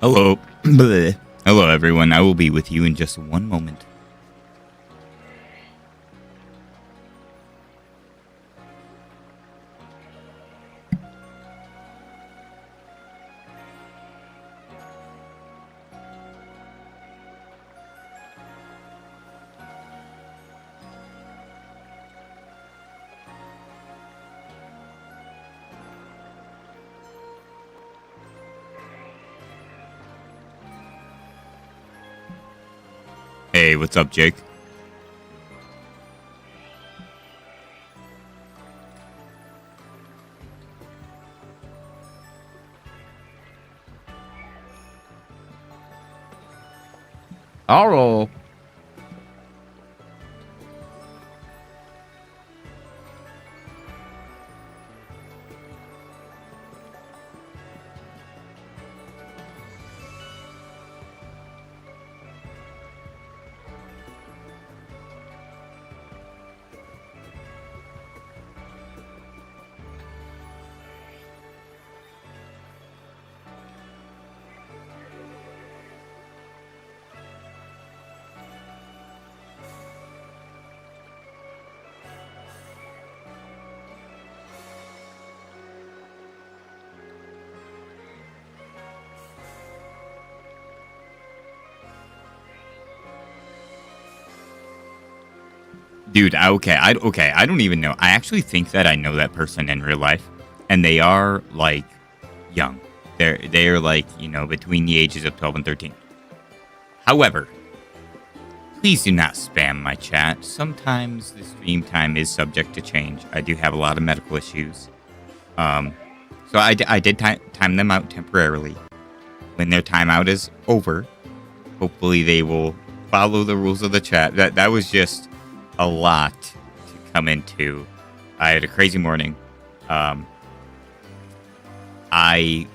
Hello. Bleh. Hello, everyone. I will be with you in just one moment. Hey, what's up, Jake? Hello. Dude, I don't even know. I actually think that I know that person in real life, and they are like young. They're like, between the ages of 12 and 13. However, please do not spam my chat. Sometimes the stream time is subject to change. I do have a lot of medical issues. So I did time them out temporarily. When their timeout is over, hopefully they will follow the rules of the chat. That was just a lot to come into. I had a crazy morning. I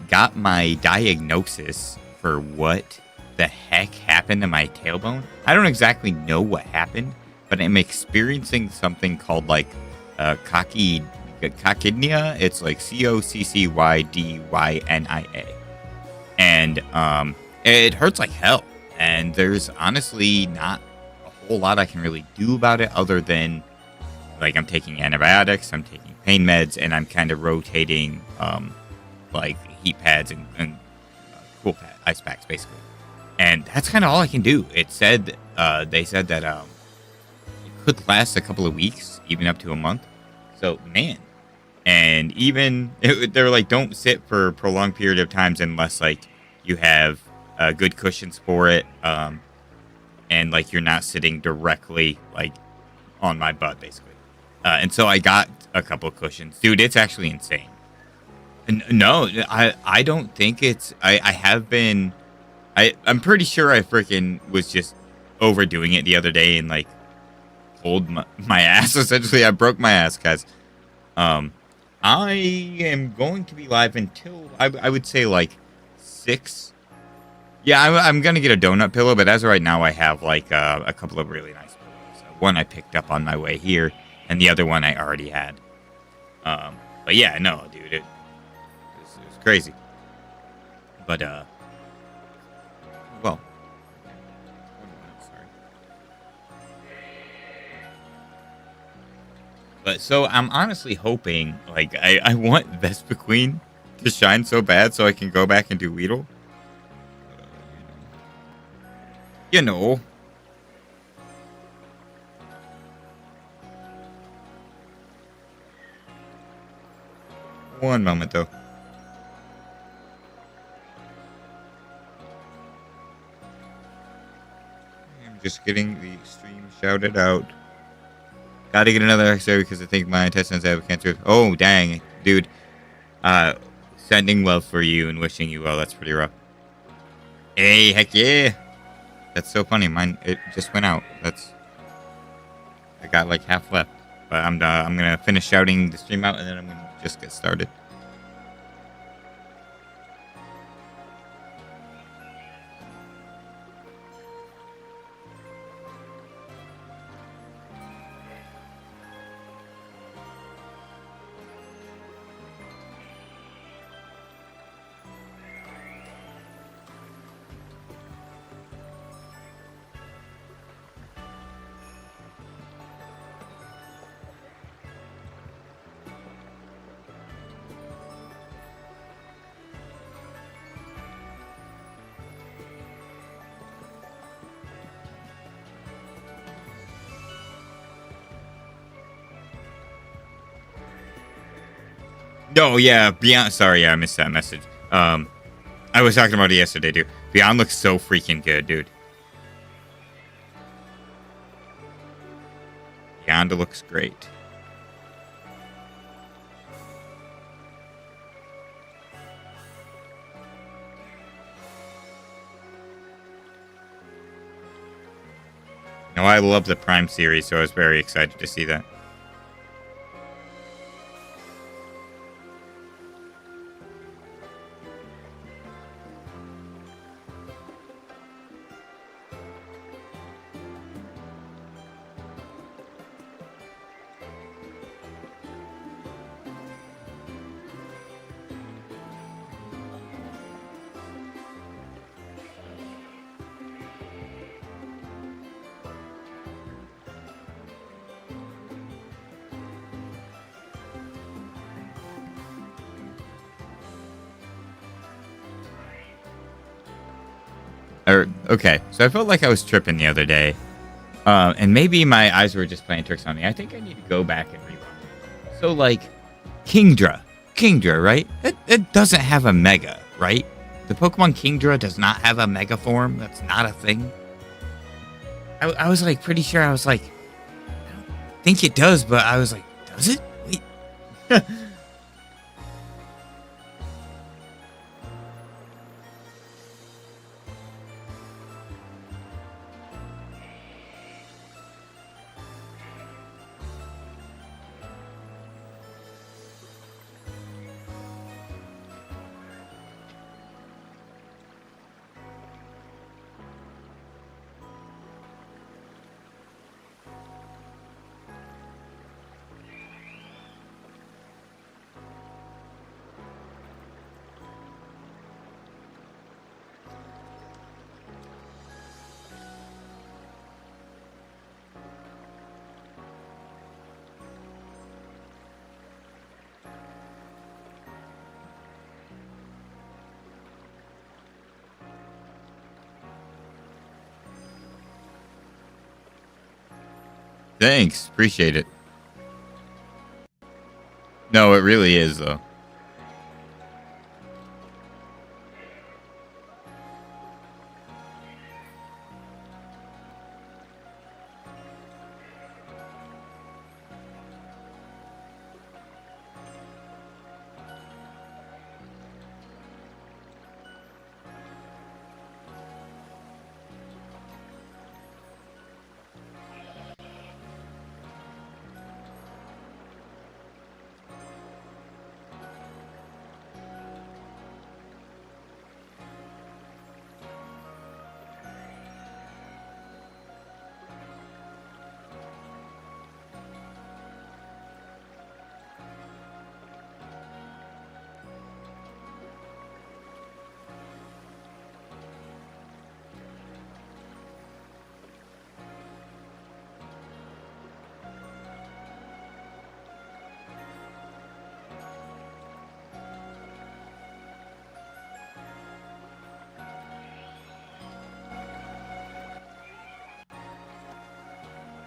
got my diagnosis for what the heck happened to my tailbone. I don't exactly know what happened, but I'm experiencing something called like coccydynia. It's like COCCYDYNIA, and it hurts like hell. And there's honestly not a whole lot I can really do about it other than like I'm taking antibiotics, I'm taking pain meds, and I'm kind of rotating like heat pads and cool pad, ice packs basically. And that's kind of all I can do. They said that it could last a couple of weeks, even up to a month. So man, and even they're like, don't sit for a prolonged period of times unless like you have good cushions for it, and like you're not sitting directly like on my butt basically. And so I got a couple of cushions, dude. It's actually insane. No, I don't think it's. I have been. I'm pretty sure I freaking was just overdoing it the other day and like pulled my ass. Essentially, I broke my ass, guys. I am going to be live until I would say like 6. Yeah, I'm gonna get a donut pillow, but as of right now, I have like a couple of really nice pillows. One I picked up on my way here, and the other one I already had. But yeah, no, dude, it was crazy. But well, sorry. But so I'm honestly hoping, like, I want Vespiquen to shine so bad so I can go back and do Weedle. You know. One moment, though. I'm just getting the stream shouted out. Gotta get another X-ray because I think my intestines have cancer. Oh, dang. Dude. Sending love for you and wishing you well. That's pretty rough. Hey, heck yeah. That's so funny. Mine, it just went out. I got like half left. But I'm gonna finish shouting the stream out and then I'm gonna just get started. No, yeah, Beyond. Sorry, I missed that message. I was talking about it yesterday, dude. Beyond looks so freaking good, dude. Beyond looks great. Now, I love the Prime series, so I was very excited to see that. Okay, so I felt like I was tripping the other day. And maybe my eyes were just playing tricks on me. I think I need to go back and rewatch it. So, like, Kingdra, right? It doesn't have a Mega, right? The Pokemon Kingdra does not have a Mega form. That's not a thing. I was, like, pretty sure. I was like, I don't think it does, but I was like, does it? Wait. Thanks. Appreciate it. No, it really is, though.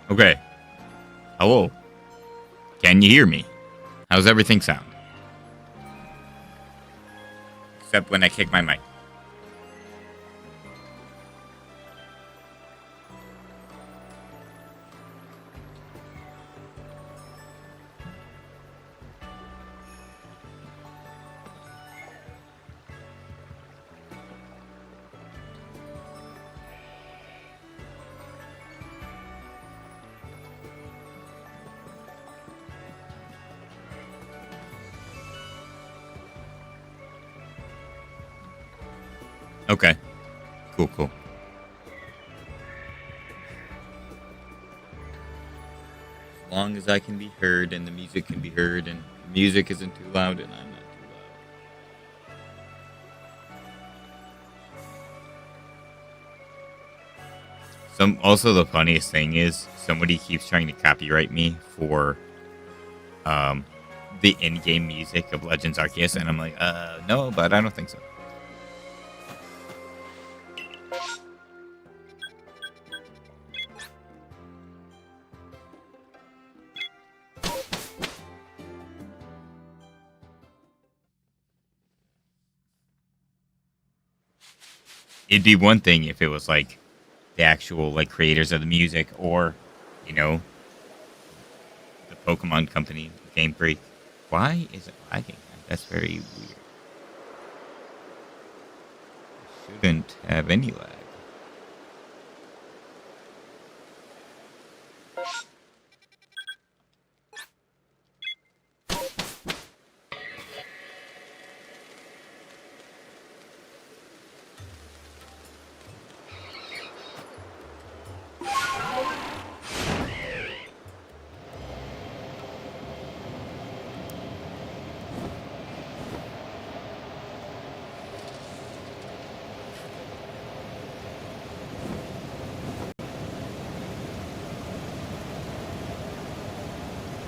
Okay. Hello. Can you hear me? How's everything sound? Except when I kick my mic. Okay. Cool. As long as I can be heard and the music can be heard and the music isn't too loud and I'm not too loud. Also the funniest thing is somebody keeps trying to copyright me for the in-game music of Legends Arceus and I'm like, no, but I don't think so. it'd be one thing if it was like the actual like creators of the music, or you know, the Pokemon company, Game Freak. Why is it lagging? That's very weird. Shouldn't have any lag.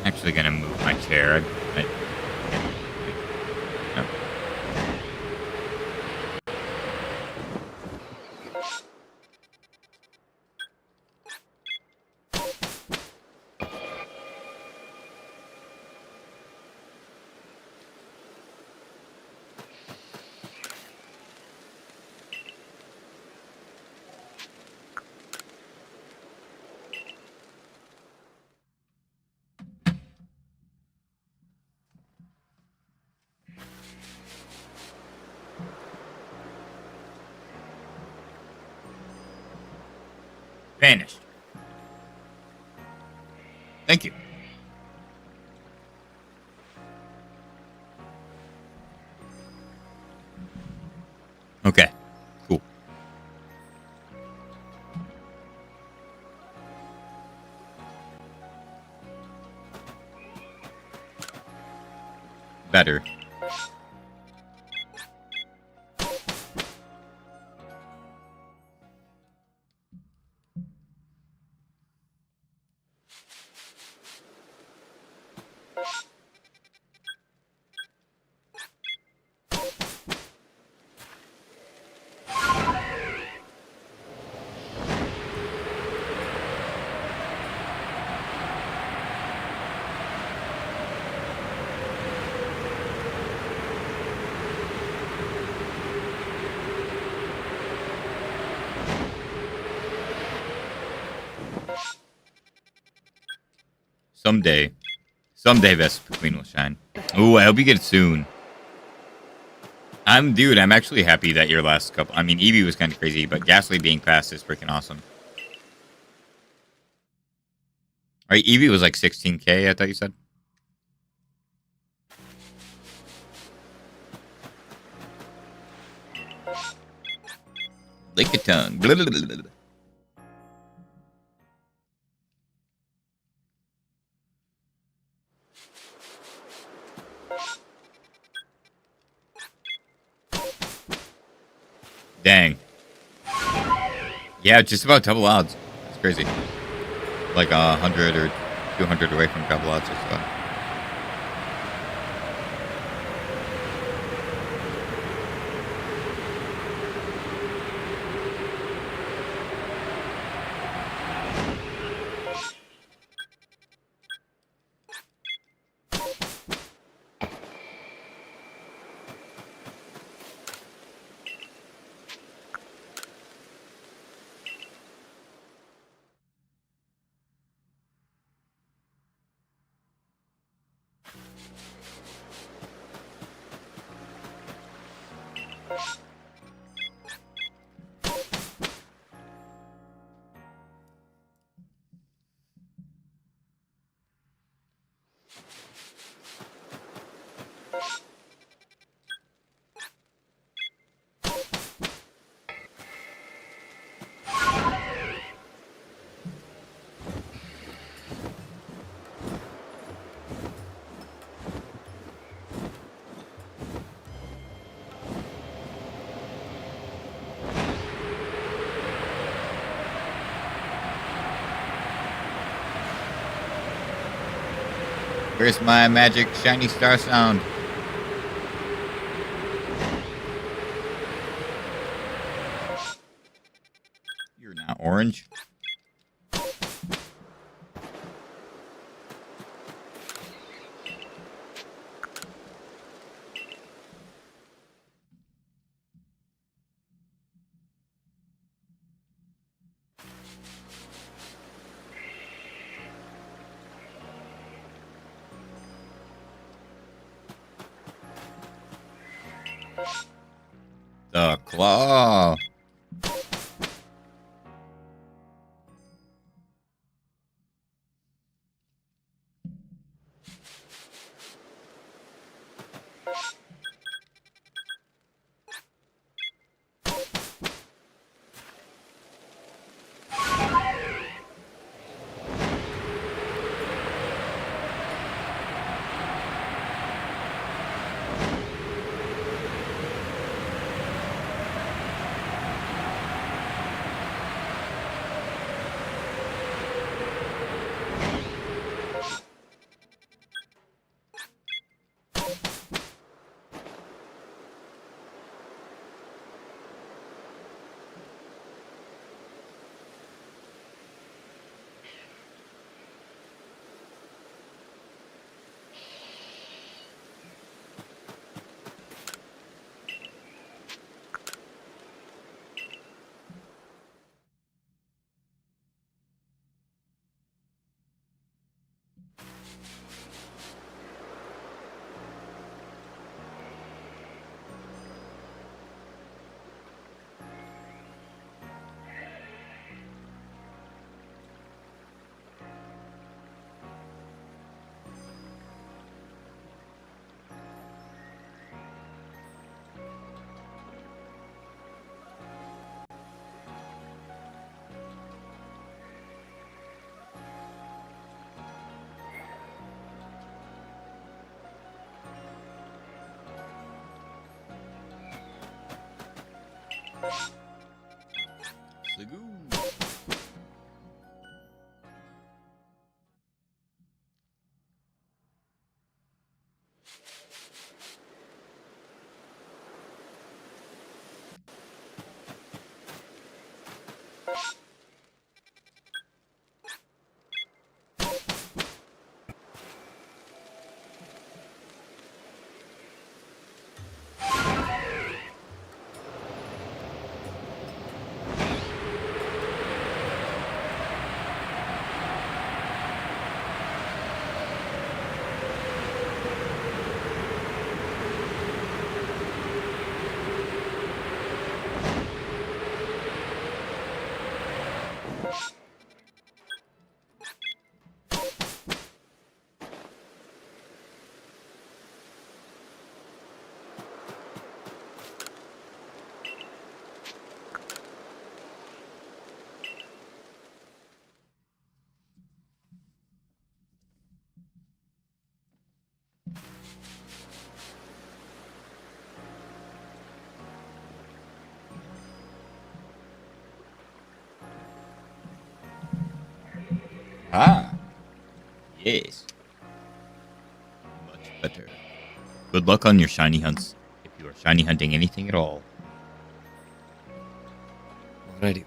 Actually gonna move my chair. No. Vanished. Thank you. Okay. Cool. Better. Someday. Someday Vespiquen will shine. Ooh, I hope you get it soon. Dude, I'm actually happy that your last couple... I mean, Eevee was kind of crazy, but Ghastly being fast is freaking awesome. Right, Eevee was like 16k, I thought you said? Lick a tongue. Blah, blah, blah, blah. Dang. Yeah, just about double odds. That's crazy. Like 100 or 200 away from double odds just about. Where's my magic shiny star sound? You're not orange. The claw. Ah, yes. Much better. Good luck on your shiny hunts, if you are shiny hunting anything at all. Alrighty.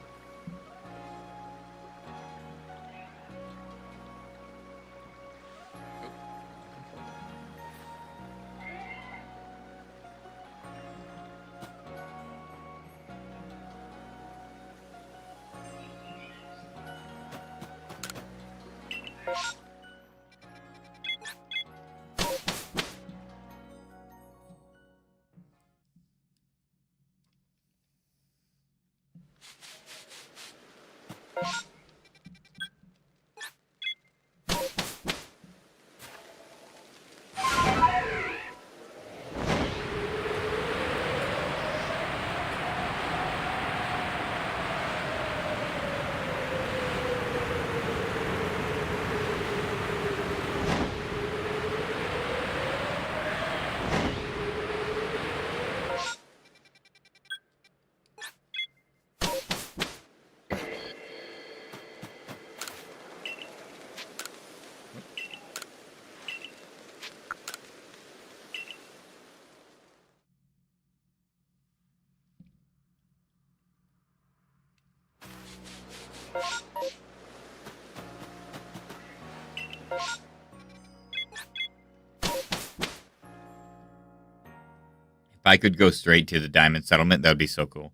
If I could go straight to the diamond settlement, that would be so cool.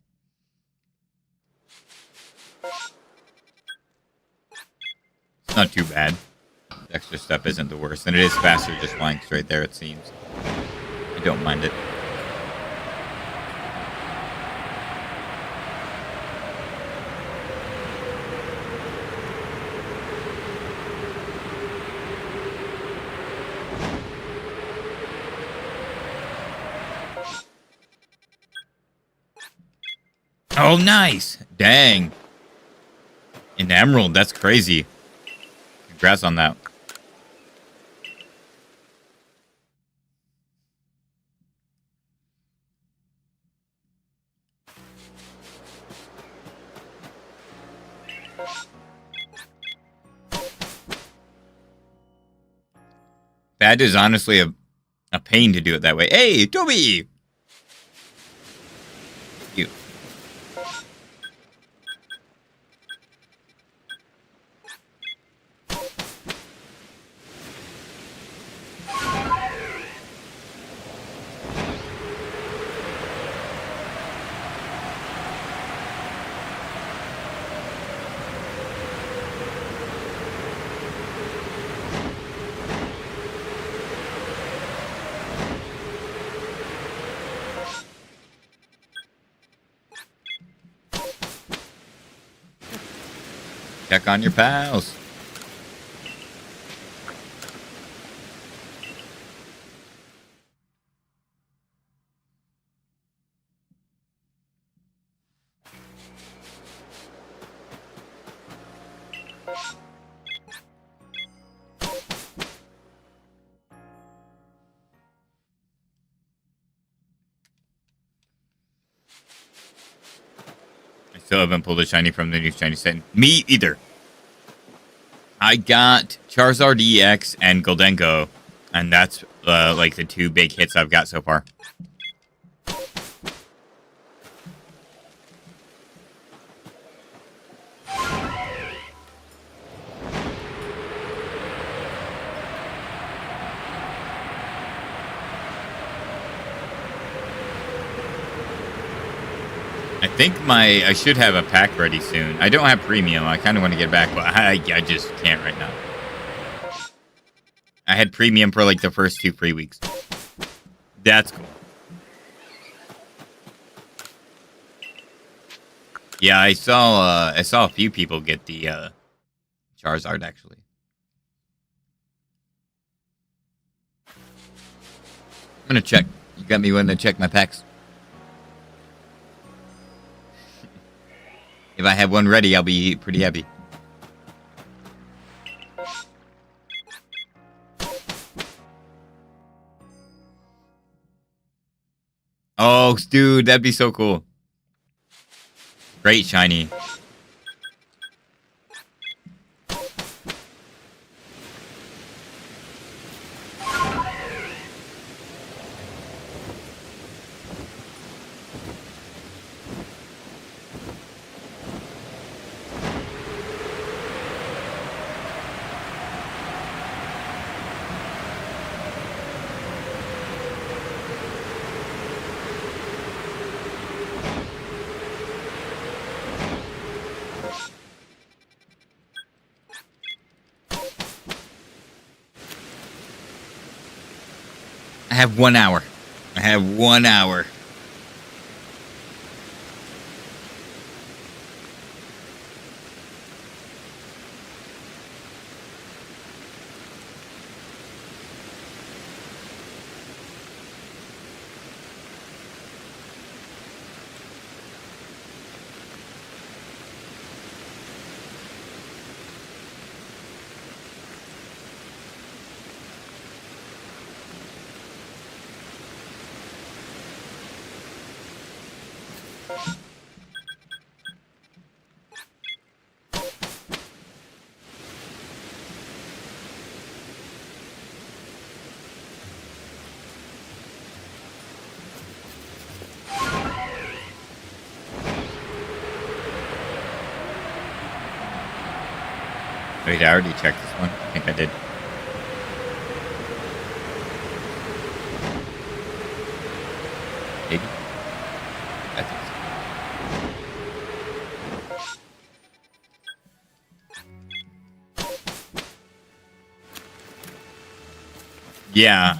It's not too bad. The extra step isn't the worst, and it is faster just flying straight there, it seems. I don't mind it. Oh, nice. Dang. An emerald. That's crazy. Congrats on that. That is honestly a pain to do it that way. Hey, Toby! You. Check on your pals. I still haven't pulled a shiny from the new shiny set. Me either. I got Charizard EX and Goldengo, and that's like the two big hits I've got so far. I think I should have a pack ready soon. I don't have premium. I kind of want to get back, but I just can't right now. I had premium for like the first 2 free weeks. That's cool. Yeah, I saw a few people get the Charizard actually. I'm gonna check. You got me wanting to check my packs. If I have one ready, I'll be pretty happy. Oh, dude, that'd be so cool. Great shiny. I have 1 hour. I have 1 hour. Wait, I already checked this one. I think I did. Maybe. I think so. Yeah.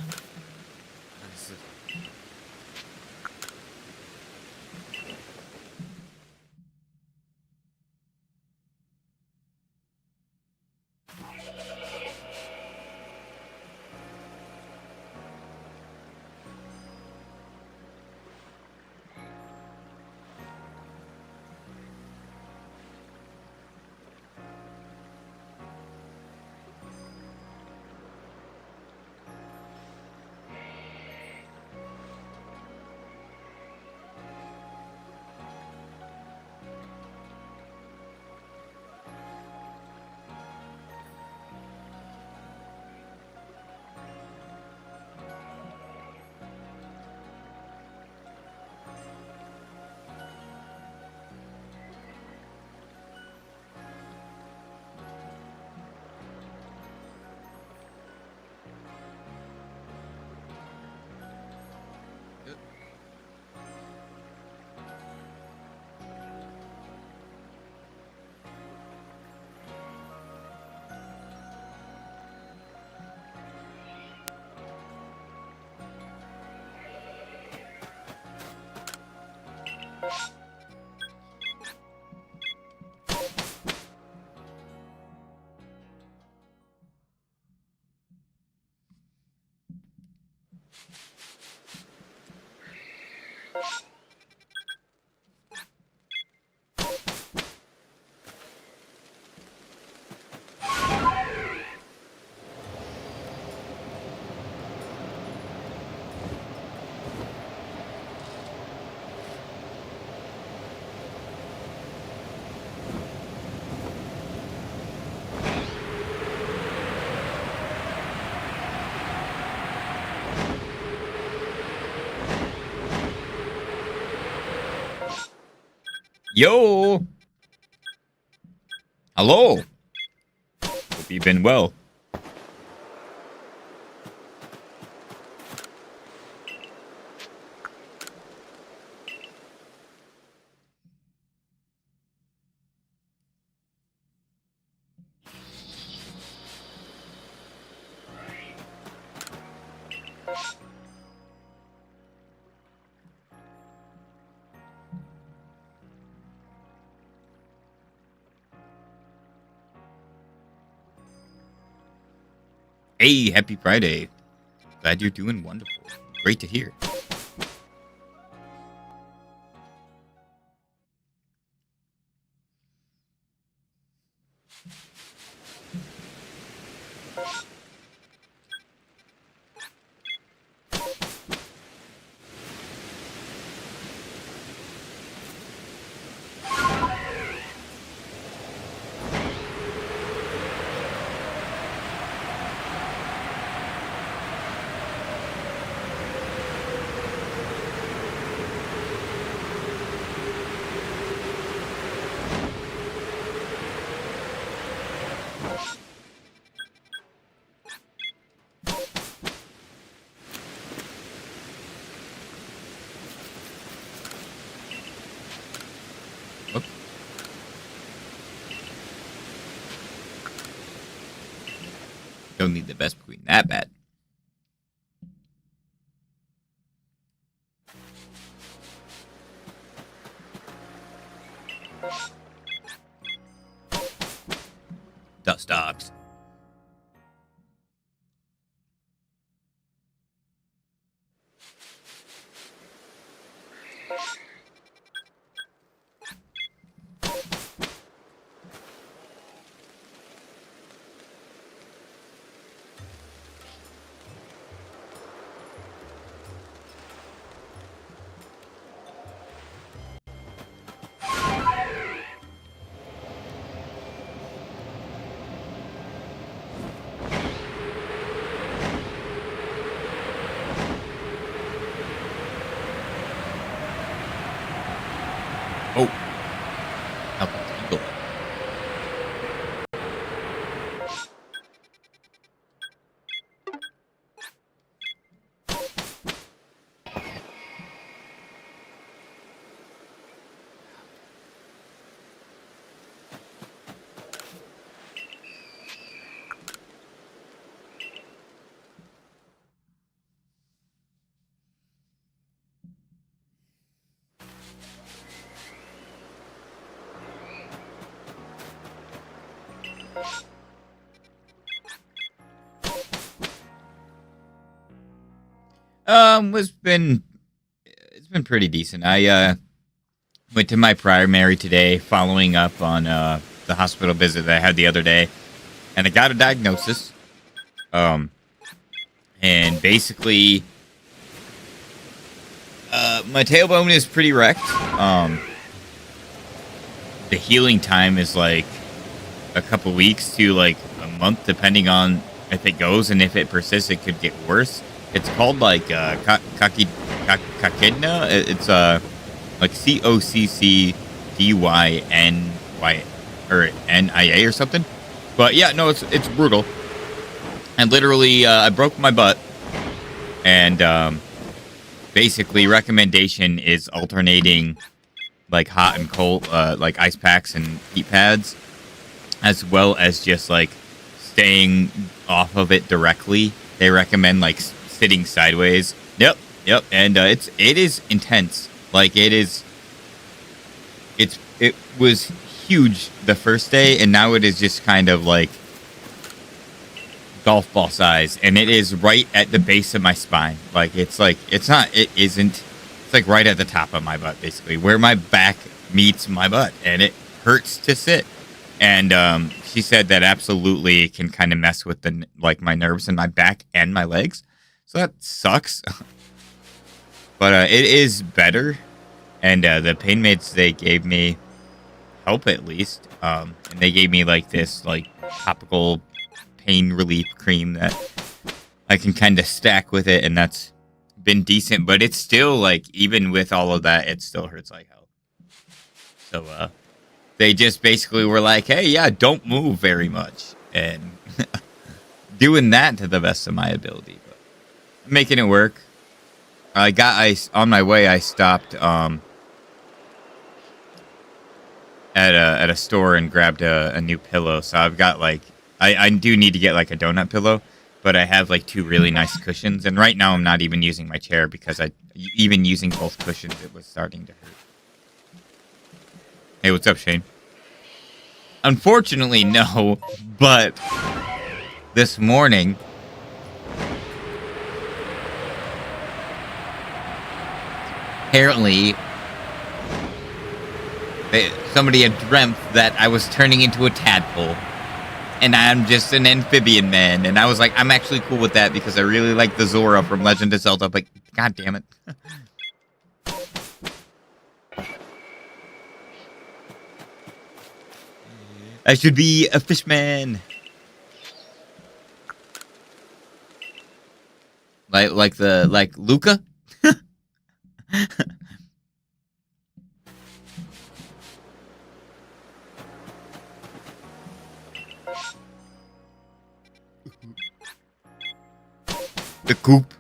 Yo! Hello! Hope you've been well. Hey, happy Friday. Glad you're doing wonderful. Great to hear. Whoops. Don't need the Vespiquen that bad. Dust dogs. Oh. Help the tangle. It's been pretty decent. I went to my primary today, following up on the hospital visit that I had the other day, and I got a diagnosis. And basically, my tailbone is pretty wrecked. The healing time is like a couple weeks to like a month, depending on if it goes, and if it persists, it could get worse. It's called like coccydnia. It's like COCCDYNY or NIA or something. But yeah, no, it's brutal. And literally, I broke my butt, and basically, recommendation is alternating like hot and cold, like ice packs and heat pads, as well as just like staying off of it directly. They recommend like sitting sideways. Yep. And it is intense. Like it was huge the first day, and now it is just kind of like golf ball size, and it is right at the base of my spine. It's not, it isn't, it's like right at the top of my butt, basically, where my back meets my butt, and it hurts to sit. And she said that absolutely can kind of mess with my nerves in my back and my legs. So that sucks. But it is better. And the pain meds they gave me help at least. And they gave me this topical pain relief cream that I can kind of stack with it, and that's been decent. But it's still even with all of that, it still hurts like hell. So they just basically were like, "Hey, yeah, don't move very much," and doing that to the best of my ability, but making it work. On my way. I stopped at a store and grabbed a new pillow. So I've got I do need to get a donut pillow, but I have 2 really nice cushions. And right now I'm not even using my chair because even using both cushions, it was starting to hurt. Hey, what's up, Shane? Unfortunately, no, but this morning, apparently, somebody had dreamt that I was turning into a tadpole, and I'm just an amphibian man. And I was like, I'm actually cool with that because I really like the Zora from Legend of Zelda. But god damn it. I should be a fishman. Like Luca? The coop.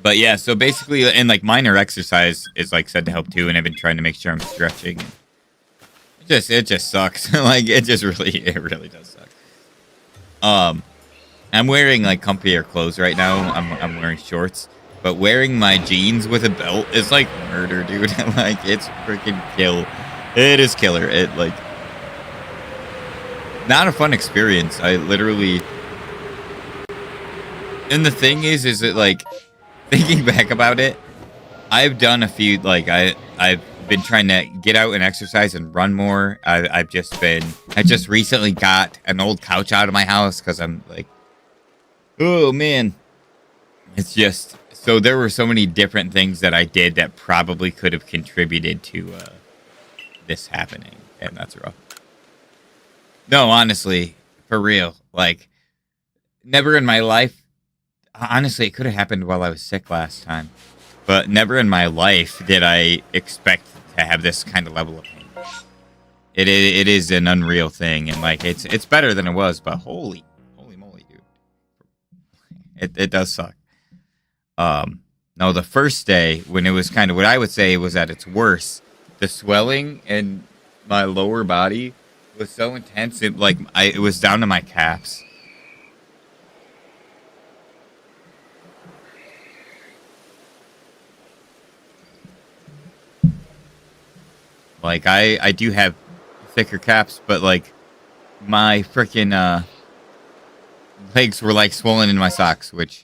But yeah, so basically, and minor exercise is said to help too, and I've been trying to make sure I'm stretching. It just sucks. It really does suck. I'm wearing comfier clothes right now. I'm wearing shorts, but wearing my jeans with a belt is murder, dude. It's freaking kill. It is killer. Not a fun experience. I literally, and the thing is that thinking back about it, I've done a few, I've been trying to get out and exercise and run more. I just recently got an old couch out of my house because I'm oh man. It's just, so there were so many different things that I did that probably could have contributed to this happening. And that's rough. No, honestly, for real. Never in my life, honestly, it could have happened while I was sick last time. But never in my life did I expect to have this kind of level of pain. It is an unreal thing, and it's better than it was, but holy moly, dude. It does suck. No, the first day when it was kind of what I would say was at its worst, the swelling in my lower body was so intense. It was down to my calves. I do have thicker caps, but my freaking legs were swollen in my socks, which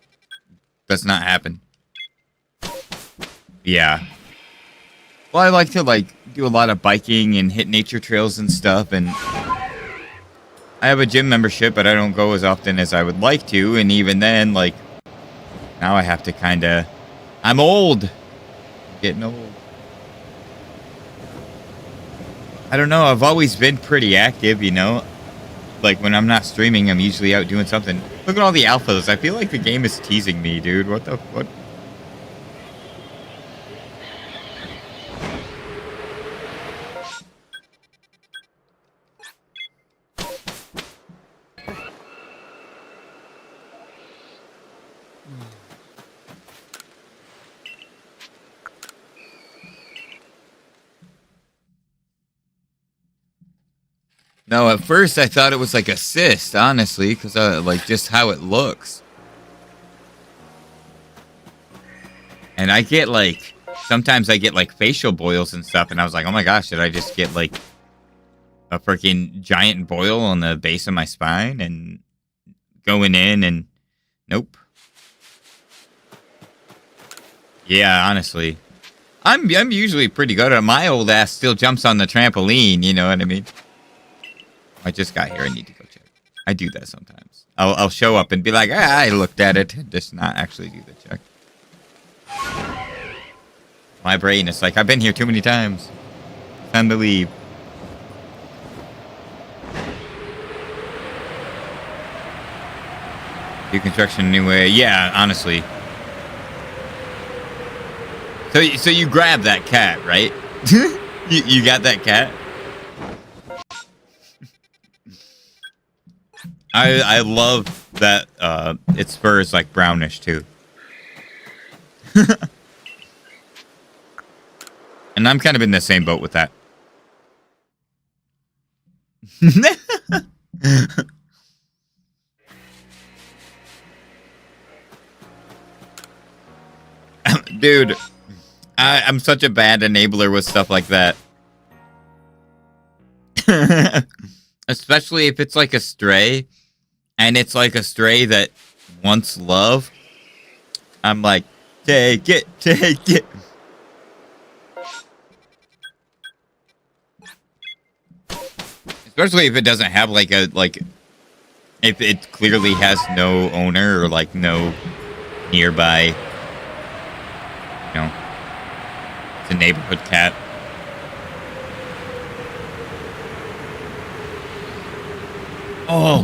does not happen. Yeah. Well, I like to do a lot of biking and hit nature trails and stuff, and I have a gym membership, but I don't go as often as I would like to, and even then, now I have to I'm old. I'm getting old. I don't know, I've always been pretty active, when I'm not streaming, I'm usually out doing something. Look at all the alphas. I feel like the game is teasing me, dude. What? No, at first I thought it was a cyst, honestly, because just how it looks. And I get sometimes I get like facial boils and stuff, and I was like, oh my gosh, did I just get like a freaking giant boil on the base of my spine? And going in, and nope. Yeah, honestly, I'm usually pretty good at it. My old ass still jumps on the trampoline. You know what I mean? I just got here. I need to go check. I do that sometimes. I'll show up and be like, I looked at it, just not actually do the check. My brain is like, I've been here too many times. Time to leave. Do construction anyway. Yeah, honestly. So you grab that cat, right? you got that cat? I love that its fur is like brownish too. And I'm kind of in the same boat with that. Dude, I'm such a bad enabler with stuff like that. Especially if it's like a stray, and it's like a stray that wants love. I'm like, take it, take it. Especially if it doesn't have like if it clearly has no owner or like no nearby, you know, it's a neighborhood cat. Oh,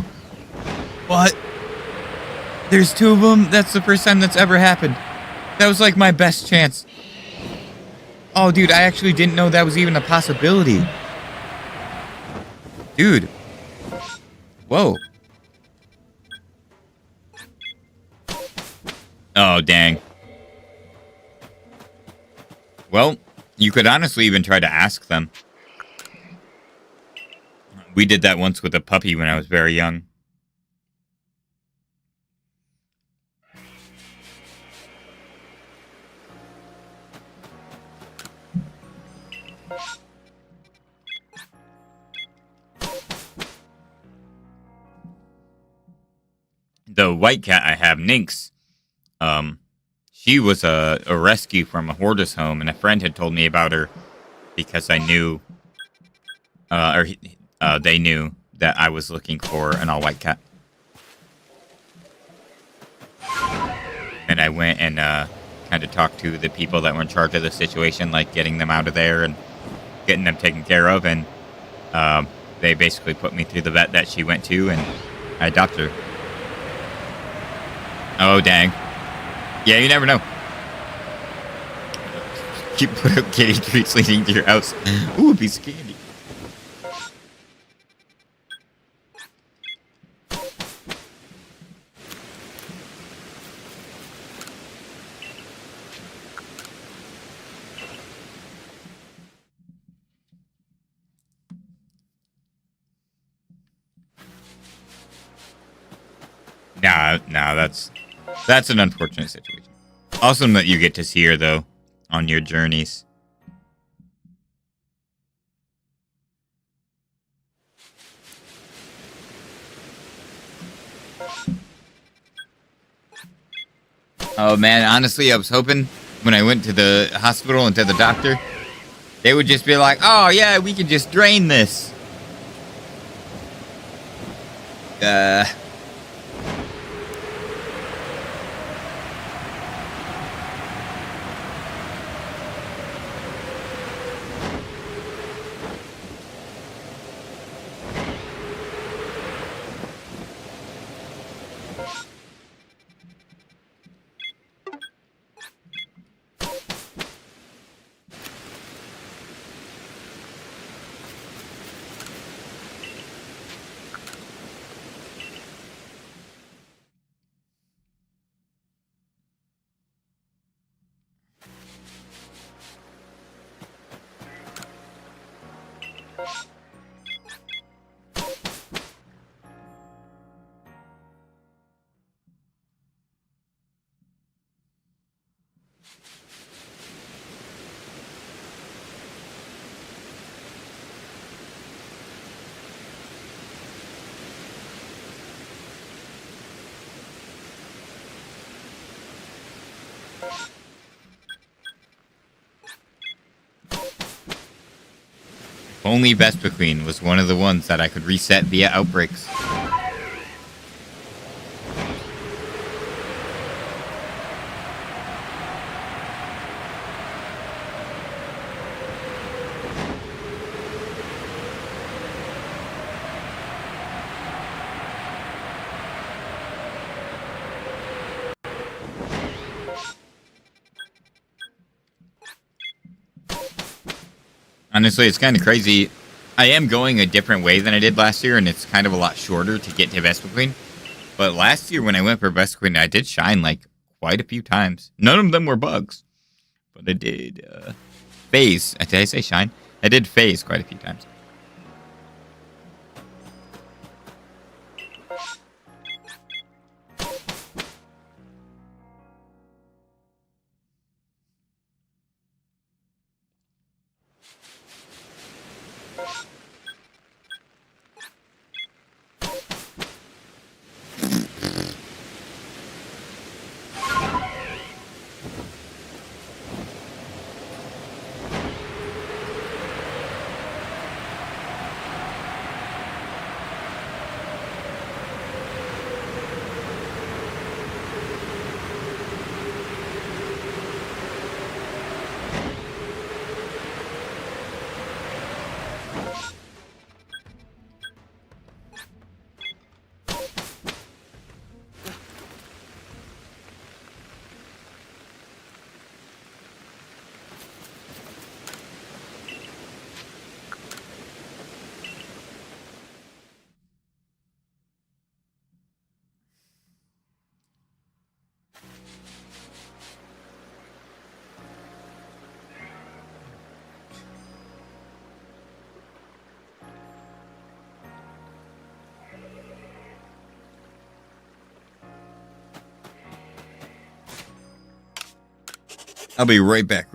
what? There's two of them? That's the first time that's ever happened. That was like my best chance. Oh, dude, I actually didn't know that was even a possibility. Dude. Whoa. Oh, dang. Well, you could honestly even try to ask them. We did that once with a puppy when I was very young. The white cat I have, Nynx, she was a rescue from a hoarder's home, and a friend had told me about her because I knew, they knew that I was looking for an all-white cat. And I went and kind of talked to the people that were in charge of the situation, like getting them out of there and getting them taken care of, and they basically put me through the vet that she went to, and I adopted her. Oh, dang. Yeah, you never know. Keep put up kitty treats leading to your house. Ooh, a piece of candy. Nah, that's an unfortunate situation. Awesome that you get to see her, though, on your journeys. Oh, man, honestly, I was hoping when I went to the hospital and to the doctor, they would just be like, oh, yeah, we can just drain this. only Vespiquen was one of the ones that I could reset via outbreaks. Honestly, it's kind of crazy. I am going a different way than I did last year, and it's kind of a lot shorter to get to Vespiquen. But last year when I went for Vespiquen, I did shine like quite a few times. None of them were bugs, but I did phase. Did I say shine? I did phase quite a few times. I'll be right back.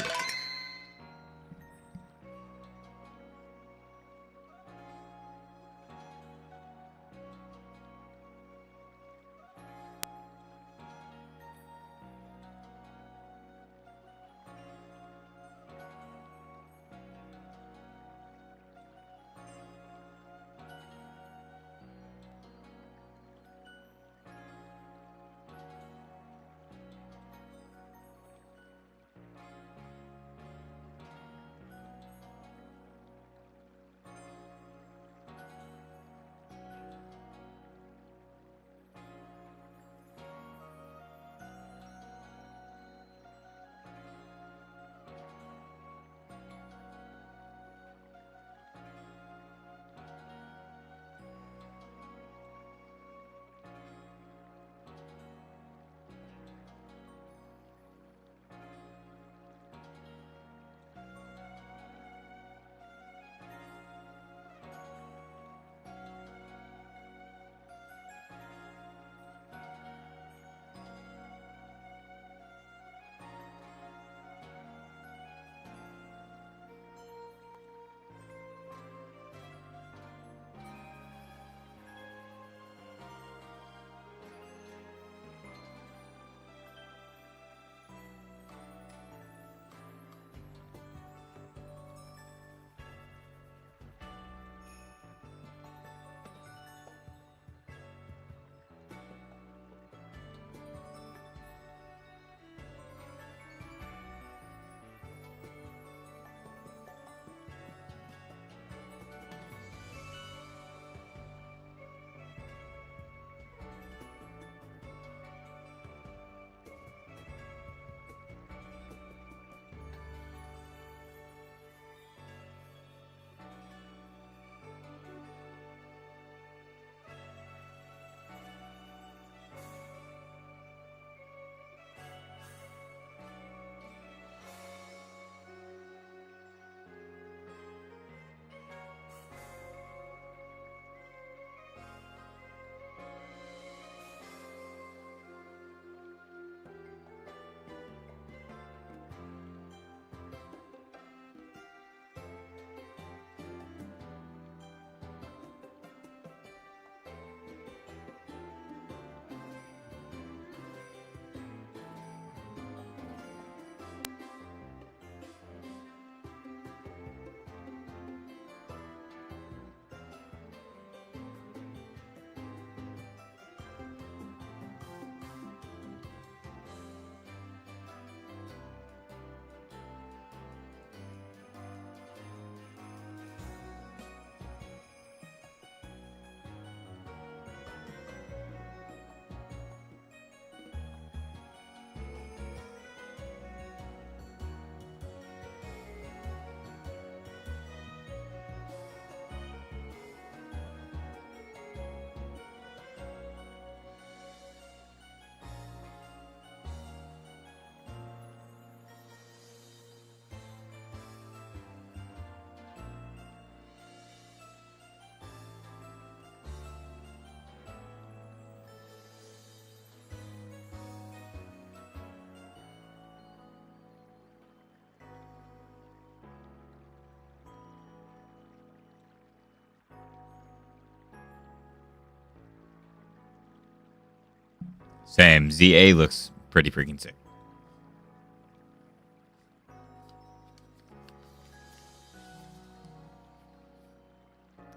Same. ZA looks pretty freaking sick.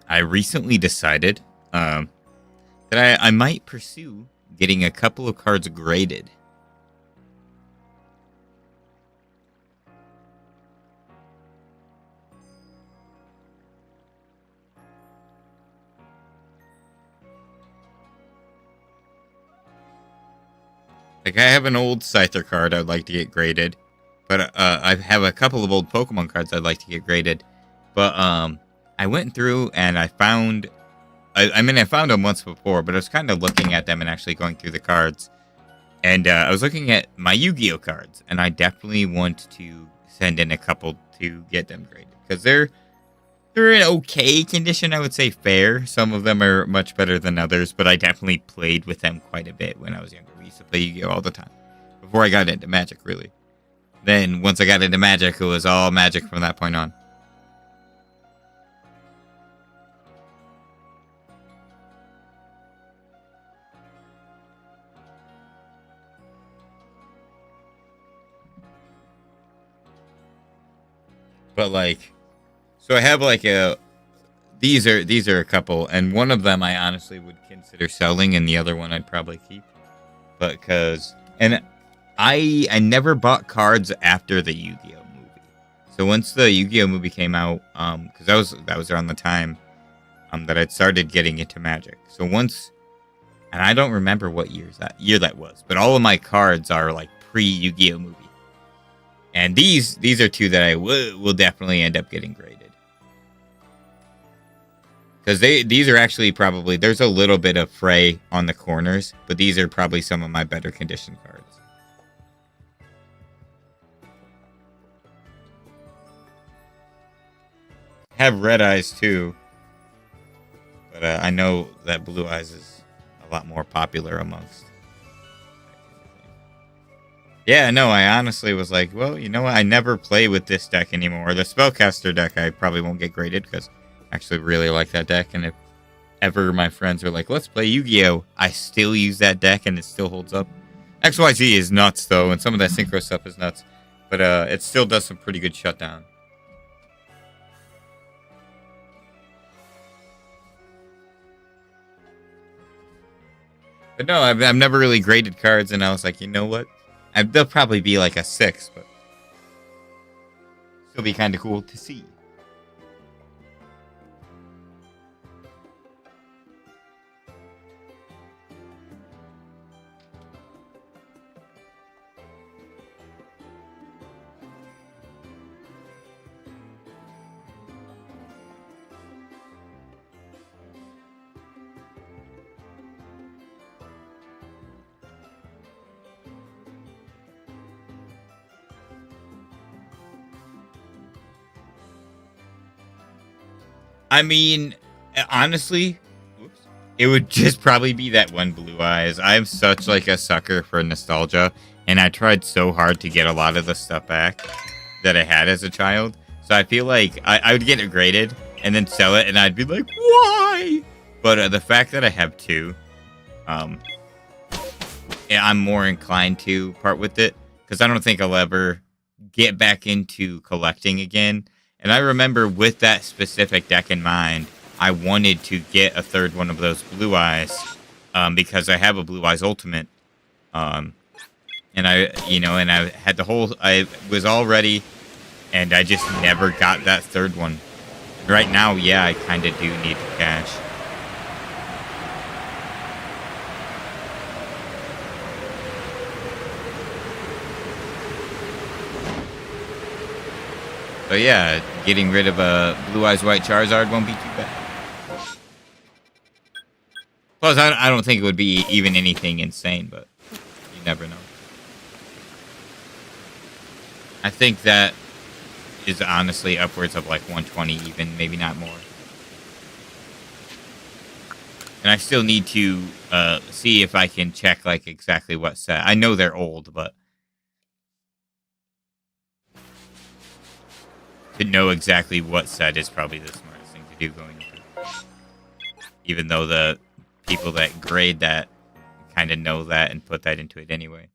I recently decided that I might pursue getting a couple of cards graded. Like, I have an old Scyther card I'd like to get graded. But I have a couple of old Pokemon cards I'd like to get graded. But I went through and I found... I mean, I found them once before, but I was kind of looking at them and actually going through the cards. And I was looking at my Yu-Gi-Oh cards. And I definitely want to send in a couple to get them graded. Because they're in okay condition, I would say fair. Some of them are much better than others, but I definitely played with them quite a bit when I was younger. We used to play Yu-Gi-Oh all the time. Before I got into Magic, really. Then, once I got into Magic, it was all Magic from that point on. But, like... So I have like these are a couple, and one of them I honestly would consider selling, and the other one I'd probably keep. But I never bought cards after the Yu-Gi-Oh movie. So once the Yu-Gi-Oh movie came out, because that was around the time that I'd started getting into Magic. So once, and I don't remember what year that was, but all of my cards are like pre-Yu-Gi-Oh movie. And these are two that I will definitely end up getting graded. Because these are actually probably, there's a little bit of fray on the corners, but these are probably some of my better conditioned cards. Have red eyes too, but I know that blue eyes is a lot more popular amongst. Yeah, no, I honestly was like, well, you know what? I never play with this deck anymore. The Spellcaster deck I probably won't get graded because I actually really like that deck. And if ever my friends are like, let's play Yu-Gi-Oh! I still use that deck and it still holds up. XYZ is nuts, though, and some of that Synchro stuff is nuts. But it still does some pretty good shutdown. But no, I've never really graded cards, and I was like, you know what? They'll probably be like a 6, but still be kind of cool to see. I mean, honestly, it would just probably be that one Blue Eyes. I'm such like a sucker for nostalgia, and I tried so hard to get a lot of the stuff back that I had as a child. So I feel like I would get it graded and then sell it, and I'd be like, why? But the fact that I have two, yeah, I'm more inclined to part with it because I don't think I'll ever get back into collecting again. And I remember with that specific deck in mind, I wanted to get a third one of those Blue Eyes because I have a Blue Eyes Ultimate. And I had the whole, I was all ready, and I just never got that third one. Right now, yeah, I kind of do need the cash. But yeah, getting rid of a Blue Eyes White Charizard won't be too bad. Plus, I don't think it would be even anything insane, but you never know. I think that is honestly upwards of like 120 even, maybe not more. And I still need to see if I can check like exactly what set. I know they're old, but to know exactly what set is probably the smartest thing to do going through. Even though the people that grade that kind of know that and put that into it anyway.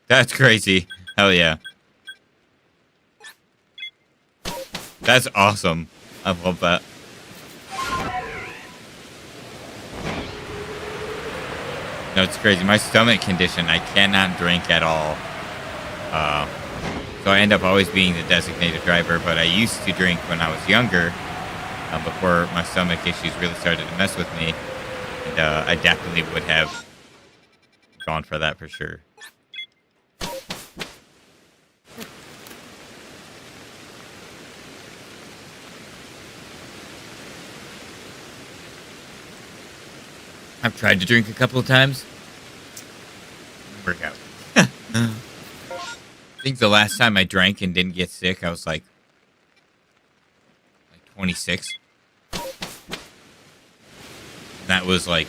That's crazy. Hell yeah. That's awesome. I love that. No, it's crazy. My stomach condition, I cannot drink at all. So I end up always being the designated driver, but I used to drink when I was younger, before my stomach issues really started to mess with me. And I definitely would have gone for that for sure. I've tried to drink a couple of times. Work out. I think the last time I drank and didn't get sick, I was like 26. That was like,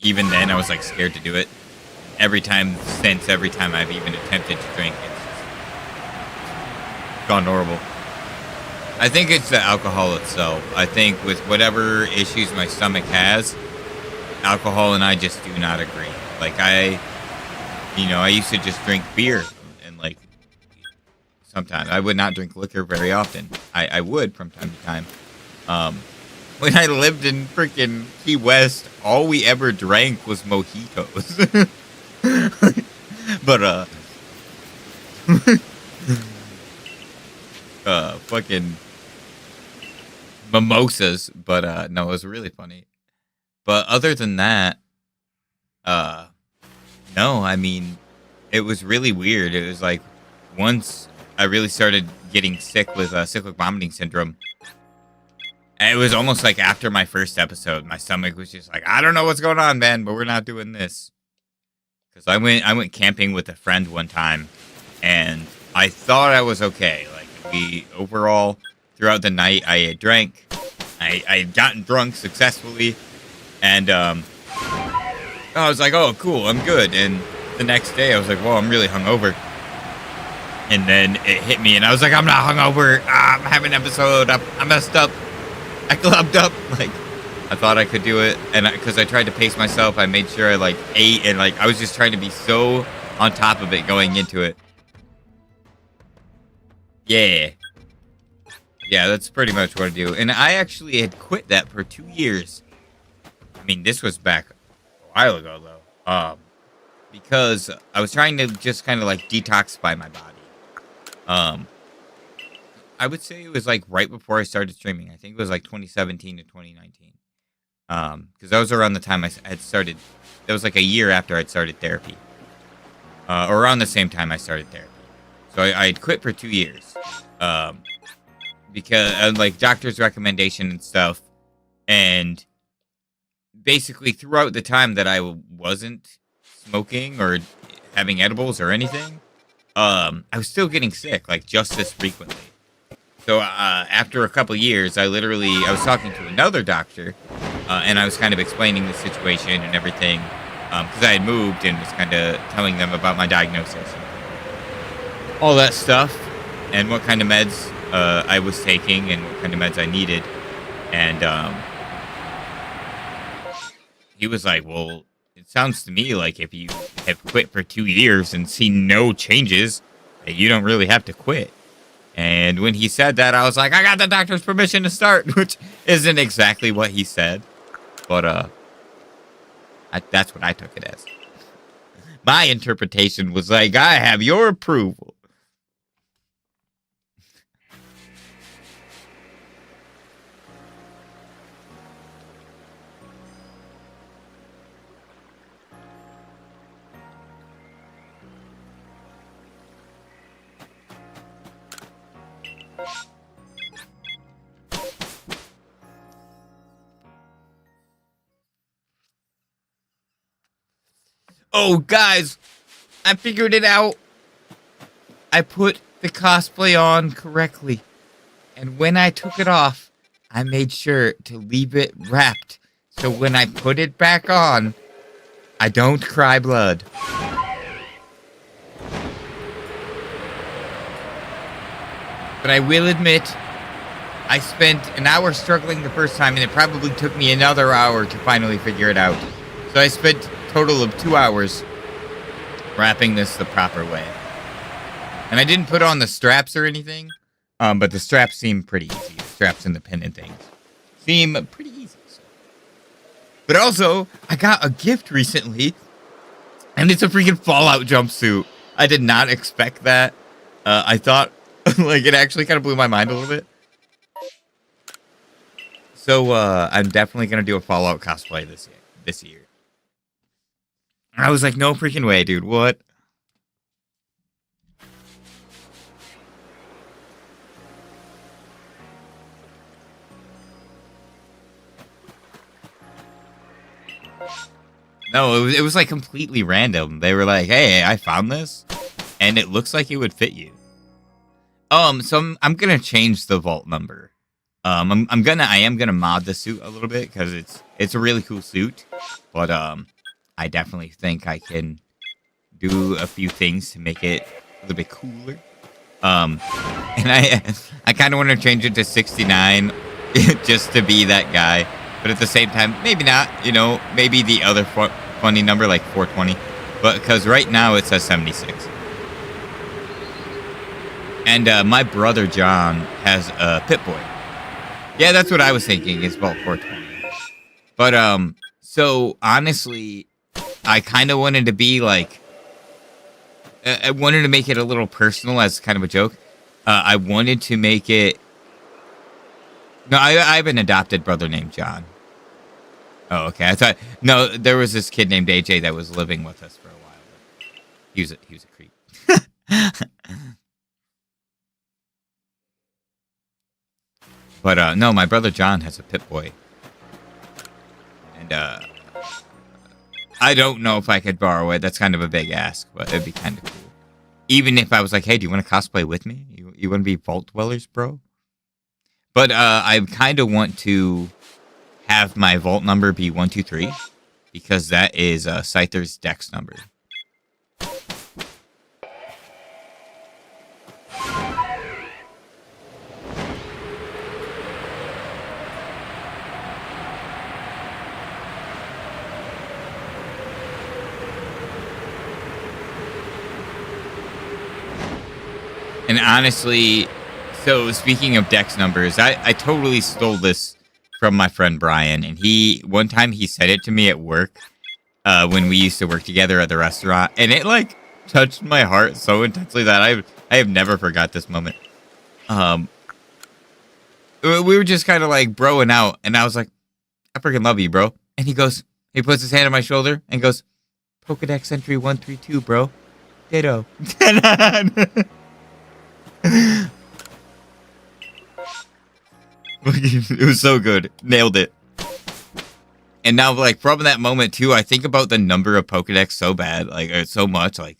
even then I was like scared to do it. Every time I've even attempted to drink, it's gone horrible. I think it's the alcohol itself. I think with whatever issues my stomach has, alcohol and I just do not agree. Like I used to just drink beer and like sometimes I would not drink liquor very often. I would from time to time. When I lived in freaking Key West, all we ever drank was mojitos. But fucking mimosas. But no, it was really funny. But other than that, no, I mean, it was really weird. It was like once I really started getting sick with cyclic vomiting syndrome. And it was almost like after my first episode, my stomach was just like, I don't know what's going on, man, but we're not doing this. Because I went camping with a friend one time, and I thought I was okay. Like overall, throughout the night, I had drank. I had gotten drunk successfully. And I was like, oh, cool, I'm good. And the next day, I was like, whoa, I'm really hungover. And then it hit me, and I was like, I'm not hungover. I'm having an episode. I messed up. I clubbed up. Like, I thought I could do it. And because I tried to pace myself, I made sure I, like, ate. And, like, I was just trying to be so on top of it going into it. Yeah. Yeah, that's pretty much what I do. And I actually had quit that for 2 years. I mean, this was back a while ago, though. Because I was trying to just kind of, like, detoxify my body. I would say it was, like, right before I started streaming. I think it was, like, 2017 to 2019. Because that was around the time I had started. That was, like, a year after I'd started therapy. Or around the same time I started therapy. So I had quit for 2 years. Because, like, doctor's recommendation and stuff. And basically throughout the time that I wasn't smoking or having edibles or anything, I was still getting sick, like, just as frequently. So after a couple years, I was talking to another doctor, and I was kind of explaining the situation and everything, because I had moved and was kind of telling them about my diagnosis and all that stuff, and what kind of meds I was taking and what kind of meds I needed. And he was like, well, it sounds to me like if you have quit for 2 years and see no changes, that you don't really have to quit. And when he said that, I was like, I got the doctor's permission to start, which isn't exactly what he said. But that's what I took it as. My interpretation was like, I have your approval. Oh, guys, I figured it out. I put the cosplay on correctly. And when I took it off, I made sure to leave it wrapped. So when I put it back on, I don't cry blood. But I will admit, I spent an hour struggling the first time, and it probably took me another hour to finally figure it out. So I spent a total of 2 hours wrapping this the proper way. And I didn't put on the straps or anything, but the straps seem pretty easy. The straps and the pin and things seem pretty easy. So. But also, I got a gift recently, and it's a freaking Fallout jumpsuit. I did not expect that. I thought, like, it actually kind of blew my mind a little bit. So, I'm definitely going to do a Fallout cosplay this year. I was like, no freaking way, dude. What? No, it was like completely random. They were like, hey, I found this, and it looks like it would fit you. So I'm gonna change the vault number. I am gonna mod the suit a little bit because it's a really cool suit, but I definitely think I can do a few things to make it a little bit cooler. And I kind of want to change it to 69 just to be that guy, but at the same time, maybe not. You know, maybe the other funny number like 420, but because right now it says 76. And my brother John has a Pip-Boy. Yeah, that's what I was thinking. It's about 420. But so honestly, I kind of wanted to be like, I wanted to make it a little personal as kind of a joke. I wanted to make it. No, I have an adopted brother named John. Oh, okay. I thought no, there was this kid named AJ that was living with us for a while. But he was a creep. But no, my brother John has a Pip-Boy, and I don't know if I could borrow it. That's kind of a big ask, but it'd be kind of cool. Even if I was like, hey, do you want to cosplay with me? You want to be Vault Dwellers, bro? But I kind of want to have my vault number be 123 because that is Scyther's dex number. And honestly, so speaking of dex numbers, I totally stole this from my friend Brian, and one time he said it to me at work when we used to work together at the restaurant, and it like touched my heart so intensely that I have never forgot this moment. We were just kind of like broing out, and I was like, I freaking love you, bro. And he puts his hand on my shoulder and goes, Pokedex entry 132, bro. Ditto. It was so good. Nailed it. And now, like, from that moment, too, I think about the number of Pokedex so bad. Like, so much. Like,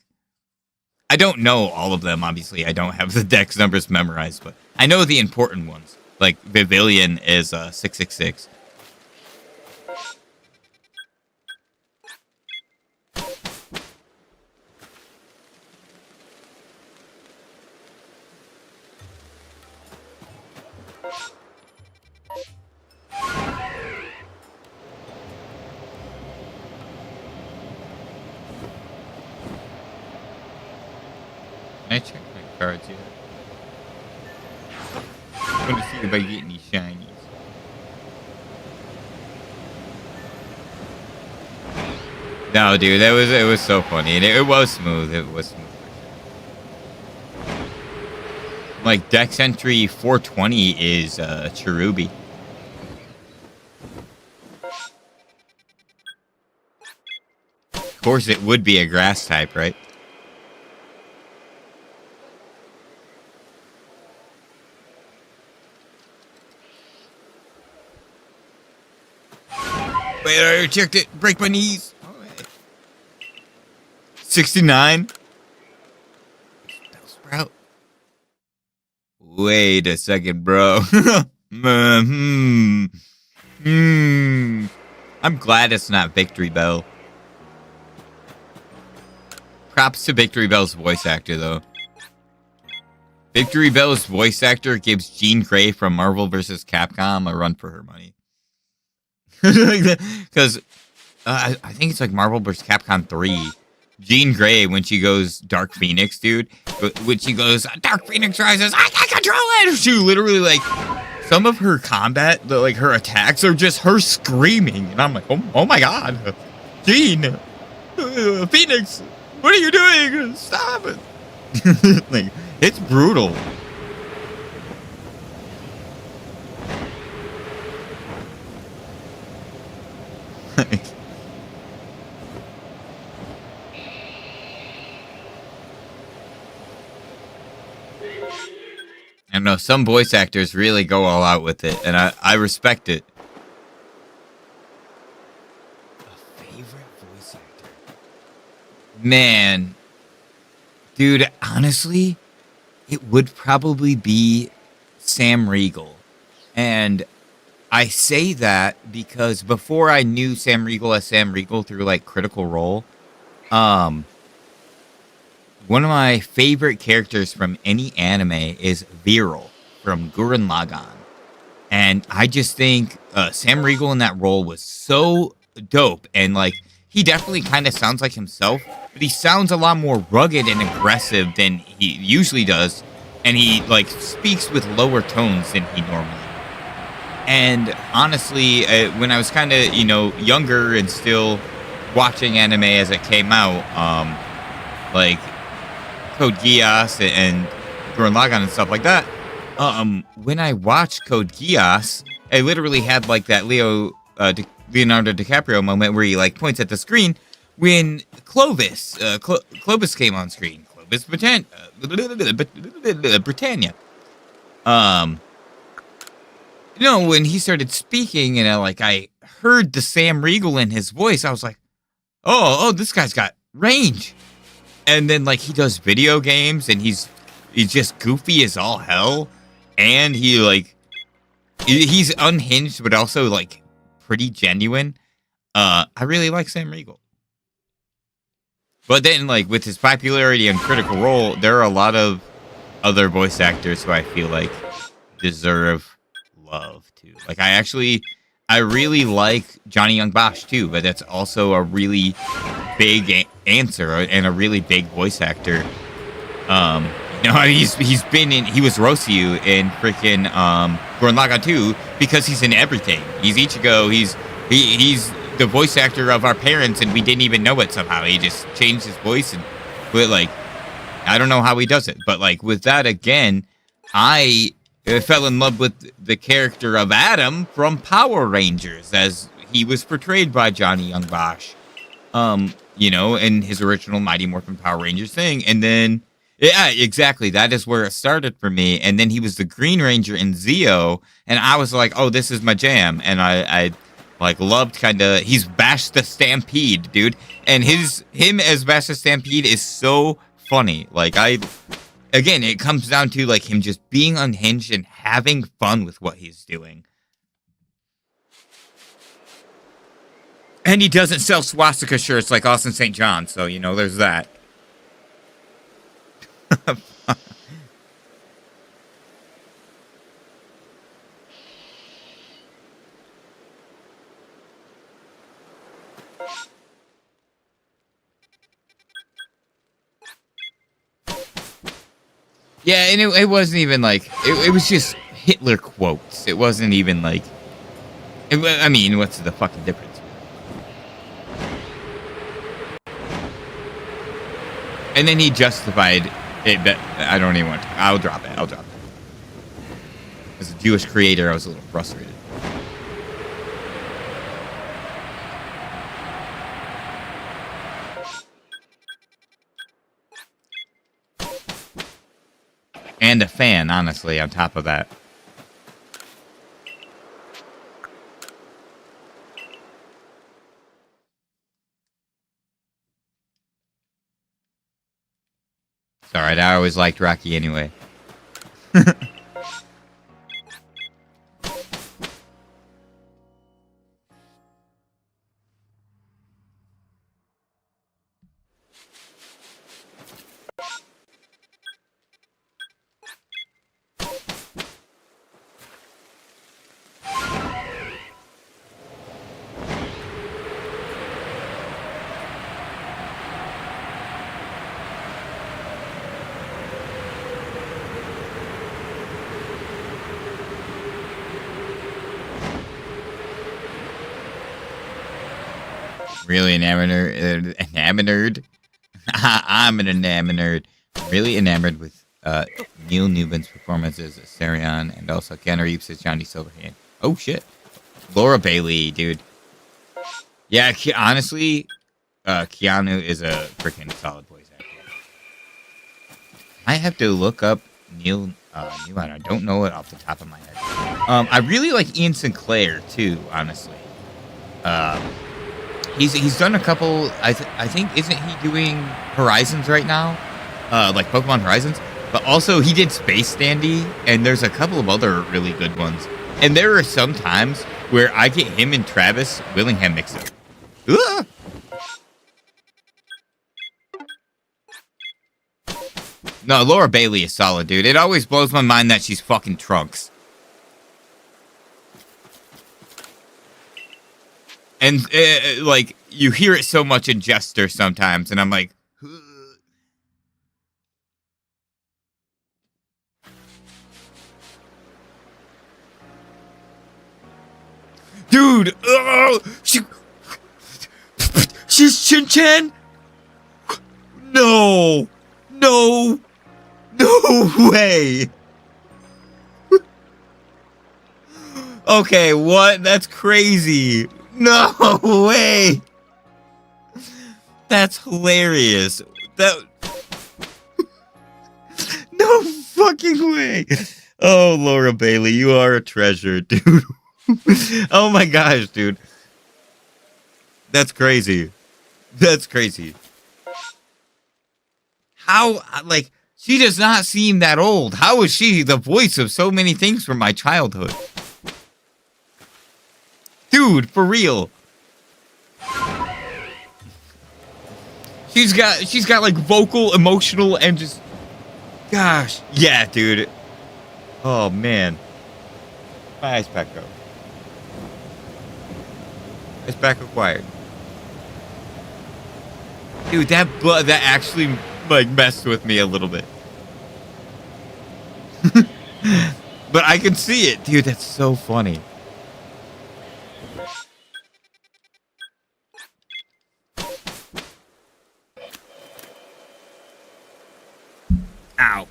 I don't know all of them, obviously. I don't have the dex numbers memorized, but I know the important ones. Like, Vivillon is 666. Can I check my cards yet? I want to see if I get any shinies. No, dude, it was so funny, and it was smooth. It was smooth. Like Dex entry 420 is Cherubi. Of course, it would be a grass type, right? Wait, I checked it. Break my knees. 69. Sprout. Wait a second, bro. I'm glad it's not Victory Bell. Props to Victory Bell's voice actor, though. Victory Bell's voice actor gives Jean Grey from Marvel vs. Capcom a run for her money. Because I think it's like Marvel vs. Capcom 3. Jean Grey, when she goes Dark Phoenix, dude, when she goes, Dark Phoenix rises, I can't control it! She literally, like, some of her combat, like, her attacks are just her screaming. And I'm like, oh my god. Jean! Phoenix! What are you doing? Stop it! Like, it's brutal. I know some voice actors really go all out with it, and I respect it. A favorite voice actor? Man, dude, honestly, it would probably be Sam Riegel. And I say that because before I knew Sam Riegel as Sam Riegel through like Critical Role, um, one of my favorite characters from any anime is Viral from Gurren Lagann. And I just think Sam Riegel in that role was so dope. And like, he definitely kind of sounds like himself, but he sounds a lot more rugged and aggressive than he usually does. And he like speaks with lower tones than he normally. And honestly, when I was kind of, younger and still watching anime as it came out, like Code Geass and Gurren Lagann and stuff like that, when I watched Code Geass, I literally had like that Leonardo DiCaprio moment where he like points at the screen when Clovis came on screen. Clovis Britannia. When he started speaking and I heard the Sam Riegel in his voice, I was like, oh, this guy's got range. And then like he does video games and he's just goofy as all hell. And he's unhinged, but also like pretty genuine. I really like Sam Riegel. But then like with his popularity and Critical Role, there are a lot of other voice actors who I feel like deserve love too. Like I really like Johnny Young Bosch too, but that's also a really big answer and a really big voice actor. He was Rossiu in freaking Gurren Lagann 2 because he's in everything. He's Ichigo. He's the voice actor of our parents, and we didn't even know it somehow. He just changed his voice, but like I don't know how he does it. But like with that again, I fell in love with the character of Adam from Power Rangers as he was portrayed by Johnny Young Bosch. In his original Mighty Morphin Power Rangers thing. And then, yeah, exactly. That is where it started for me. And then he was the Green Ranger in Zeo. And I was like, oh, this is my jam. And I loved he's Bash the Stampede, dude. And him as Bash the Stampede is so funny. Again, it comes down to like him just being unhinged and having fun with what he's doing. And he doesn't sell swastika shirts like Austin St. John, so, there's that. Yeah, and it wasn't even like, it was just Hitler quotes. It wasn't even like, what's the fucking difference? And then he justified it, but I don't even want to. I'll drop it. As a Jewish creator, I was a little frustrated. And a fan, honestly, on top of that. It's alright, I always liked Rocky anyway. Really enamored. I'm an enamored. Really enamored with Neil Newman's performance as Sarion and also Keanu Reeves as Johnny Silverhand. Oh shit. Laura Bailey, dude. Yeah, honestly, Keanu is a freaking solid voice actor. I have to look up Neil Newman. I don't know it off the top of my head. I really like Ian Sinclair too, honestly. He's done a couple. I think isn't he doing Horizons right now? Like Pokemon Horizons. But also he did Space Dandy, and there's a couple of other really good ones. And there are some times where I get him and Travis Willingham mixed up. Ugh! No, Laura Bailey is solid, dude. It always blows my mind that she's fucking Trunks. And, like, you hear it so much in Jester sometimes, and I'm like... Ugh. Dude! Oh, she's Chin-Chan? No! No! No way! Okay, what? That's crazy. No way! That's hilarious. That... No fucking way! Oh, Laura Bailey, you are a treasure, dude. Oh my gosh, dude. That's crazy. That's crazy. How, like, she does not seem that old. How is she the voice of so many things from my childhood? Dude, for real. She's got like vocal, emotional, and just, gosh. Yeah, dude. Oh, man. My ice pack go. Ice pack acquired. Dude, that actually, like, messed with me a little bit. But I can see it. Dude, that's so funny. Ow.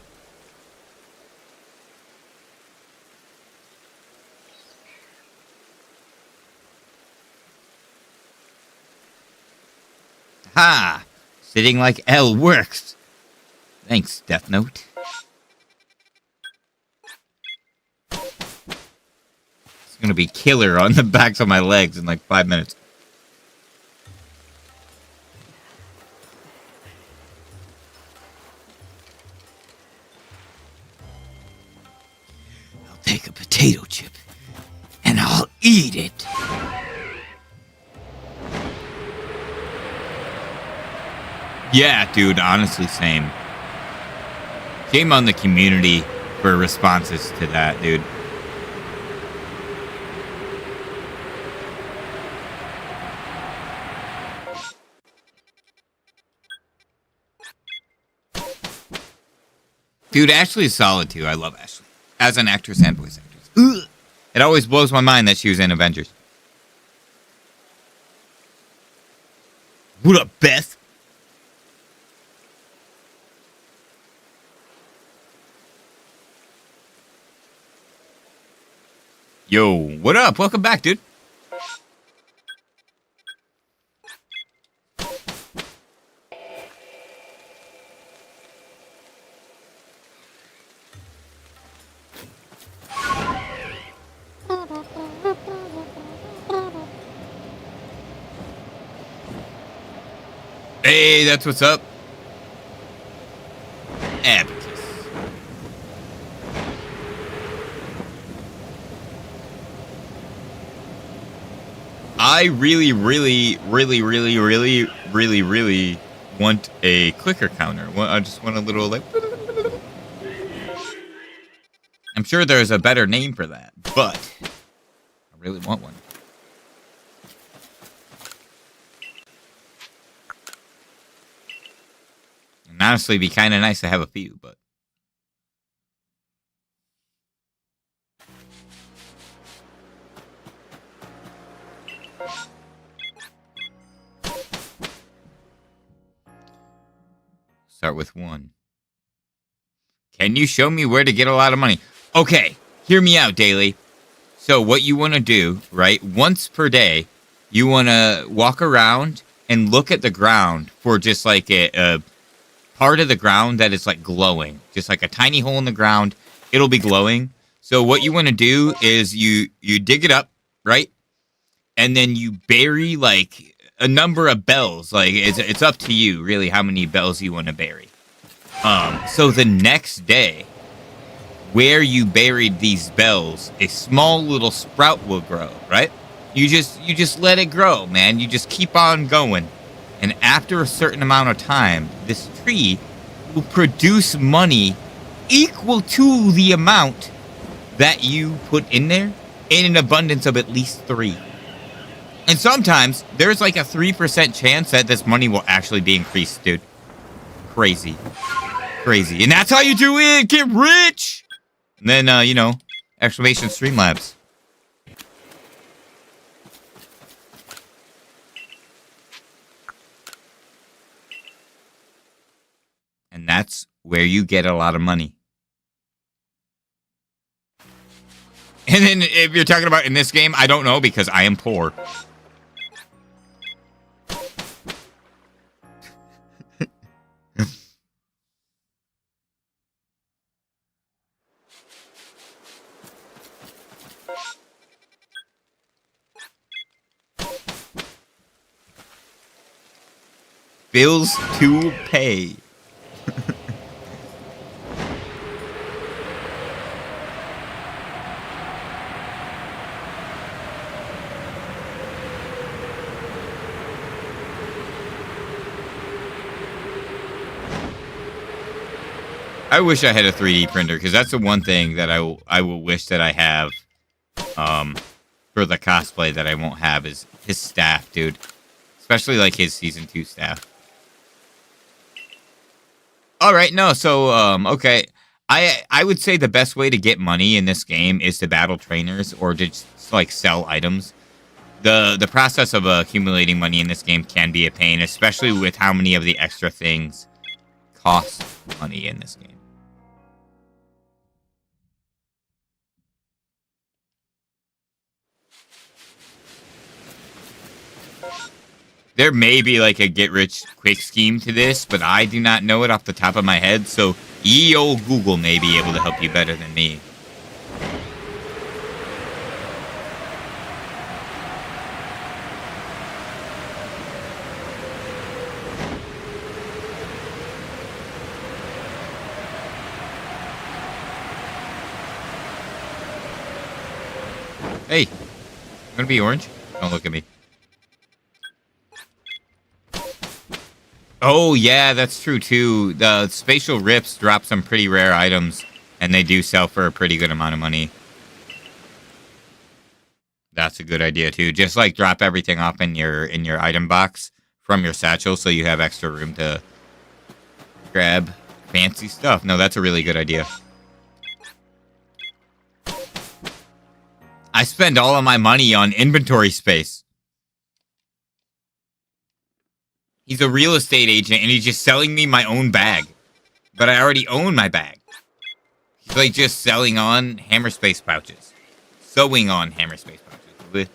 Ha! Sitting like L works. Thanks, Death Note. It's gonna be killer on the backs of my legs in like 5 minutes. I'll take a potato chip and I'll eat it. Yeah, dude, honestly, same. Shame on the community for responses to that, dude. Dude, Ashley is solid, too. I love Ashley. As an actress and voice actress. Ugh. It always blows my mind that she was in Avengers. What up, Beth? Yo, what up? Welcome back, dude. Hey, that's what's up. Abacus. I really want a clicker counter. I just want a little, like... I'm sure there's a better name for that, but I really want one. And honestly, it'd be kind of nice to have a few, but... Start with 1. Can you show me where to get a lot of money? Okay, hear me out, Daily. So what you want to do, right, once per day, you want to walk around and look at the ground for just like a part of the ground that is like glowing. Just like a tiny hole in the ground, it'll be glowing. So what you want to do is you dig it up, right? And then you bury like a number of bells. Like it's up to you really how many bells you want to bury. So the next day, where you buried these bells, a small little sprout will grow, right? You just let it grow, man. You just keep on going. And after a certain amount of time, this tree will produce money equal to the amount that you put in there in an abundance of at least 3. And sometimes there's like a 3% chance that this money will actually be increased, dude. Crazy. Crazy. And that's how you do it. Get rich. And then, exclamation Streamlabs. And that's where you get a lot of money. And then if you're talking about in this game, I don't know because I am poor. Bills to pay. I wish I had a 3D printer because that's the one thing that I will wish that I have for the cosplay that I won't have is his staff, dude. Especially like his season 2 staff. All right, no, so okay. I would say the best way to get money in this game is to battle trainers or to just like sell items. The process of accumulating money in this game can be a pain, especially with how many of the extra things cost money in this game. There may be like a get-rich-quick scheme to this, but I do not know it off the top of my head, so ye old Google may be able to help you better than me. Hey, I'm gonna be orange. Don't look at me. Oh, yeah, that's true, too. The spatial rips drop some pretty rare items, and they do sell for a pretty good amount of money. That's a good idea, too. Just, like, drop everything off in your item box from your satchel so you have extra room to grab fancy stuff. No, that's a really good idea. I spend all of my money on inventory space. He's a real estate agent, and he's just selling me my own bag. But I already own my bag. He's like just selling on hammer space pouches. Sewing on hammer space pouches.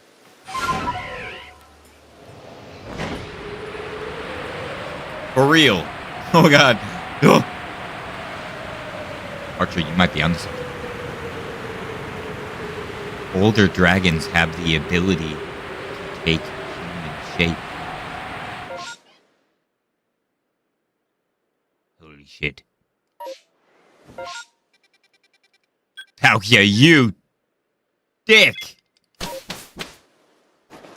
For real. Oh, God. Ugh. Archer, you might be on something. Older dragons have the ability to take human shape. Holy shit. Palkia, you dick!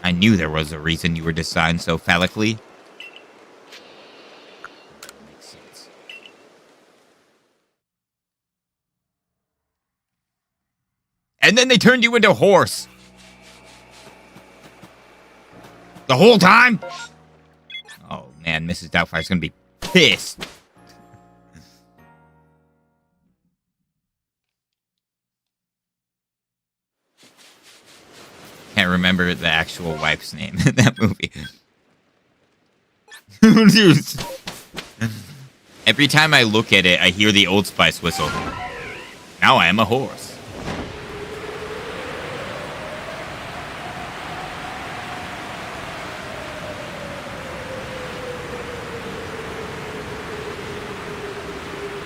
I knew there was a reason you were designed so phallically. Makes sense. And then they turned you into a horse. The whole time? Oh, man, Mrs. Doubtfire's gonna be pissed. Can't remember the actual wife's name in that movie. Every time I look at it, I hear the Old Spice whistle. Now I am a horse.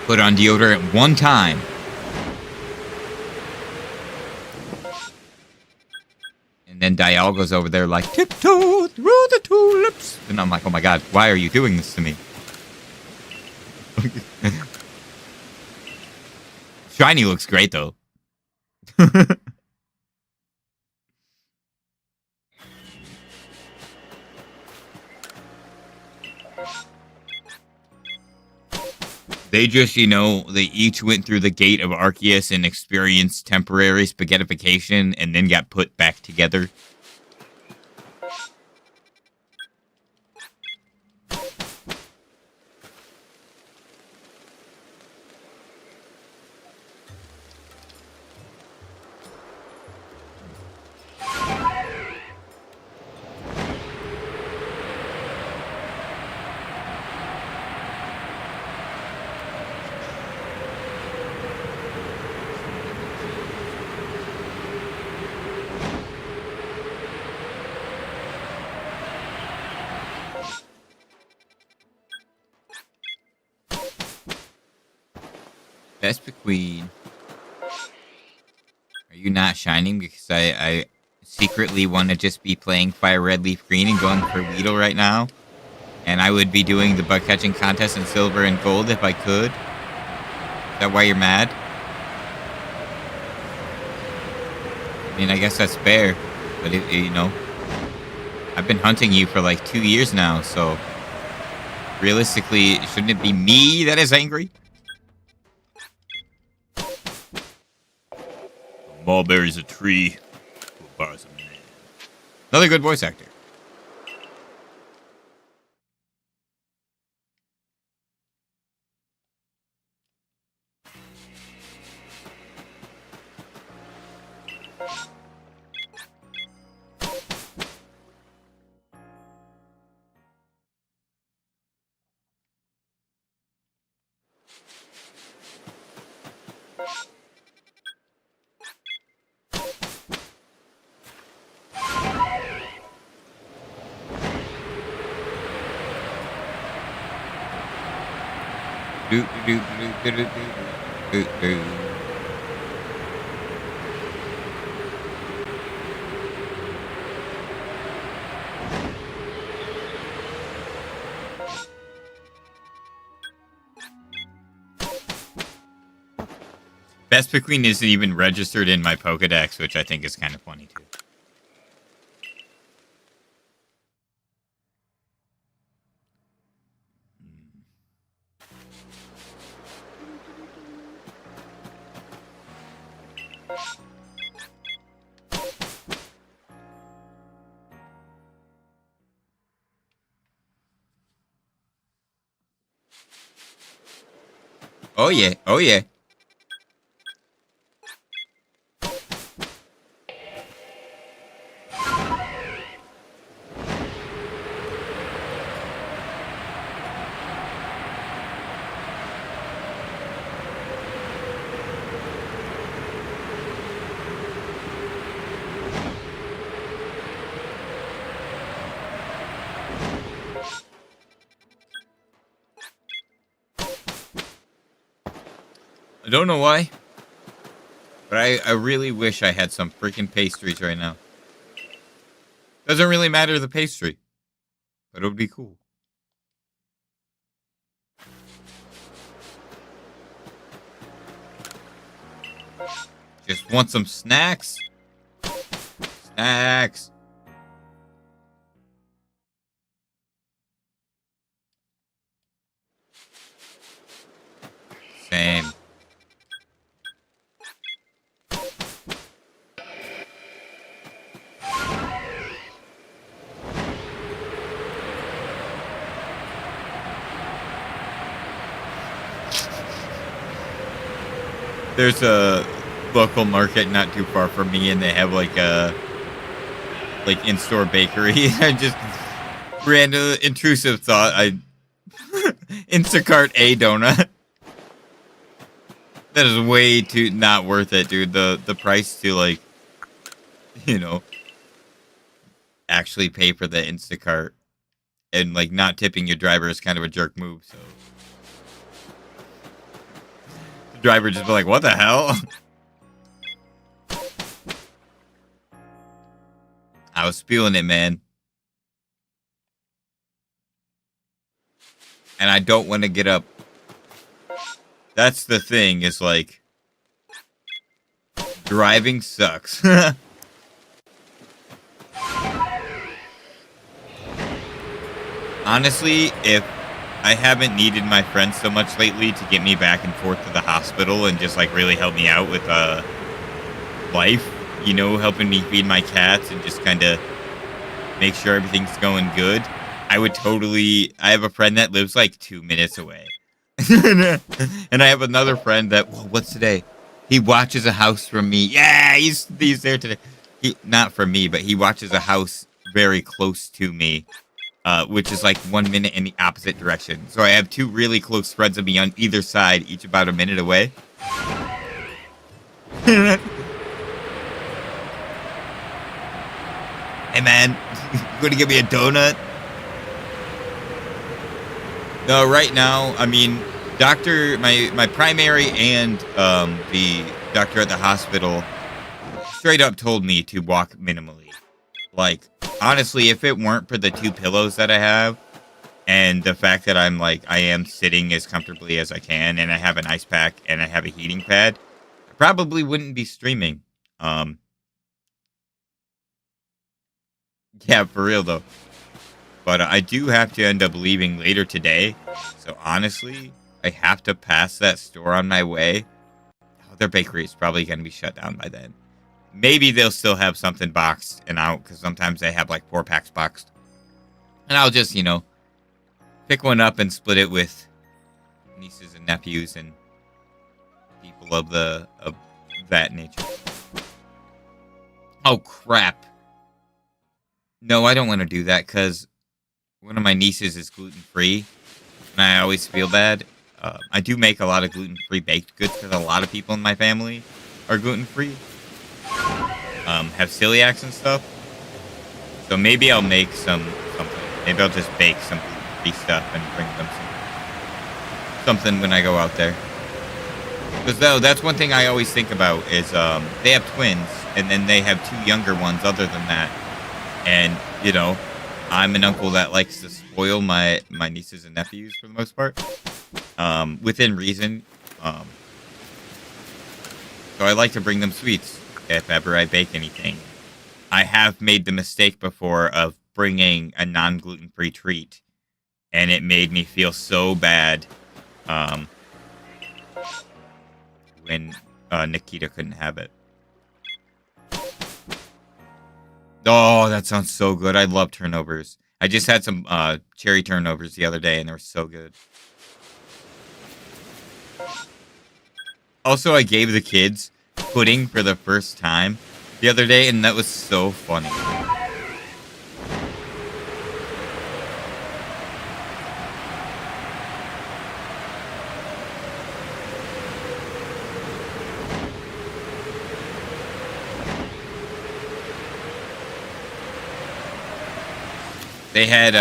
Put on deodorant one time. And then Dial goes over there like, tiptoe through the tulips. And I'm like, oh my god, why are you doing this to me? Shiny looks great, though. They just, they each went through the gate of Arceus and experienced temporary spaghettification and then got put back together. Vespiquen, are you not shining? Because I secretly want to just be playing Fire Red Leaf Green and going for Weedle right now. And I would be doing the bug catching contest in silver and gold if I could. Is that why you're mad? I mean, I guess that's fair. But, I've been hunting you for like 2 years now, so realistically, shouldn't it be me that is angry? Mulberry's a tree. Bars a man. Another good voice actor. Vespiquen isn't even registered in my Pokedex, which I think is kind of funny too. Oh yeah, oh yeah. I don't know why, but I really wish I had some freaking pastries right now. Doesn't really matter the pastry, but it would be cool. Just want some snacks. Snacks. Same. There's a local market not too far from me, and they have like a in-store bakery. I just random intrusive thought. I Instacart a donut. That is way too not worth it, dude. The price to like, you know, actually pay for the Instacart and like not tipping your driver is kind of a jerk move. So the driver just be like, "What the hell?" I was spewing it, man. And I don't want to get up. That's the thing, is like, driving sucks. Honestly, if I haven't needed my friends so much lately to get me back and forth to the hospital and just like really help me out with life, you know, helping me feed my cats and just kind of make sure everything's going good, I would totally. I have a friend that lives like 2 minutes away. And I have another friend that, well, what's today? He watches a house from me. Yeah, he's there today. Not from me, but he watches a house very close to me, which is like 1 minute in the opposite direction. So I have two really close friends of me on either side, each about a minute away. Hey man, you gonna give me a donut? No, right now, I mean, my primary and the doctor at the hospital straight up told me to walk minimally. Like, honestly, if it weren't for the 2 pillows that I have and the fact that I am sitting as comfortably as I can and I have an ice pack and I have a heating pad, I probably wouldn't be streaming. Yeah, for real though. But I do have to end up leaving later today. So honestly, I have to pass that store on my way. Oh, their bakery is probably going to be shut down by then. Maybe they'll still have something boxed and out, because sometimes they have like 4 packs boxed. And I'll just, pick one up and split it with nieces and nephews and people of that nature. Oh, crap. No, I don't want to do that, because one of my nieces is gluten-free, and I always feel bad. I do make a lot of gluten-free baked goods, because a lot of people in my family are gluten-free. Have celiacs and stuff. So maybe I'll make something. Maybe I'll just bake some gluten-free stuff and bring them something when I go out there. Because that's one thing I always think about is they have twins, and then they have 2 younger ones other than that. And, I'm an uncle that likes to spoil my nieces and nephews for the most part. Within reason. So I like to bring them sweets if ever I bake anything. I have made the mistake before of bringing a non-gluten-free treat, and it made me feel so bad when Nikita couldn't have it. Oh, that sounds so good. I love turnovers. I just had some cherry turnovers the other day, and they were so good. Also, I gave the kids pudding for the first time the other day, and that was so funny. They had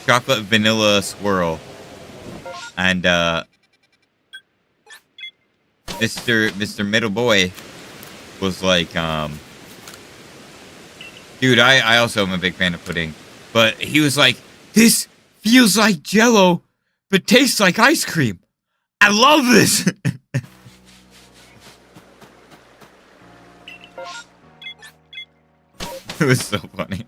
chocolate vanilla swirl, and Mr. Middle Boy was like, dude, I also am a big fan of pudding, but he was like, this feels like Jell-O, but tastes like ice cream. I love this. It was so funny.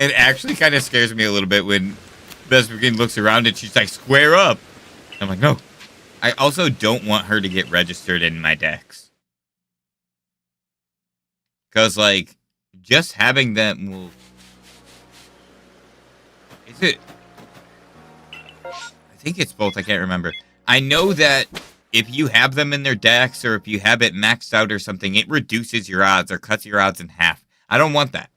It actually kind of scares me a little bit when Vespiquen looks around and she's like, square up. I'm like, no. I also don't want her to get registered in my decks. Because, like, just having them will... Is it... I think it's both. I can't remember. I know that if you have them in their decks or if you have it maxed out or something, it reduces your odds or cuts your odds in half. I don't want that.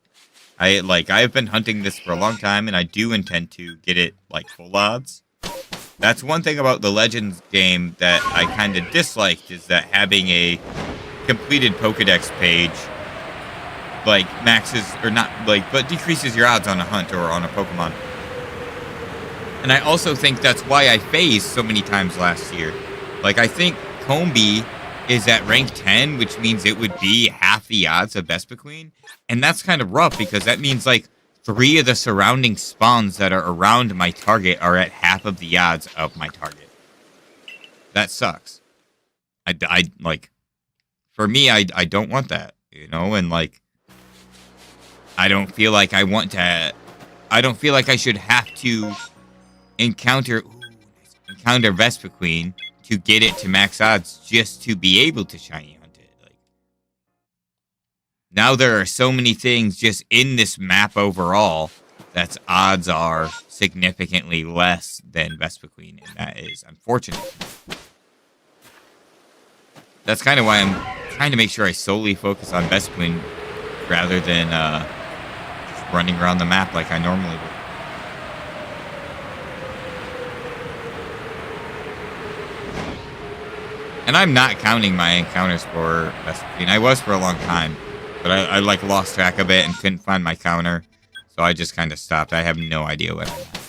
I've been hunting this for a long time, and I do intend to get it, like, full odds. That's one thing about the Legends game that I kind of disliked, is that having a completed Pokedex page, like, maxes, or not, like, but decreases your odds on a hunt or on a Pokemon. And I also think that's why I phased so many times last year. Like, I think Combi is at rank 10, which means it would be half the odds of Vespiquen. And that's kind of rough, because that means, like, 3 of the surrounding spawns that are around my target are at half of the odds of my target. That sucks. I like, for me, I don't want that, you know? And, like, I don't feel like I want to... I don't feel like I should have to encounter Vespiquen to get it to max odds just to be able to shiny hunt it. Like, now there are so many things just in this map overall that's odds are significantly less than Vespiquen, and that is unfortunate. That's kind of why I'm trying to make sure I solely focus on Vespiquen rather than just running around the map like I normally would. And I'm not counting my encounters for Vespiquen. I was for a long time, but I like lost track of it and couldn't find my counter, so I just kind of stopped. I have no idea what I'm at.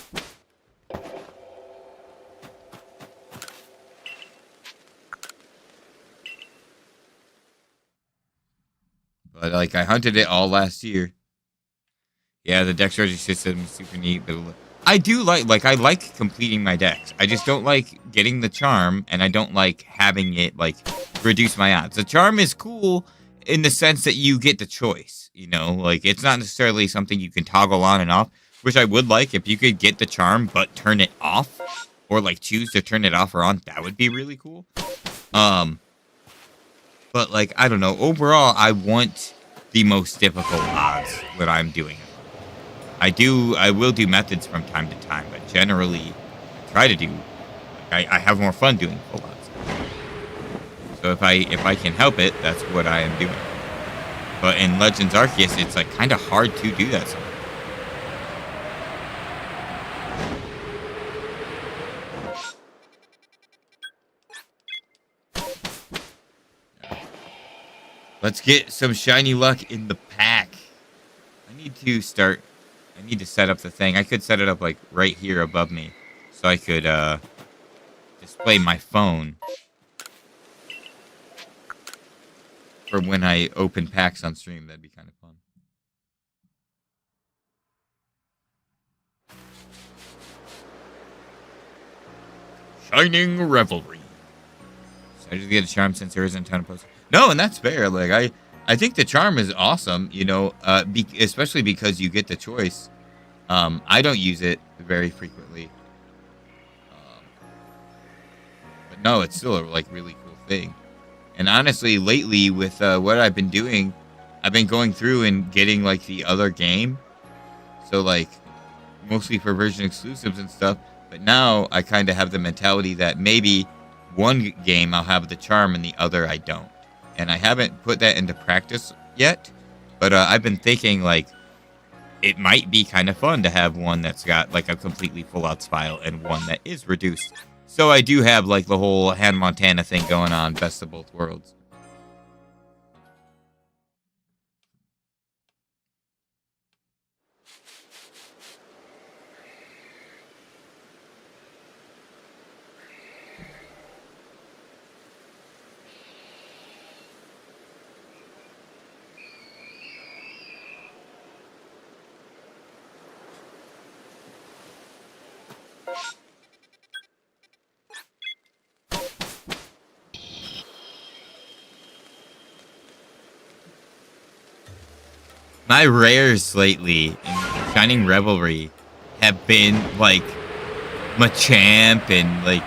But, like, I hunted it all last year. Yeah, the deck strategy system is super neat, but I do I like completing my decks. I just don't like getting the charm, and I don't like having it, like, reduce my odds. The charm is cool in the sense that you get the choice, you know? Like, it's not necessarily something you can toggle on and off, which I would like. If you could get the charm but turn it off, or, like, choose to turn it off or on, that would be really cool. But, like, I don't know. Overall, I want the most difficult odds when I'm doing it. I will do methods from time to time, but generally try to do, I have more fun doing full odds. So if I can help it, that's what I am doing. But in Legends Arceus, it's, like, kind of hard to do that sometimes. Let's get some shiny luck in the pack. I need to set up the thing. I could set it up, like, right here above me, so I could display my phone for when I open packs on stream. That'd be kind of fun. Shining Revelry. So I just get a charm since there isn't a ton of posts. No, and that's fair. Like, I think the charm is awesome, you know, especially because you get the choice. I don't use it very frequently. But no, it's still a, like, really cool thing. And honestly, lately with what I've been doing, I've been going through and getting, like, the other game. So, like, mostly for version exclusives and stuff. But now I kind of have the mentality that maybe one game I'll have the charm and the other I don't. And I haven't put that into practice yet, but I've been thinking, like, it might be kind of fun to have one that's got, like, a completely full odds file and one that is reduced. So I do have, like, the whole Hannah Montana thing going on, best of both worlds. My rares lately in Shining Revelry have been like Machamp and like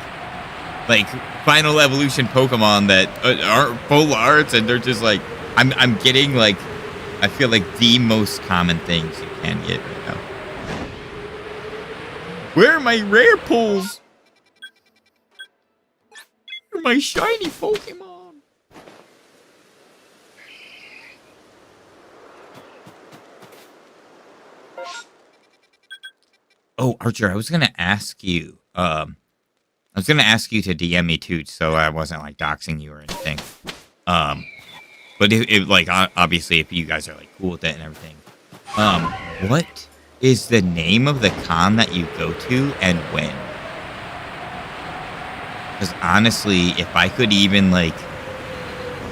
Final Evolution Pokemon that aren't full arts, and they're just like I'm getting like I feel like the most common things you can get right now. Where are my rare pulls? Where are my shiny Pokemon? Oh, Archer, I was gonna ask you. I was gonna ask you to DM me too, so I wasn't like doxing you or anything. But if like obviously if you guys are like cool with it and everything, what is the name of the con that you go to and when? Because honestly, if I could even like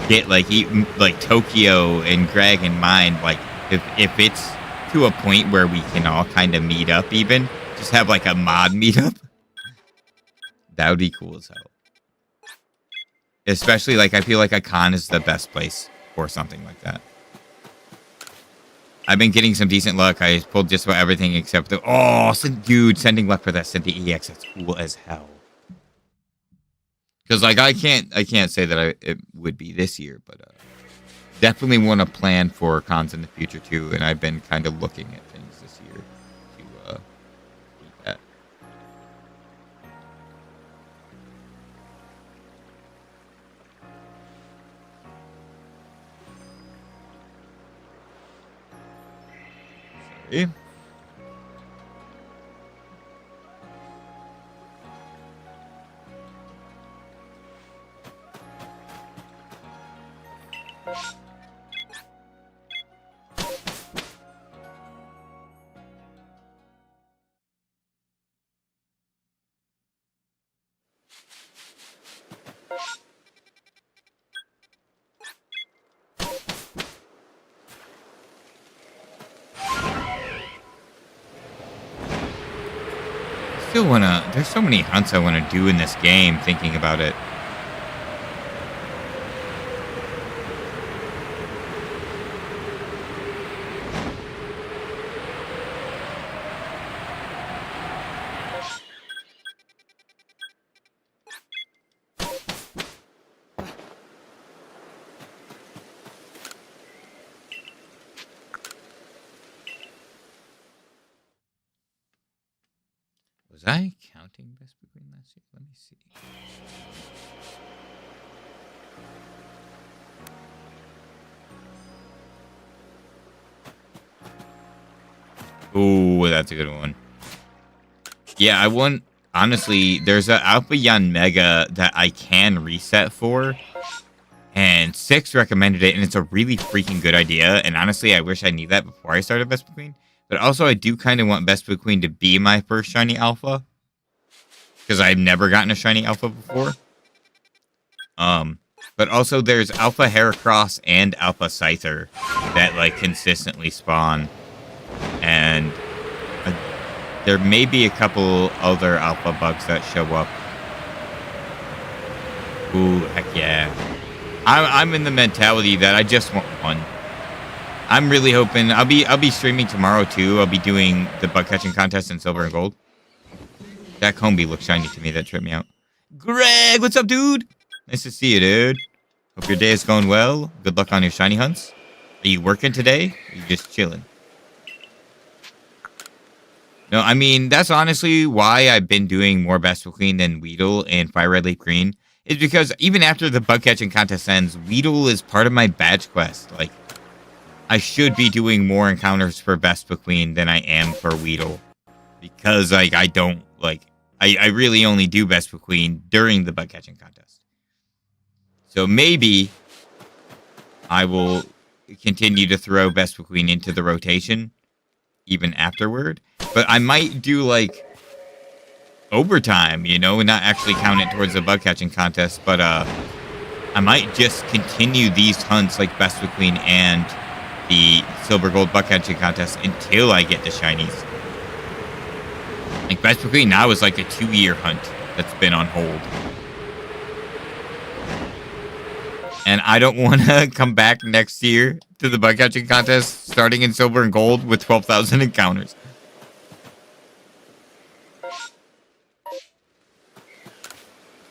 get like even like Tokyo and Greg in mind, like if it's to a point where we can all kind of meet up, even just have like a mod meetup, that would be cool as hell. Especially like I feel like a con is the best place for something like that. I've been getting some decent luck. I pulled just about everything except the dude, sending luck for that Cynthia EX. That's cool as hell. Because like I can't say that it would be this year, but definitely want to plan for cons in the future too. And I've been kind of looking at things this year to meet that. Sorry. There's so many hunts I want to do in this game, thinking about it. Was I counting Vespiquen last year? Let me see. Ooh, that's a good one. Yeah, I want... Honestly, there's an Alpha Yan Mega that I can reset for. And 6 recommended it, and it's a really freaking good idea. And honestly, I wish I knew that before I started Vespiquen. But also, I do kind of want Vespiquen to be my first shiny alpha. Because I've never gotten a shiny alpha before. But also, there's Alpha Heracross and Alpha Scyther that, like, consistently spawn. And there may be a couple other alpha bugs that show up. Ooh, heck yeah. I'm in the mentality that I just want one. I'm really hoping I'll be streaming tomorrow too. I'll be doing the bug catching contest in silver and gold. That Combi looks shiny to me. That tripped me out. Greg, what's up, dude? Nice to see you, dude. Hope your day is going well. Good luck on your shiny hunts. Are you working today? Or are you just chilling? No, I mean, that's honestly why I've been doing more Vespiquen than Weedle and Fire Red Leaf Green. Is because even after the bug catching contest ends, Weedle is part of my badge quest. Like, I should be doing more encounters for Vespiquen than I am for Weedle. Because, like, I don't, like, I really only do Vespiquen during the bug catching contest. So maybe I will continue to throw Vespiquen into the rotation even afterward. But I might do, like, overtime, you know, and not actually count it towards the bug catching contest. But I might just continue these hunts like Vespiquen and the silver gold bug catching contest until I get the shinies. Like Vespiquen now is like a 2-year hunt that's been on hold. And I don't want to come back next year to the bug catching contest starting in silver and gold with 12,000 encounters.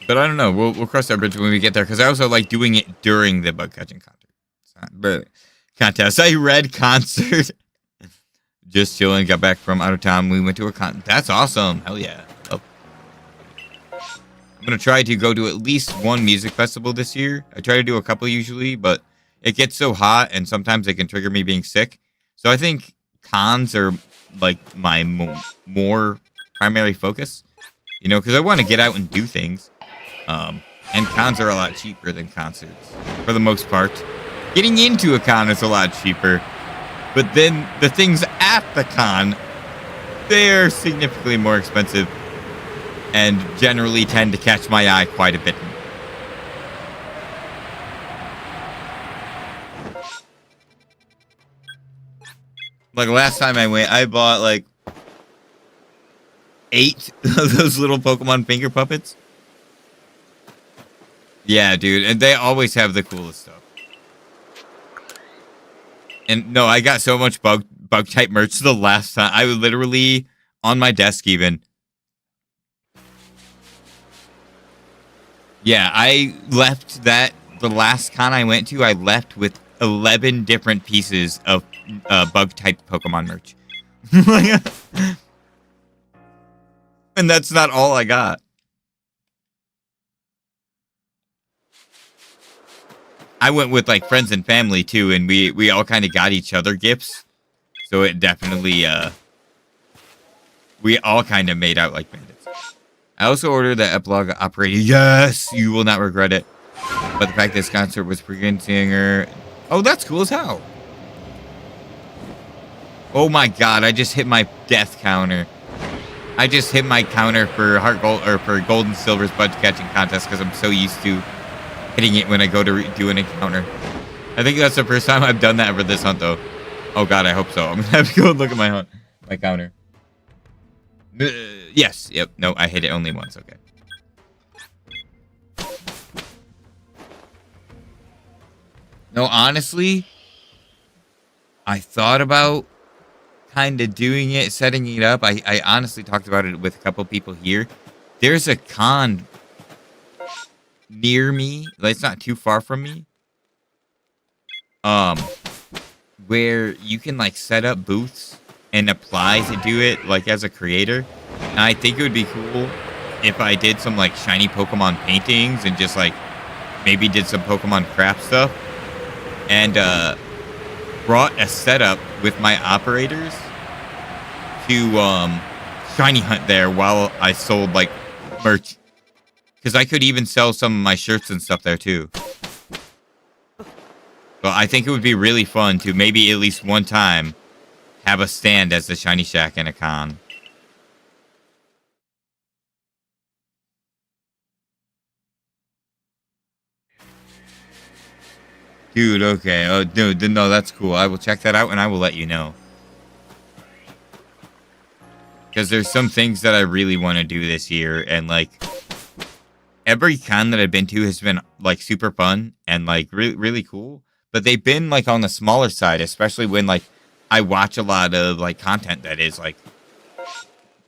But I don't know. We'll cross that bridge when we get there, because I also like doing it during the bug catching contest. I read concert. Just chilling. Got back from out of town. We went to a con. That's awesome. Hell yeah. Oh. I'm gonna try to go to at least one music festival this year. I try to do a couple usually, but it gets so hot, and sometimes it can trigger me being sick. So I think cons are like my more primary focus. You know, because I want to get out and do things. And cons are a lot cheaper than concerts, for the most part. Getting into a con is a lot cheaper, but then the things at the con, they're significantly more expensive and generally tend to catch my eye quite a bit. Like last time I went, I bought like 8 of those little Pokemon finger puppets. Yeah, dude, and they always have the coolest stuff. And no, I got so much bug type merch the last time. I was literally on my desk even. Yeah, I left that the last con I went to. I left with 11 different pieces of bug type Pokemon merch, and that's not all I got. I went with like friends and family too, and we all kind of got each other gifts, so it definitely we all kind of made out like bandits. I also ordered the epilogue operator. Yes, you will not regret it. But the fact this concert was freaking singer. Oh, that's cool as hell. Oh my god, I just hit my death counter. I just hit my counter for heart gold or for gold and silver's bud catching contest because I'm so used to hitting it when I go to do an encounter. I think that's the first time I've done that for this hunt, though. Oh god, I hope so. I'm gonna have to go and look at my hunt, my counter. Yes, yep. No, I hit it only once. Okay. No, honestly, I thought about kind of doing it, setting it up. I honestly talked about it with a couple people here. There's a con near me, like it's not too far from me, where you can like set up booths and apply to do it like as a creator. And I think it would be cool if I did some like shiny Pokemon paintings and just like maybe did some Pokemon craft stuff and brought a setup with my operators to shiny hunt there while I sold like merch. Because I could even sell some of my shirts and stuff there, too. But I think it would be really fun to maybe at least one time have a stand as the Shiny Shack in a con. Dude, okay. Oh, dude, no, that's cool. I will check that out and I will let you know. Because there's some things that I really want to do this year, and like every con that I've been to has been like super fun and like really cool, but they've been like on the smaller side, especially when like I watch a lot of like content that is like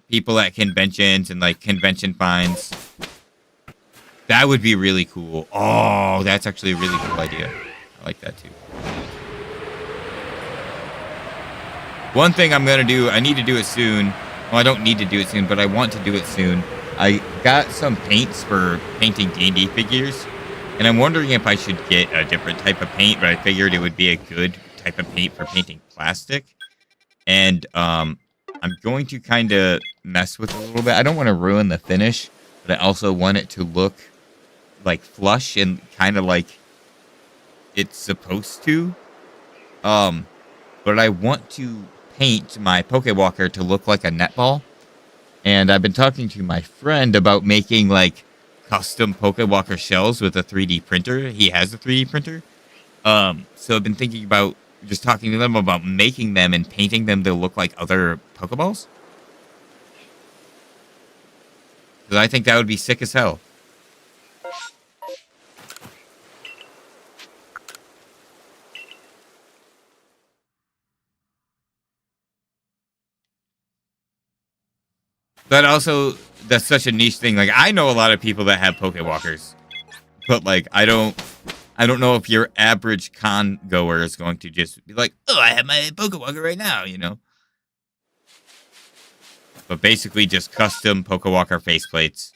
people at conventions and like convention finds. That would be really cool. Oh, that's actually a really cool idea. I like that too. One thing I'm gonna do, I need to do it soon. Well, I don't need to do it soon, but I want to do it soon. I got some paints for painting D&D figures, and I'm wondering if I should get a different type of paint, but I figured it would be a good type of paint for painting plastic. And I'm going to kind of mess with it a little bit. I don't want to ruin the finish, but I also want it to look like flush and kind of like it's supposed to. But I want to paint my Pokewalker to look like a netball. And I've been talking to my friend about making like custom Pokewalker shells with a 3D printer. He has a 3D printer. So I've been thinking about just talking to them about making them and painting them to look like other Pokeballs. Because I think that would be sick as hell. But also, that's such a niche thing. Like, I know a lot of people that have Pokewalkers, but like, I don't know if your average con goer is going to just be like, oh, I have my Pokewalker right now, you know? But basically just custom Pokewalker faceplates.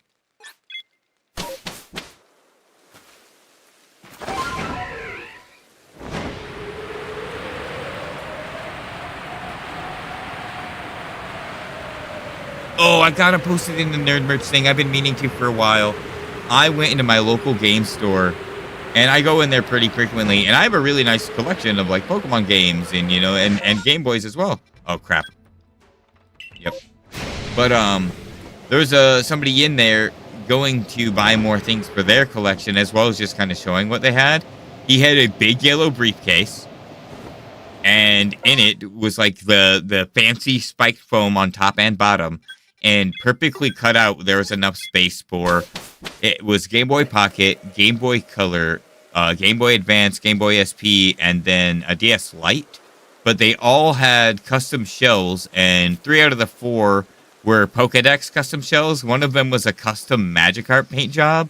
Oh, I gotta post it in the Nerd Merch thing. I've been meaning to for a while. I went into my local game store, and I go in there pretty frequently, and I have a really nice collection of, like, Pokemon games and, you know, and Game Boys as well. Oh, crap. Yep. But, there's somebody in there going to buy more things for their collection, as well as just kind of showing what they had. He had a big yellow briefcase, and in it was, like, the fancy spiked foam on top and bottom. And perfectly cut out, there was enough space for, it was Game Boy Pocket, Game Boy Color, Game Boy Advance, Game Boy SP, and then a DS Lite. But they all had custom shells, and 3 out of the 4 were Pokedex custom shells. One of them was a custom Magikarp paint job.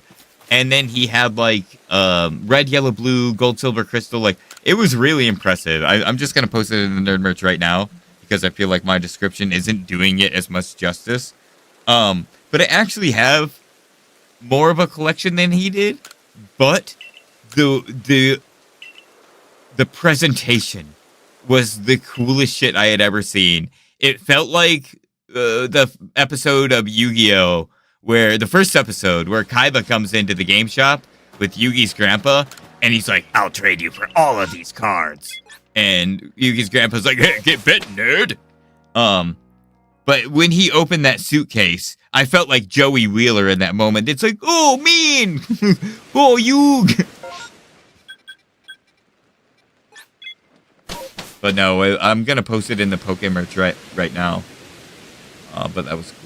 And then he had, like, red, yellow, blue, gold, silver, crystal. Like, it was really impressive. I'm just going to post it in the Nerd Merch right now, because I feel like my description isn't doing it as much justice. But I actually have more of a collection than he did, but the presentation was the coolest shit I had ever seen. It felt like the episode of Yu-Gi-Oh! Where the first episode where Kaiba comes into the game shop with Yugi's grandpa, and he's like, I'll trade you for all of these cards. And Yugi's grandpa's like, hey, get bit, nerd. But when he opened that suitcase, I felt like Joey Wheeler in that moment. It's like, oh, mean. Oh, Yug. But no, I'm going to post it in the Poke Merch right now. But that was cool.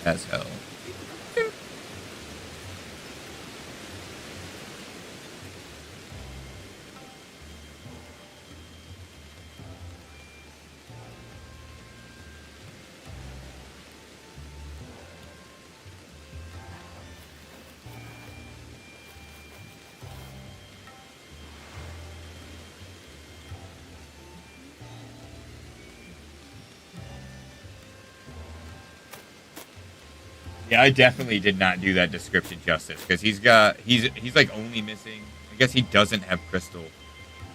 As hell. Yeah, I definitely did not do that description justice, because he's like only missing, I guess he doesn't have crystal,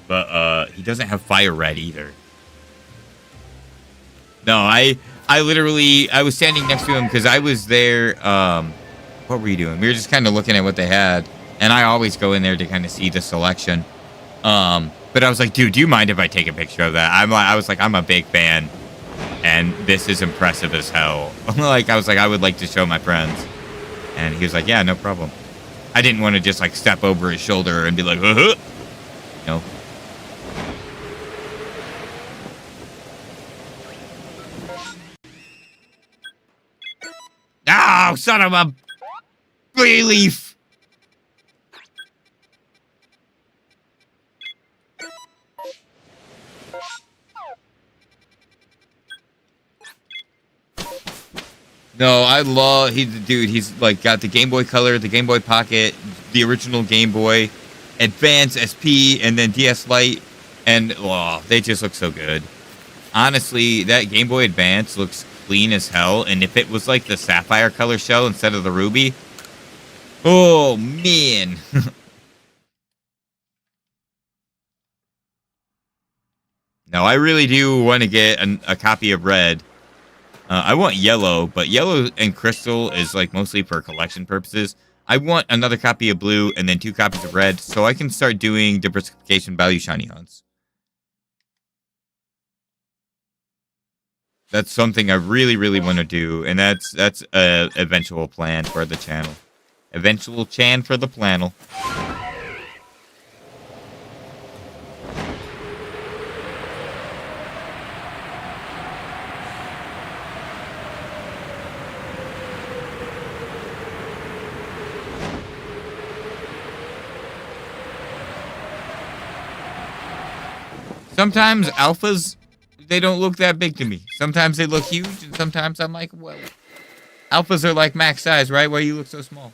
but he doesn't have fire red either. No, I literally, I was standing next to him because I was there. What were you doing? We were just kind of looking at what they had, and I always go in there to kind of see the selection. But I was like, dude, do you mind if I take a picture of that? I was like, I'm a big fan. And this is impressive as hell. Like, I was like, I would like to show my friends. And he was like, yeah, no problem. I didn't want to just, like, step over his shoulder and be like, you know. Oh, son of a leaf. No, I love, he's like got the Game Boy Color, the Game Boy Pocket, the original Game Boy, Advance, SP, and then DS Lite, and they just look so good. Honestly, that Game Boy Advance looks clean as hell, and if it was like the Sapphire color shell instead of the Ruby, oh man. No, I really do want to get a copy of Red. I want Yellow, but Yellow and Crystal is like mostly for collection purposes. I want another copy of Blue and then 2 copies of Red so I can start doing diversification value shiny hunts. That's something I really, really want to do, and that's a eventual plan for the channel. Eventual chan for the planel. Sometimes alphas, they don't look that big to me. Sometimes they look huge, and sometimes I'm like, well, Alphas are like max size, right? Why you look so small?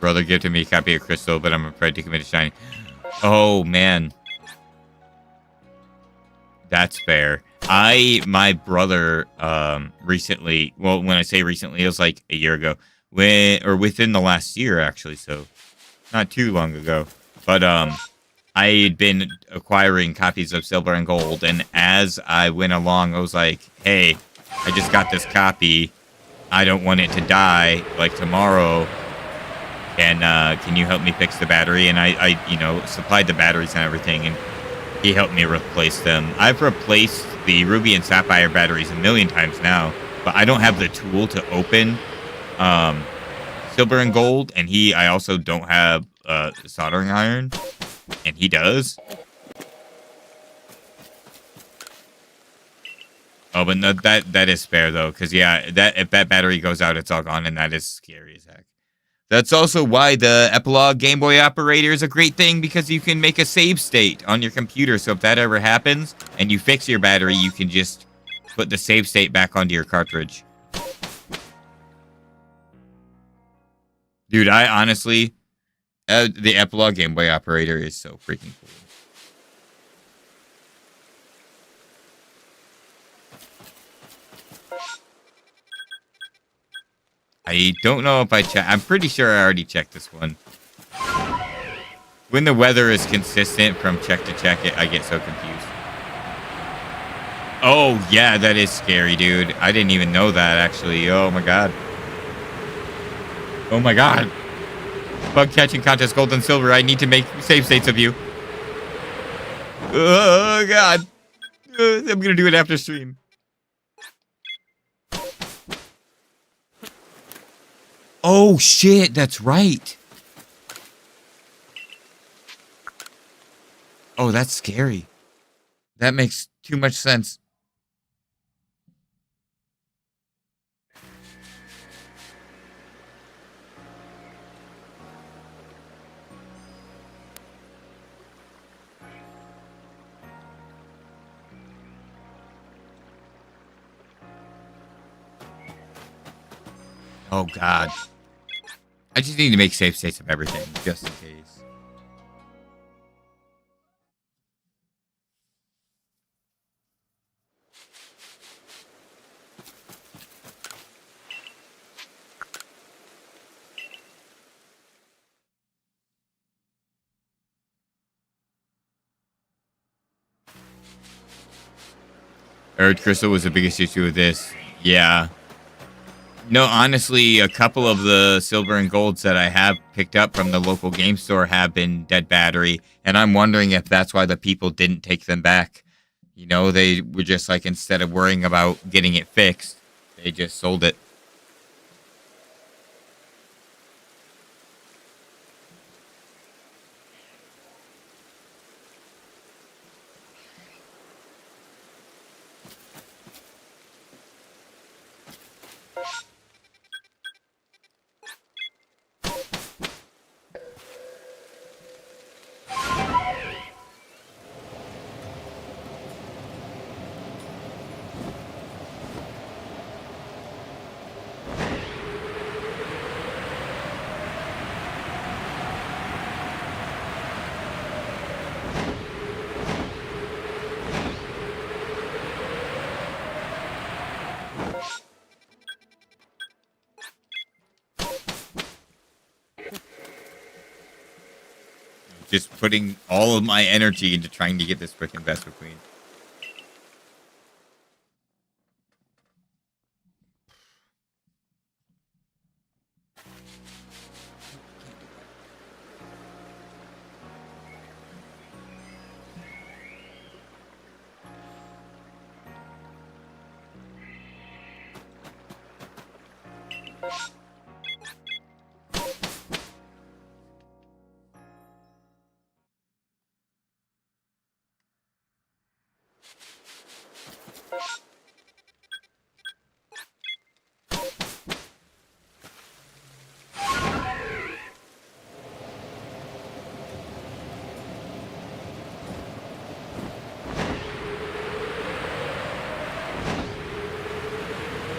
Brother gifted me a copy of Crystal, but I'm afraid to commit to Shiny. Oh, man. That's fair. My brother, recently, well, when I say recently, it was like a year ago, or within the last year, actually, so not too long ago. But, I had been acquiring copies of Silver and Gold, and as I went along, I was like, hey, I just got this copy. I don't want it to die, like, tomorrow. Can you help me fix the battery? And I supplied the batteries and everything, and he helped me replace them. I've replaced the Ruby and Sapphire batteries a million times now, but I don't have the tool to open Silver and Gold, and I also don't have the soldering iron, and he does. Oh, but no, that is fair though, because yeah, if that battery goes out, it's all gone, and that is scary as heck. That's also why the Epilogue Game Boy operator is a great thing, because you can make a save state on your computer. So if that ever happens and you fix your battery, you can just put the save state back onto your cartridge. Dude, I honestly, the Epilogue Game Boy operator is so freaking cool. I don't know if I checked. I'm pretty sure I already checked this one. When the weather is consistent from check to check, I get so confused. Oh, yeah, that is scary, dude. I didn't even know that, actually. Oh, my God. Oh, my God. Bug catching contest, gold and silver. I need to make save states of you. Oh, God. I'm going to do it after stream. Oh, shit. That's right. Oh, that's scary. That makes too much sense. Oh, God. I just need to make save states of everything, just in case. Earth Crystal was the biggest issue with this. Yeah. No, honestly, a couple of the silver and golds that I have picked up from the local game store have been dead battery, and I'm wondering if that's why the people didn't take them back. You know, they were just like, instead of worrying about getting it fixed, they just sold it. Just putting all of my energy into trying to get this freaking Vespiquen.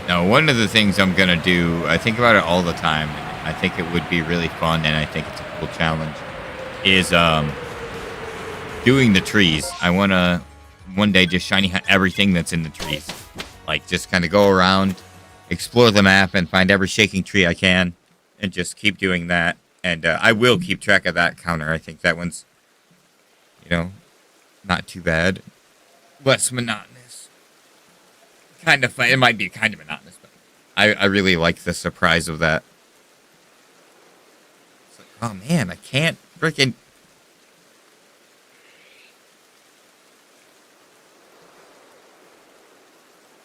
Now, one of the things I'm going to do, I think about it all the time, and I think it would be really fun, and I think it's a cool challenge, is doing the trees. I want to one day just shiny hunt everything that's in the trees. Like, just kind of go around, explore the map, and find every shaking tree I can, and just keep doing that. And I will keep track of that counter. I think that one's, not too bad. Less monotonous. Kind of fun. It might be kind of monotonous, but I really like the surprise of that. It's like, oh man, I can't freaking...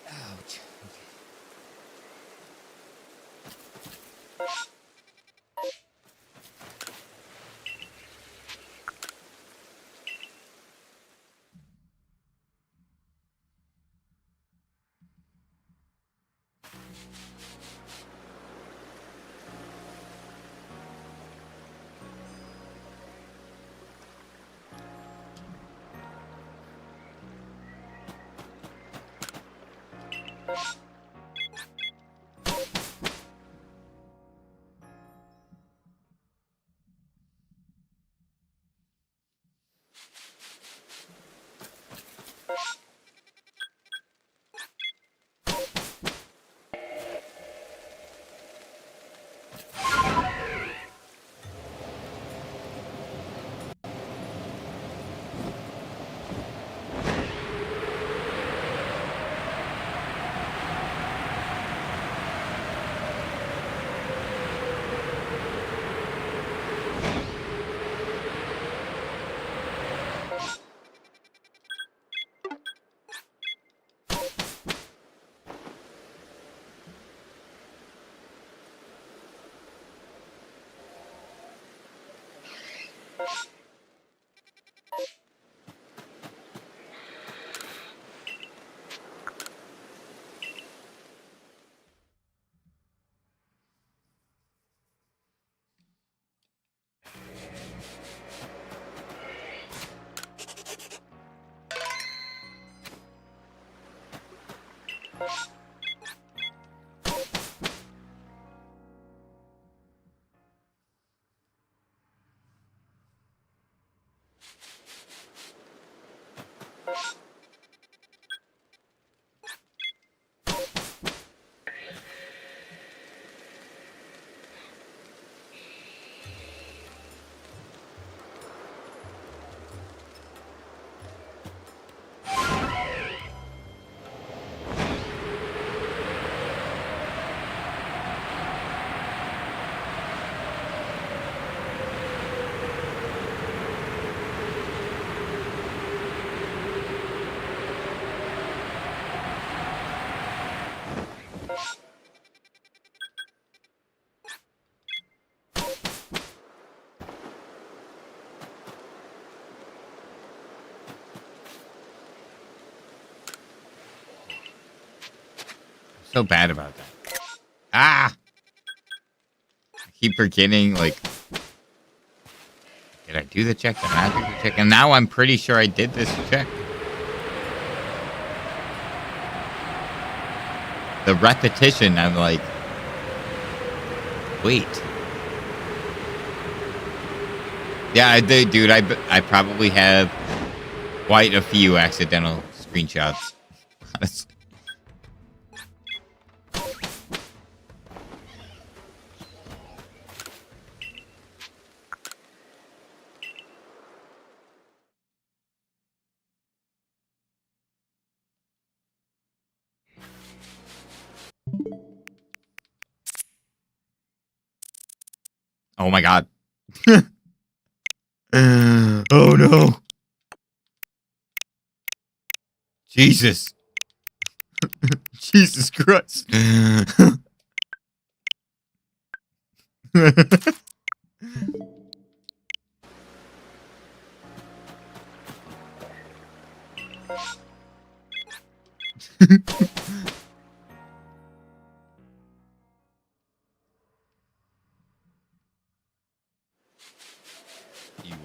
Ouch. So bad about that. Ah! I keep forgetting, like... Did I do the check? Did I not do the check? And now I'm pretty sure I did this check. The repetition, I'm like... Wait. Yeah, I did, dude. I probably have quite a few accidental screenshots. Honestly. Oh my god. Oh no. Jesus. Jesus Christ. You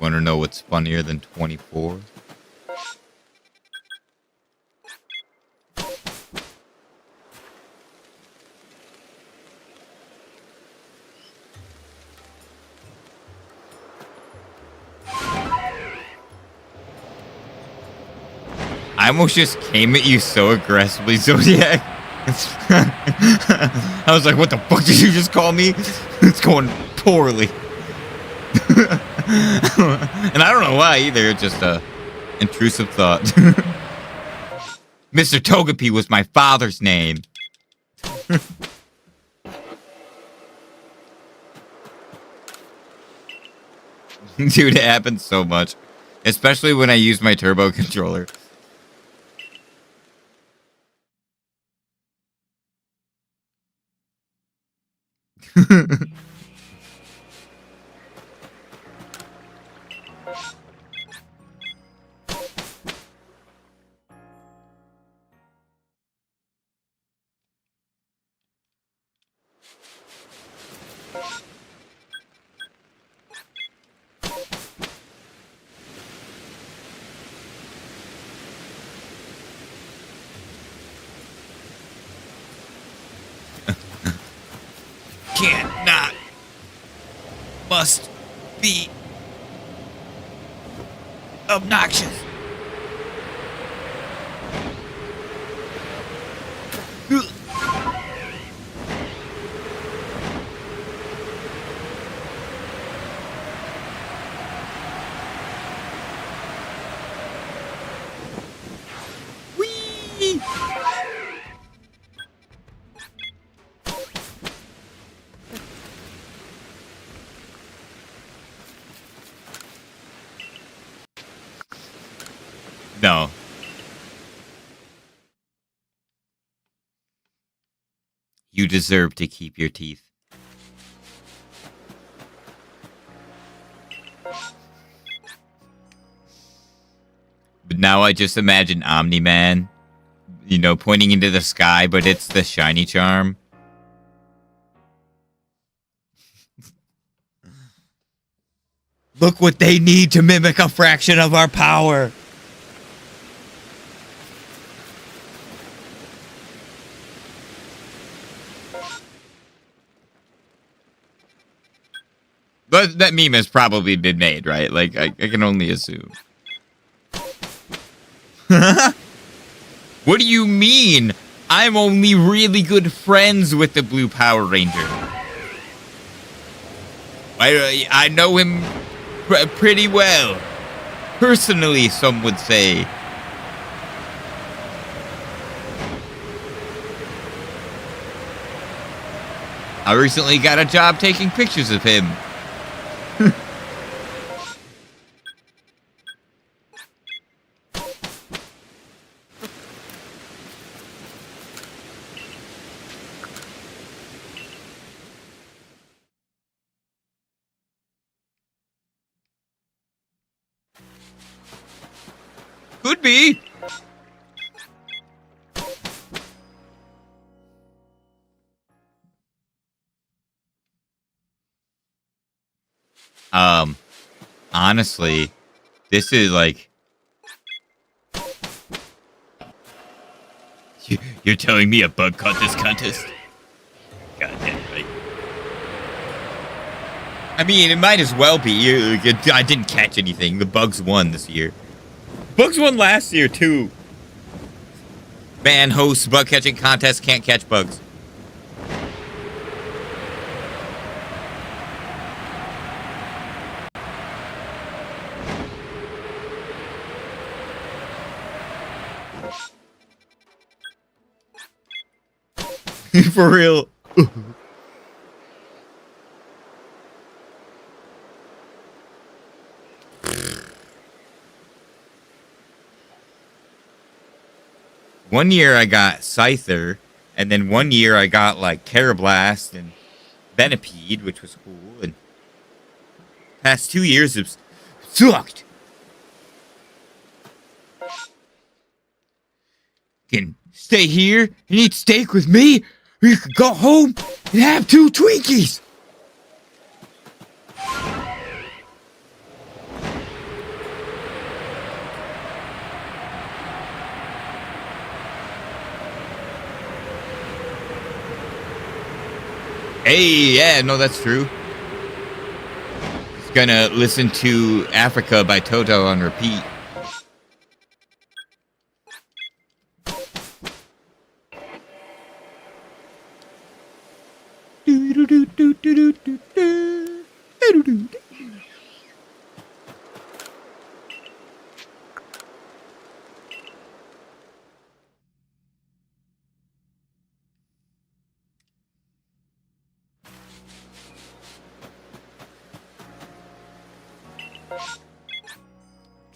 want to know what's funnier than 24? I almost just came at you so aggressively, Zodiac. I was like, what the fuck did you just call me? It's going poorly. And I don't know why either, just a intrusive thought. Mr. Togepi was my father's name. Dude, it happens so much. Especially when I use my turbo controller. Can't not. Must be obnoxious. Whee! No. You deserve to keep your teeth. But now I just imagine Omni-Man, you know, pointing into the sky, but it's the shiny charm. Look what they need to mimic a fraction of our power. But that meme has probably been made, right? Like, I can only assume. What do you mean? I'm only really good friends with the Blue Power Ranger. I know him pretty well. Personally, some would say. I recently got a job taking pictures of him. Could be. Honestly, this is like... You're telling me a bug caught this contest? God damn right. I mean, it might as well be. I didn't catch anything. The bugs won this year. Bugs won last year, too. Man hosts bug catching contest, can't catch bugs. For real. One year I got Scyther, and then one year I got like Carablast and Venipede, which was cool. And past 2 years have sucked. Can stay here and eat steak with me, or you can go home and have 2 Twinkies. Hey, yeah, no, that's true. Just gonna listen to Africa by Toto on repeat.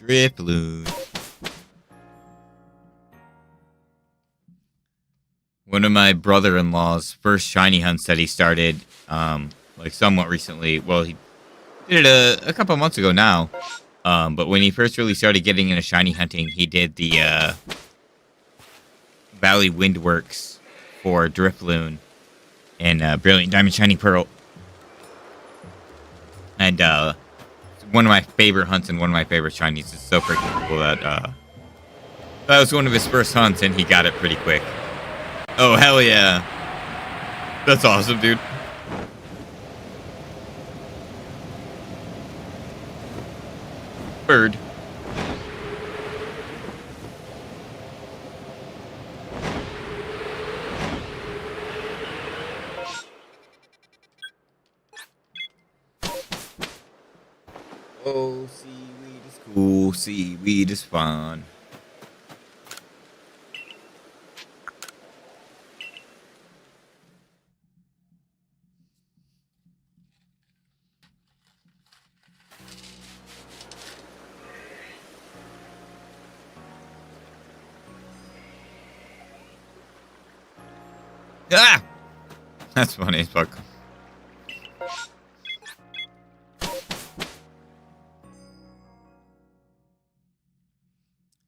Drifloon. One of my brother-in-law's first shiny hunts that he started, like somewhat recently. Well, he did it a couple months ago now. But when he first really started getting into shiny hunting, he did the Valley Windworks for Drifloon and Brilliant Diamond Shiny Pearl. And one of my favorite hunts and one of my favorite shinies. It's so freaking cool that that was one of his first hunts and he got it pretty quick. Oh, hell yeah. That's awesome, dude. Bird. Oh, seaweed is cool. Seaweed is fun. Ah! That's funny as fuck.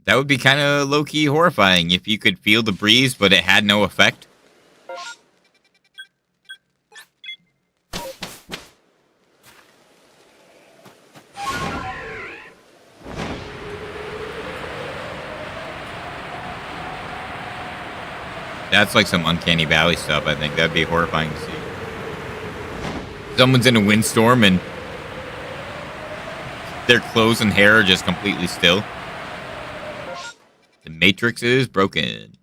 That would be kind of low-key horrifying if you could feel the breeze, but it had no effect. That's like some Uncanny Valley stuff, I think. That'd be horrifying to see. Someone's in a windstorm and their clothes and hair are just completely still. The Matrix is broken.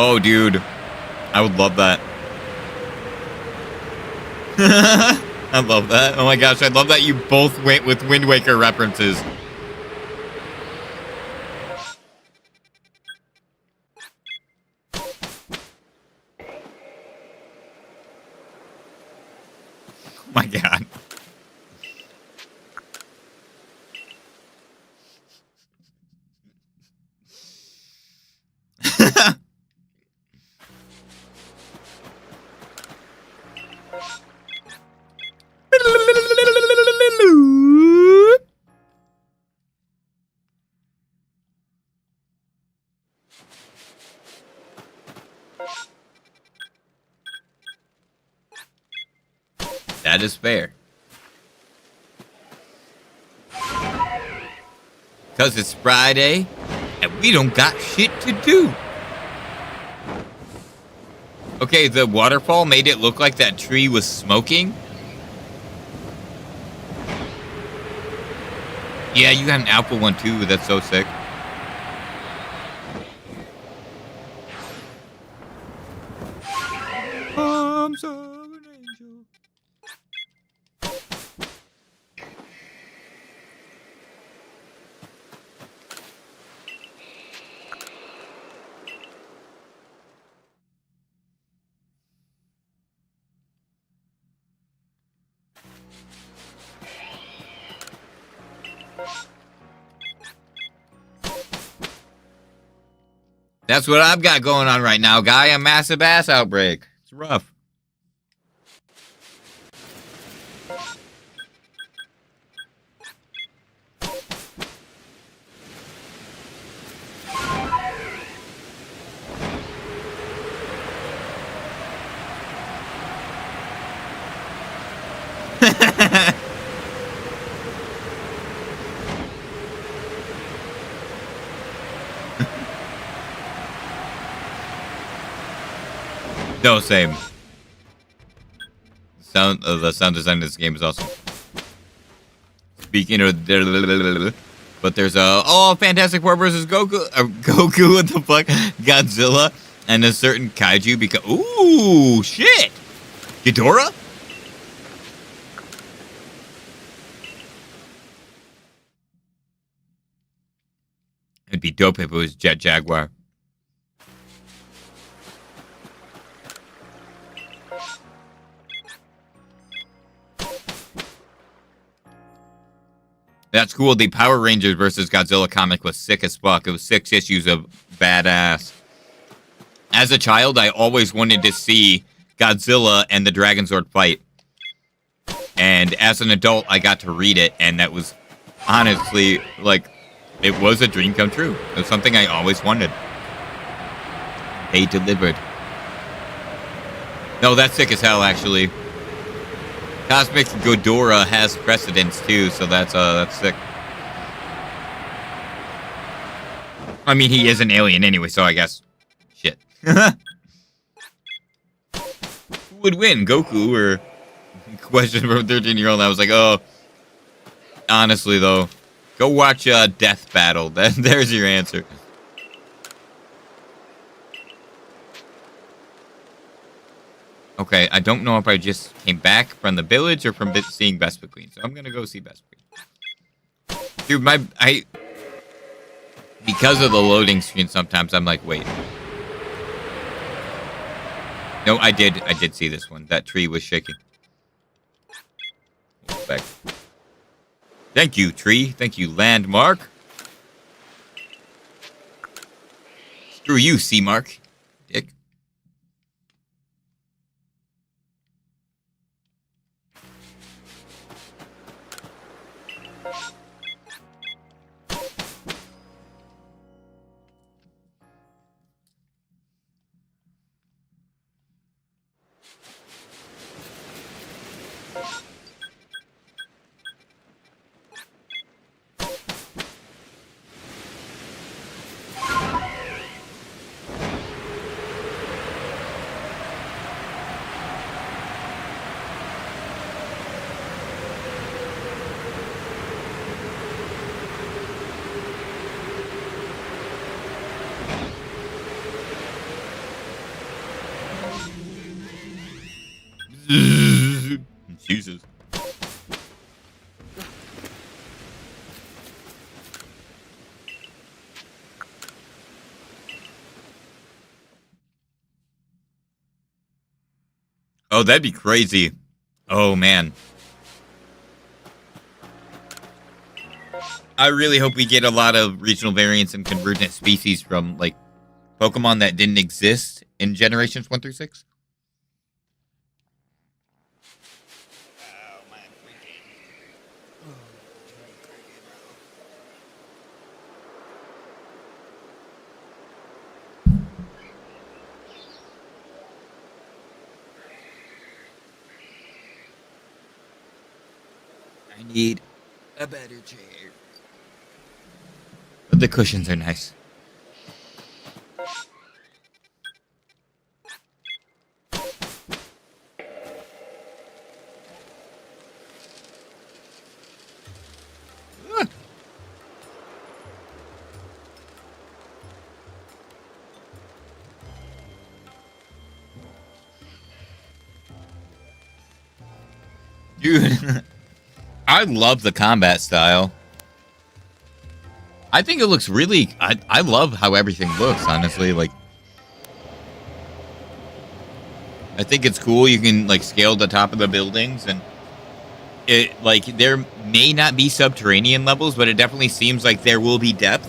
Oh, dude. I would love that. I love that. Oh my gosh, I love that you both went with Wind Waker references. Oh my god. That is fair. Because it's Friday, and we don't got shit to do. Okay, the waterfall made it look like that tree was smoking. Yeah, you got an alpha one too. That's so sick. Arms of an angel. That's what I've got going on right now, guy. A massive ass outbreak. It's rough. No, same. The sound design of this game is awesome. Speaking of, but there's a Fantastic Four versus Goku, Goku, what the fuck, Godzilla, and a certain kaiju. Because ooh, shit, Ghidorah. It'd be dope if it was Jet Jaguar. That's cool. The Power Rangers versus Godzilla comic was sick as fuck. It was 6 issues of badass. As a child, I always wanted to see Godzilla and the Dragon Zord fight. And as an adult, I got to read it, and that was honestly, like, it was a dream come true. It was something I always wanted. They delivered. No, that's sick as hell, actually. Cosmic Ghidorah has precedence too, so that's sick. I mean, he is an alien anyway, so I guess. Shit. Who would win, Goku or? Question from a 13-year-old. I was like, oh. Honestly, though, go watch Death Battle. There's your answer. Okay, I don't know if I just came back from the village or from seeing Vespiquen, so I'm gonna go see Vespiquen. Dude, because of the loading screen, sometimes I'm like, wait. No, I did see this one. That tree was shaking. Back. Thank you, tree. Thank you, landmark. Screw you, C mark. Dick. Jesus. Oh, that'd be crazy. Oh, man. I really hope we get a lot of regional variants and convergent species from, like, Pokemon that didn't exist in generations 1 through 6. I need a better chair. But the cushions are nice. Dude, I love the combat style. I think it looks really... I love how everything looks, honestly. Like, I think it's cool. You can, like, scale the top of the buildings, and it, like, there may not be subterranean levels, but it definitely seems like there will be depth.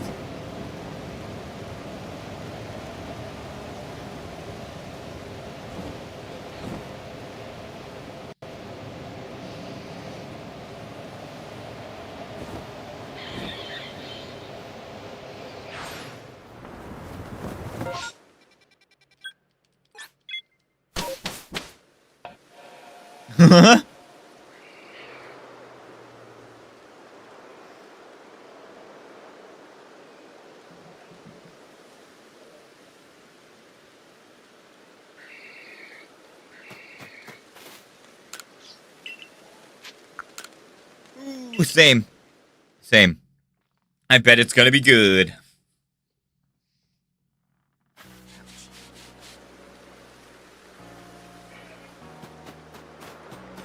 Ooh, same. Same. I bet it's gonna be good.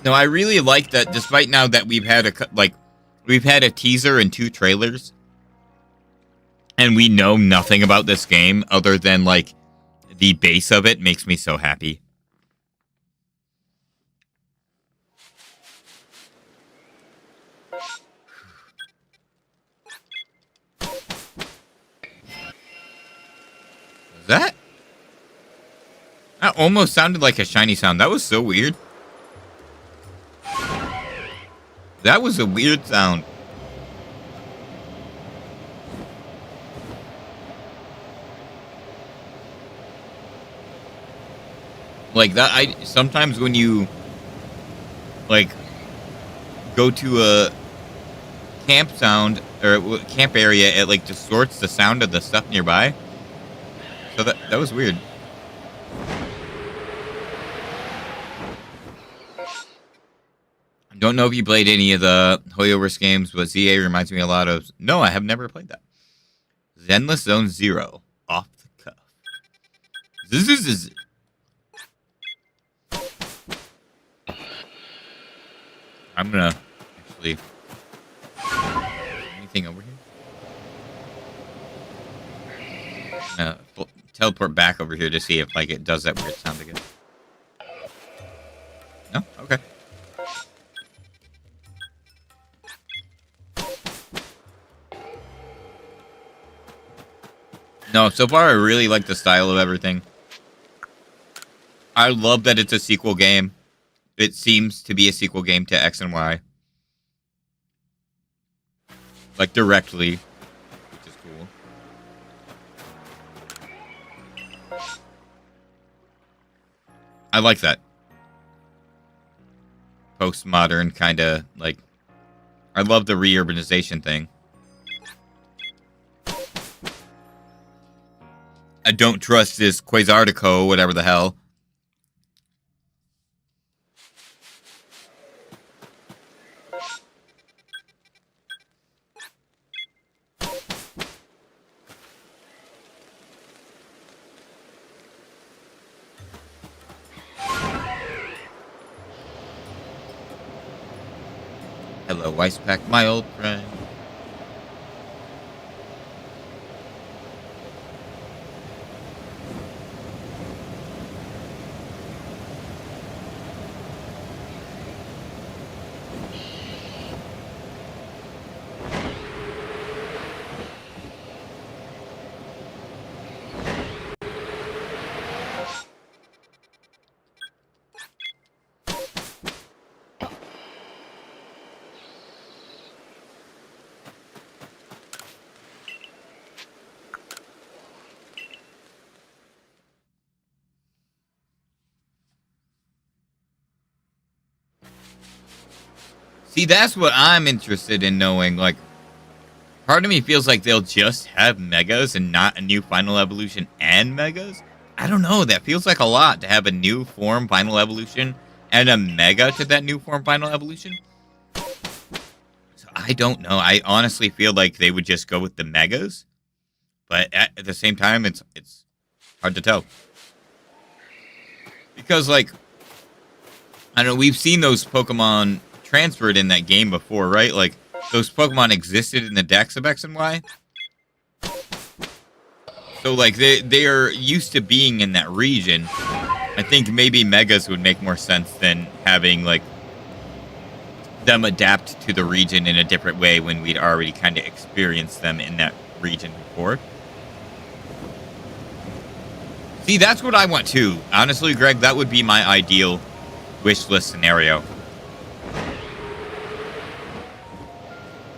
No, I really like that. Despite now that we've had a teaser and 2 trailers, and we know nothing about this game other than like the base of it, makes me so happy. That almost sounded like a shiny sound. That was so weird. That was a weird sound. Like that, sometimes when you like go to a camp sound or camp area, it like distorts the sound of the stuff nearby. So that was weird. Don't know if you played any of the Hoyoverse games, but ZA reminds me a lot of... No, I have never played that. Zenless Zone Zero. Off the cuff. This is... I'm gonna... Actually... Anything over here? I'm gonna teleport back over here to see if like it does that weird sound again. No? Okay. No, so far I really like the style of everything. I love that it's a sequel game. It seems to be a sequel game to X and Y. Like, directly. Which is cool. I like that. Postmodern kind of, like... I love the reurbanization thing. I don't trust this Quasartico, whatever the hell. Hello, Ice Pack, my old friend. See, that's what I'm interested in knowing. Like, part of me feels like they'll just have Megas and not a new Final Evolution and Megas. I don't know. That feels like a lot to have a new form Final Evolution and a Mega to that new form Final Evolution. So I don't know. I honestly feel like they would just go with the Megas. But at the same time, it's hard to tell. Because, like, I don't know, we've seen those Pokemon transferred in that game before, right? Like, those Pokemon existed in the Dex of X and Y. So, like, they are used to being in that region. I think maybe Megas would make more sense than having, like, them adapt to the region in a different way when we'd already kind of experienced them in that region before. See, that's what I want too. Honestly, Greg, that would be my ideal wish list scenario.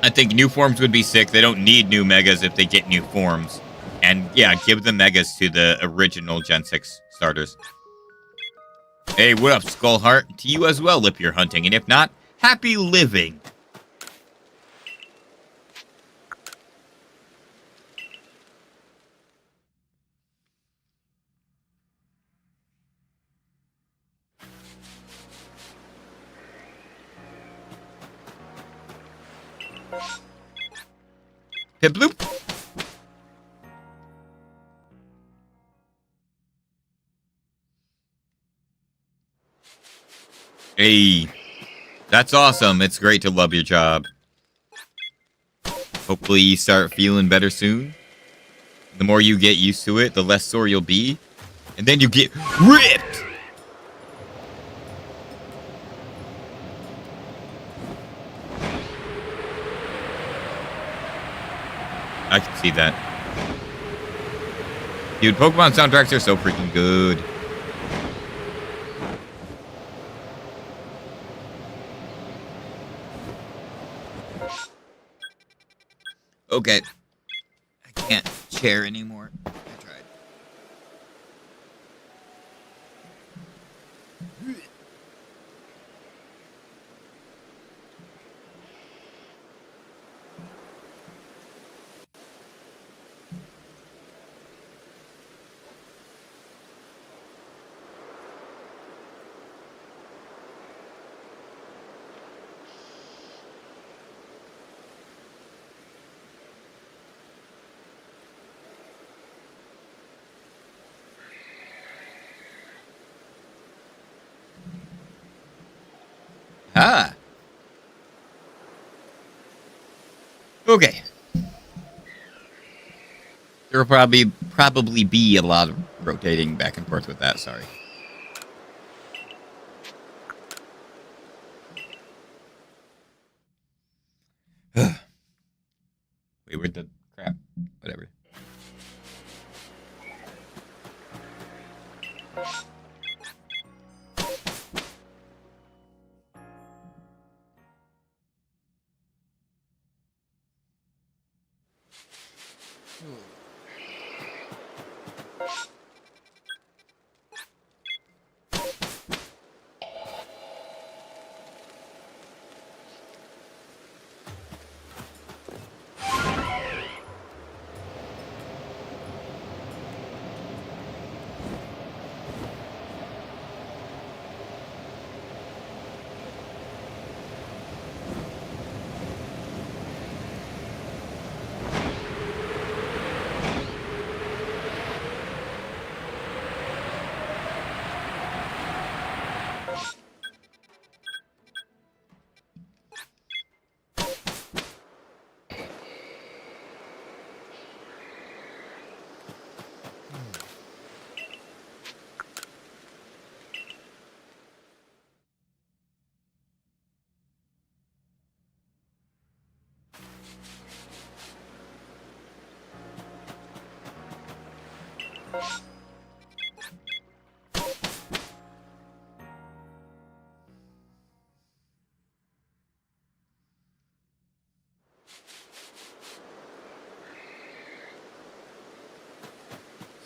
I think new forms would be sick. They don't need new Megas if they get new forms. And yeah, give the Megas to the original Gen 6 starters. Hey, what up, Skullheart? To you as well, if you're hunting. And if not, happy living. Piploop. Hey, that's awesome. It's great to love your job. Hopefully you start feeling better soon. The more you get used to it, the less sore you'll be. And then you get ripped! I can see that. Dude, Pokemon soundtracks are so freaking good. Okay. I can't chair anymore. I tried. Ah. Okay. There will probably be a lot of rotating back and forth with that, sorry. Wait, where'd the crap? Whatever.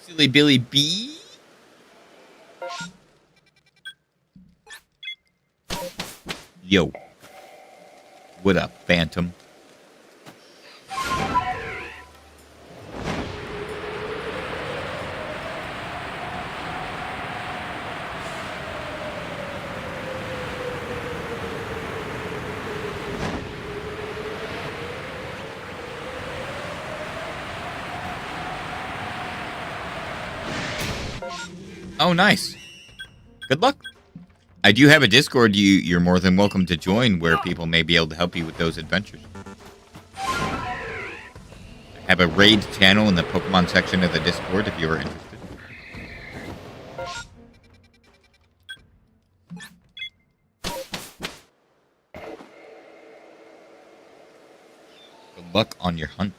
Silly Billy B. Yo. What up, Phantom? Oh, nice. Good luck. I do have a Discord. You're more than welcome to join, where people may be able to help you with those adventures. I have a raid channel in the Pokemon section of the Discord if you are interested. Good luck on your hunt.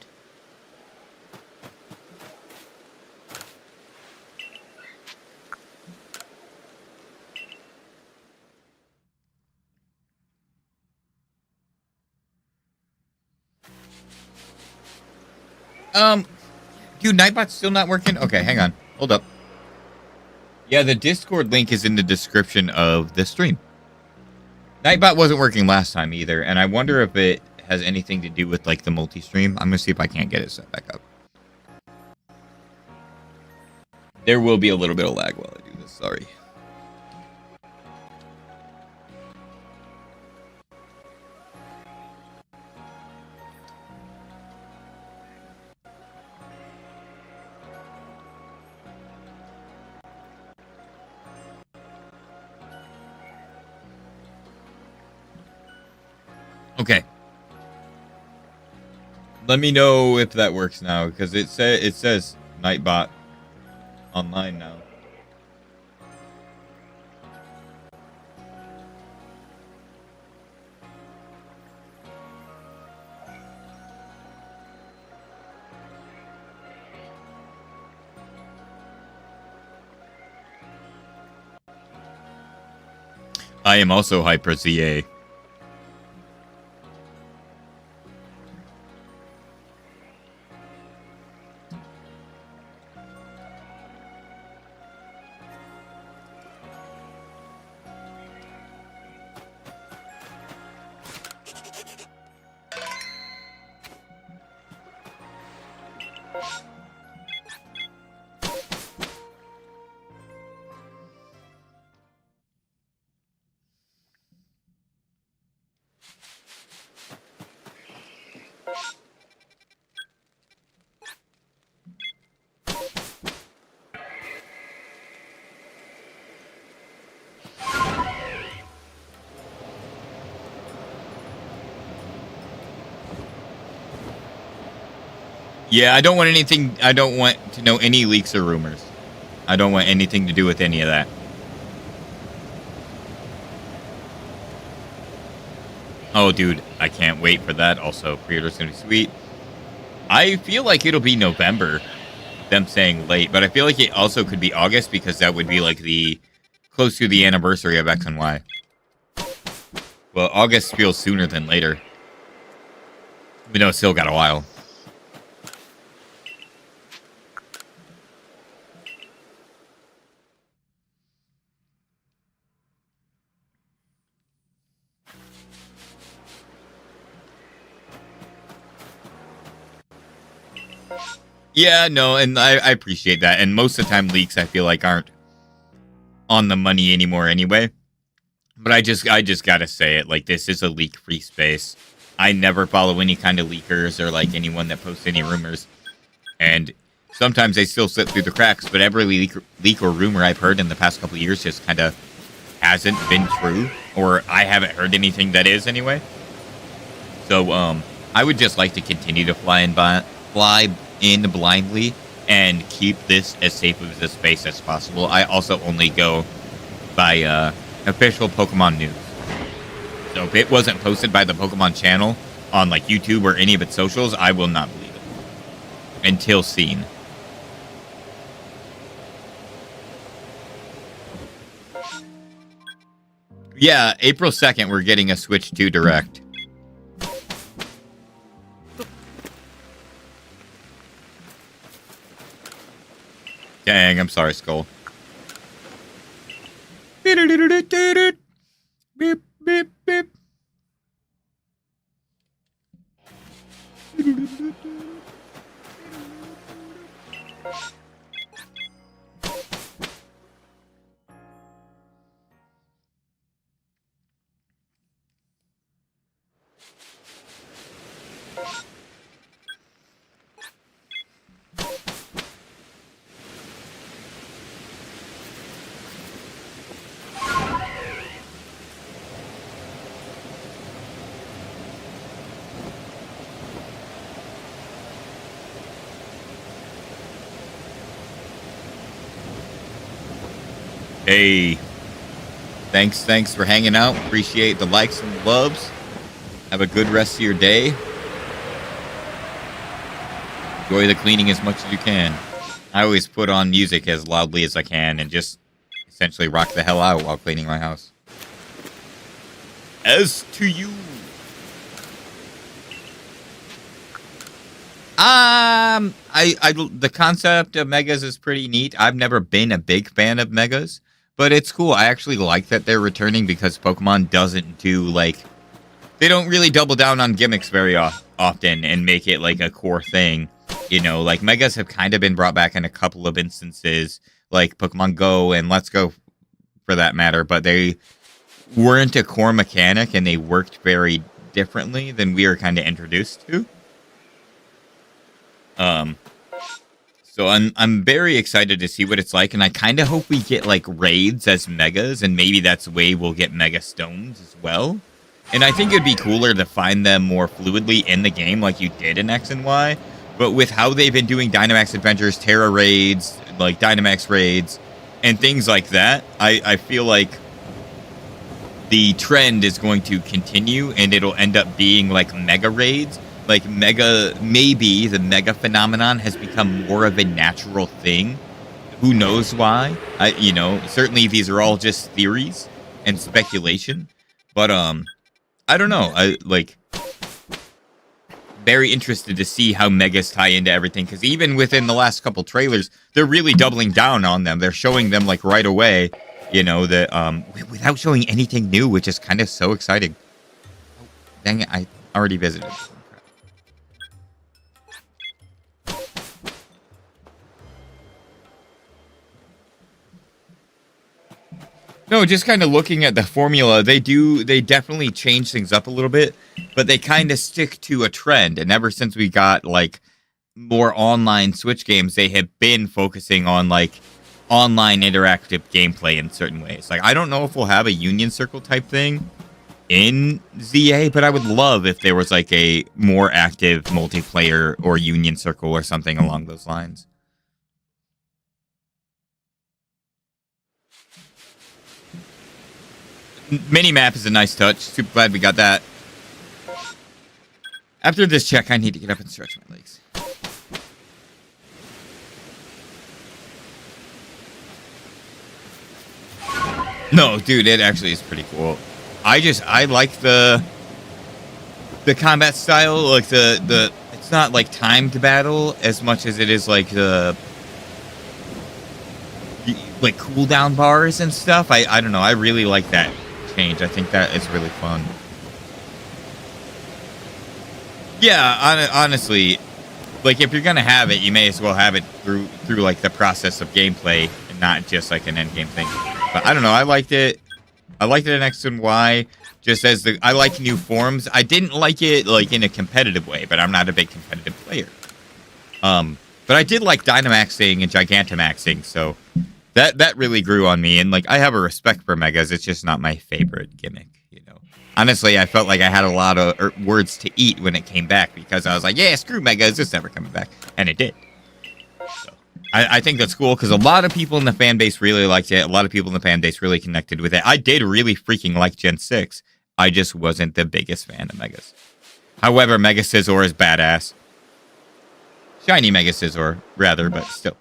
Dude, Nightbot's still not working? Okay, hang on. Hold up. Yeah, the Discord link is in the description of the stream. Nightbot wasn't working last time either, and I wonder if it has anything to do with, like, the multi-stream. I'm gonna see if I can't get it set back up. There will be a little bit of lag while I do this, sorry. Okay. Let me know if that works now, because it says Nightbot online now. I am also Hyper ZA. Yeah, I don't want anything. I don't want to know any leaks or rumors. I don't want anything to do with any of that. Oh, dude, I can't wait for that. Also, pre-order's gonna be sweet. I feel like it'll be November. Them saying late, but I feel like it also could be August because that would be like the close to the anniversary of X and Y. Well, August feels sooner than later. We know it's still got a while. Yeah, no, and I appreciate that. And most of the time, leaks I feel like aren't on the money anymore anyway. But I just gotta say it. Like, this is a leak-free space. I never follow any kind of leakers or like anyone that posts any rumors. And sometimes they still slip through the cracks. But every leak or rumor I've heard in the past couple of years just kind of hasn't been true, or I haven't heard anything that is anyway. So I would just like to continue to fly in blindly and keep this as safe of a space as possible. I also only go by official Pokemon news. So if it wasn't posted by the Pokemon channel on like YouTube or any of its socials, I will not believe it until seen. Yeah, April 2nd, we're getting a Switch 2 Direct. Dang, I'm sorry, Skull. Beep, beep, beep. Hey, thanks for hanging out. Appreciate the likes and the loves. Have a good rest of your day. Enjoy the cleaning as much as you can. I always put on music as loudly as I can and just essentially rock the hell out while cleaning my house. As to you. The concept of megas is pretty neat. I've never been a big fan of megas, but it's cool. I actually like that they're returning because Pokemon doesn't do like they don't really double down on gimmicks very often and make it like a core thing. You know, like megas have kind of been brought back in a couple of instances, like Pokemon Go and Let's Go for that matter, but they weren't a core mechanic and they worked very differently than we were kind of introduced to. So I'm very excited to see what it's like, and I kind of hope we get like raids as megas, and maybe that's the way we'll get mega stones as well. And I think it'd be cooler to find them more fluidly in the game like you did in X and Y. But with how they've been doing Dynamax Adventures, Terra raids, like Dynamax raids, and things like that, I feel like the trend is going to continue, and it'll end up being like mega raids. Like maybe the mega phenomenon has become more of a natural thing. Who knows why? Certainly these are all just theories and speculation. But I don't know. Very interested to see how megas tie into everything, because even within the last couple trailers, they're really doubling down on them. They're showing them like right away, that without showing anything new, which is kind of so exciting. Oh, dang it, I already visited. No, just kind of looking at the formula, they definitely change things up a little bit, but they kind of stick to a trend. And ever since we got like more online Switch games, they have been focusing on like online interactive gameplay in certain ways. Like, I don't know if we'll have a Union Circle type thing in ZA, but I would love if there was like a more active multiplayer or Union Circle or something along those lines. Mini-map is a nice touch. Super glad we got that. After this check, I need to get up and stretch my legs. No, dude, it actually is pretty cool. I like the combat style, like the it's not like timed battle as much as it is like the like cooldown bars and stuff. I don't know. I really like that change. I think that is really fun. Yeah, honestly, like if you're gonna have it, you may as well have it through like the process of gameplay and not just like an end game thing. But I don't know. I liked it. I liked it in X and Y. Just as I like new forms. I didn't like it like in a competitive way, but I'm not a big competitive player. But I did like Dynamaxing and Gigantamaxing, so that really grew on me. And like I have a respect for megas. It's just not my favorite gimmick, Honestly, I felt like I had a lot of words to eat when it came back because I was like, yeah, screw megas. It's never coming back, and it did. So I think that's cool because a lot of people in the fan base really liked it. A lot of people in the fan base really connected with it. I did really freaking like Gen 6. I just wasn't the biggest fan of megas. However, Mega Scizor is badass. Shiny Mega Scizor, rather, but still.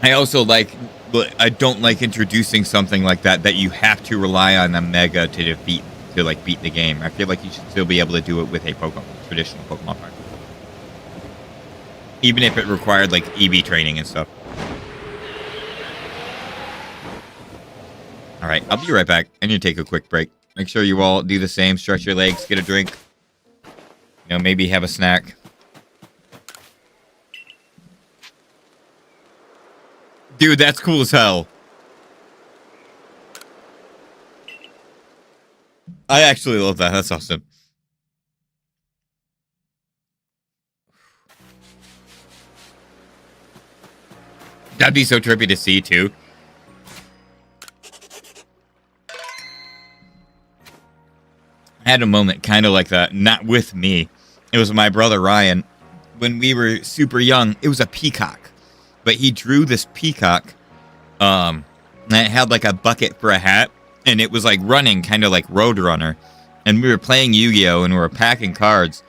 I also I don't like introducing something like that you have to rely on a mega to beat the game. I feel like you should still be able to do it with a traditional Pokemon park. Even if it required like EV training and stuff. All right, I'll be right back. I need to take a quick break. Make sure you all do the same. Stretch your legs, get a drink. Maybe have a snack. Dude, that's cool as hell. I actually love that. That's awesome. That'd be so trippy to see, too. had a moment kind of like that, not with me. It was my brother Ryan. When we were super young, it was a peacock. But he drew this peacock, and it had like a bucket for a hat, and it was like running kind of like Roadrunner. And we were playing Yu-Gi-Oh! And we were packing cards.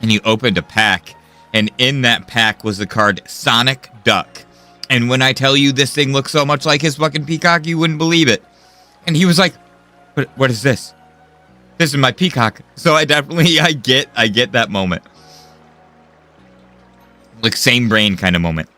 And he opened a pack, and in that pack was the card Sonic Duck. And when I tell you this thing looks so much like his fucking peacock, you wouldn't believe it. And he was like, what is this? This is my peacock. So I get that moment. Like same brain kind of moment.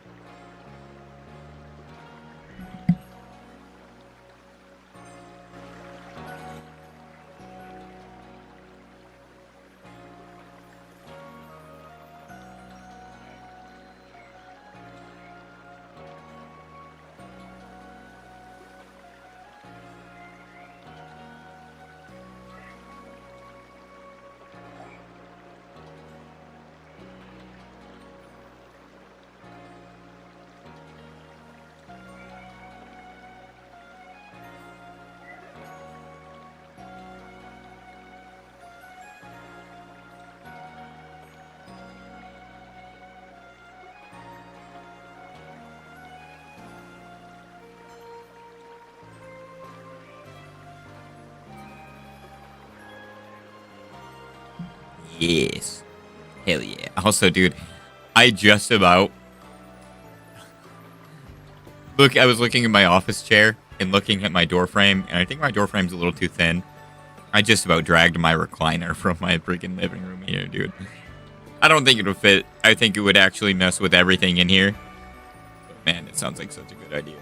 Yes. Hell yeah. Also, dude, I just about I was looking at my office chair and looking at my door frame, and I think my door frame's a little too thin. I just about dragged my recliner from my freaking living room here, dude. I don't think it would fit. I think it would actually mess with everything in here. But man, it sounds like such a good idea.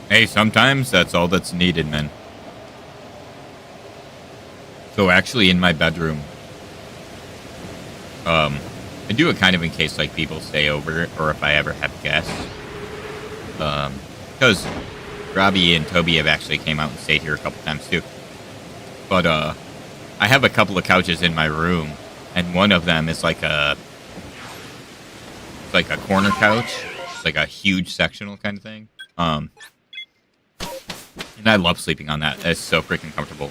Hey, sometimes that's all that's needed, man. So actually, in my bedroom, I do it kind of in case like people stay over, or if I ever have guests. Because Robbie and Toby have actually came out and stayed here a couple times too. But I have a couple of couches in my room, and one of them is like a corner couch. It's like a huge sectional kind of thing. And I love sleeping on that. It's so freaking comfortable.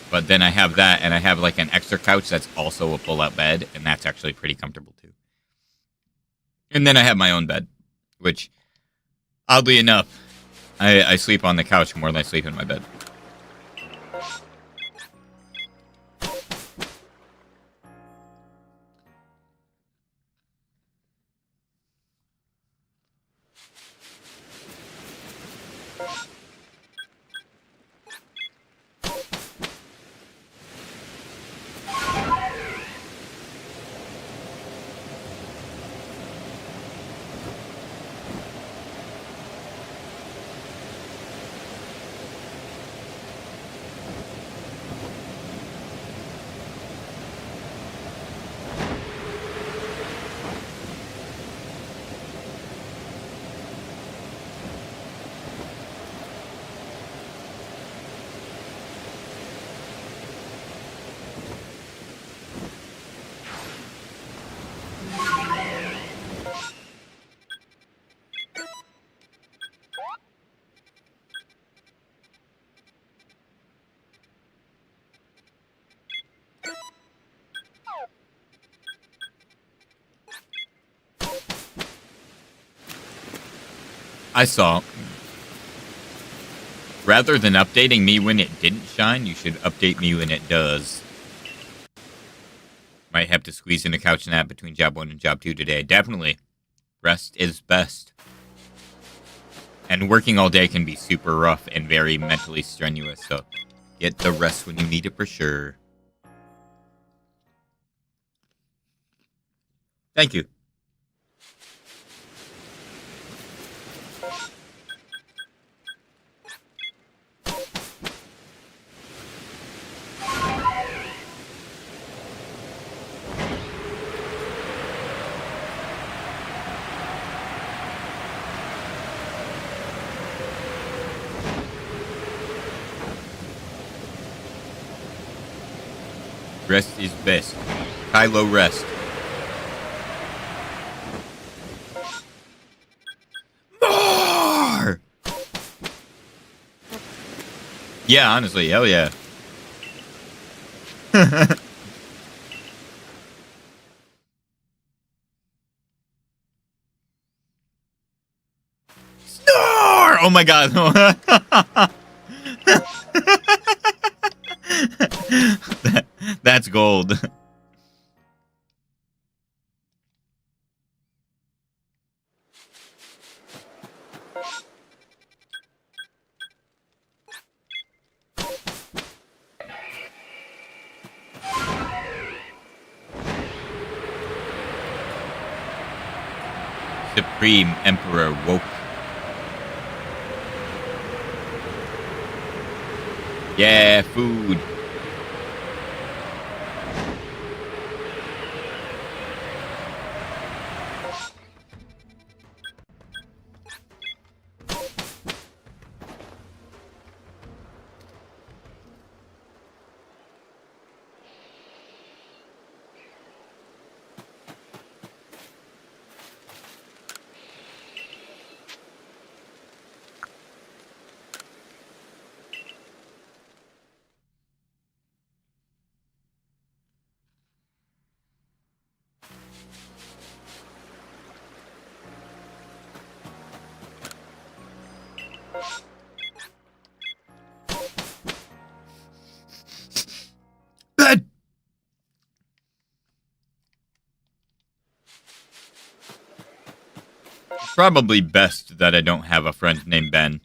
But then I have that, and I have like an extra couch that's also a pull-out bed, and that's actually pretty comfortable too. And then I have my own bed, which, oddly enough, I sleep on the couch more than I sleep in my bed. I saw. Rather than updating me when it didn't shine, you should update me when it does. Might have to squeeze in a couch nap between job 1 and job 2 today. Definitely. Rest is best. And working all day can be super rough and very mentally strenuous, so get the rest when you need it for sure. Thank you. Rest is best. Kylo rest. More! Yeah, honestly, hell yeah. Snore! Oh my god. That's gold. Supreme Emperor woke. Yeah, food. probably best that I don't have a friend named Ben.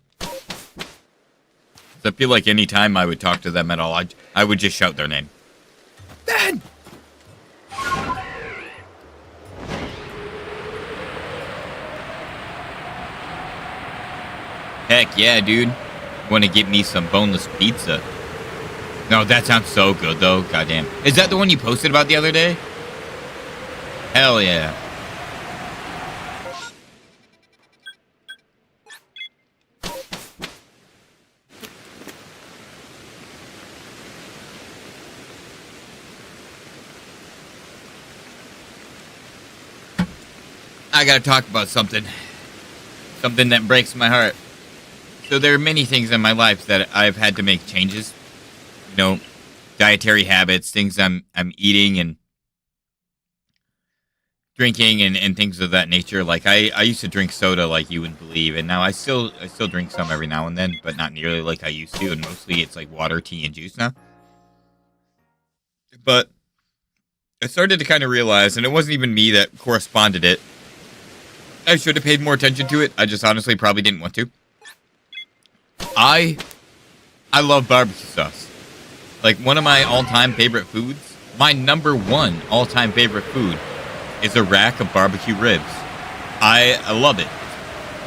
I feel like any time I would talk to them at all, I would just shout their name. Ben! Heck yeah, dude. Want to get me some boneless pizza. No, that sounds so good, though. Goddamn. Is that the one you posted about the other day? Hell yeah. I gotta talk about something. Something that breaks my heart. So there are many things in my life that I've had to make changes. You know, dietary habits, things I'm eating and drinking and things of that nature. Like I used to drink soda like you wouldn't believe, and now I still drink some every now and then, but not nearly like I used to, and mostly it's like water, tea, and juice now. But I started to kind of realize, and it wasn't even me that corresponded it. I should have paid more attention to it. I just honestly probably didn't want to. I love barbecue sauce. Like one of my all-time favorite foods, my number one all-time favorite food is a rack of barbecue ribs. I love it.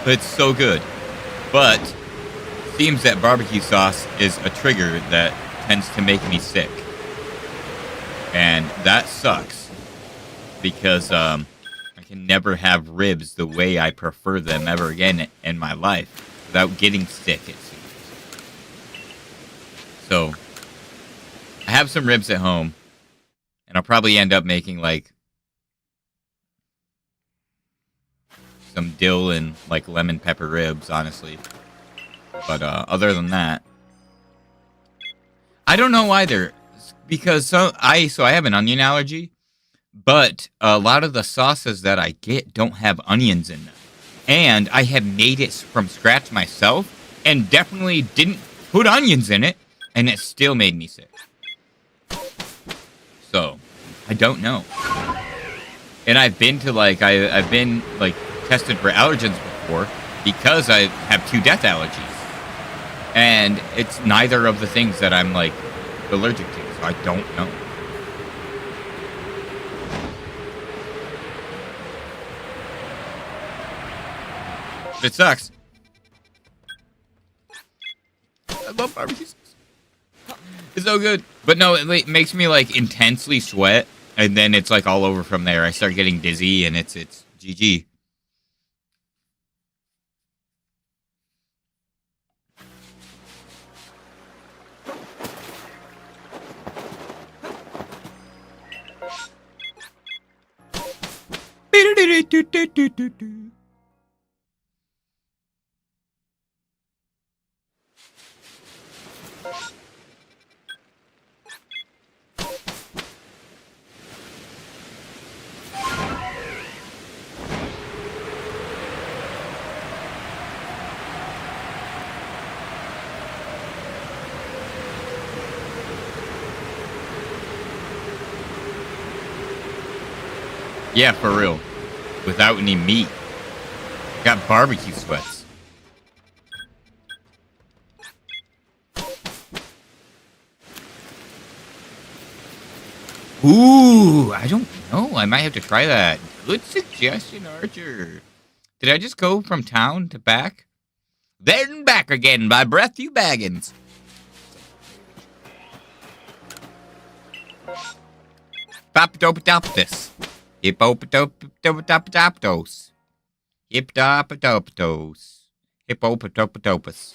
It's so good. But it seems that barbecue sauce is a trigger that tends to make me sick. And that sucks because I can never have ribs the way I prefer them ever again in my life without getting sick, it seems. So, I have some ribs at home, and I'll probably end up making, like, some dill and, like, lemon pepper ribs, honestly. But, other than that, I don't know either, because I have an onion allergy. But a lot of the sauces that I get don't have onions in them. And I have made it from scratch myself and definitely didn't put onions in it. And it still made me sick. So, I don't know. And I've been to I've been tested for allergens before because I have 2 death allergies. And it's neither of the things that I'm allergic to. So I don't know. It sucks. I love barbecue sauce. It's so good. But no, it makes me intensely sweat, and then it's all over from there. I start getting dizzy, and it's GG. Yeah, for real. Without any meat. Got barbecue sweats. Ooh, I don't know. I might have to try that. Good suggestion, Archer. Did I just go from town to back? There and back again by Breath You Baggins. Pop-a-dope-a-dop-this. Hippo-pa-dope-a-dope-a-dop-dos. Hip-dop-a-dope-dos. Hippo-pa-dope-a-dopus.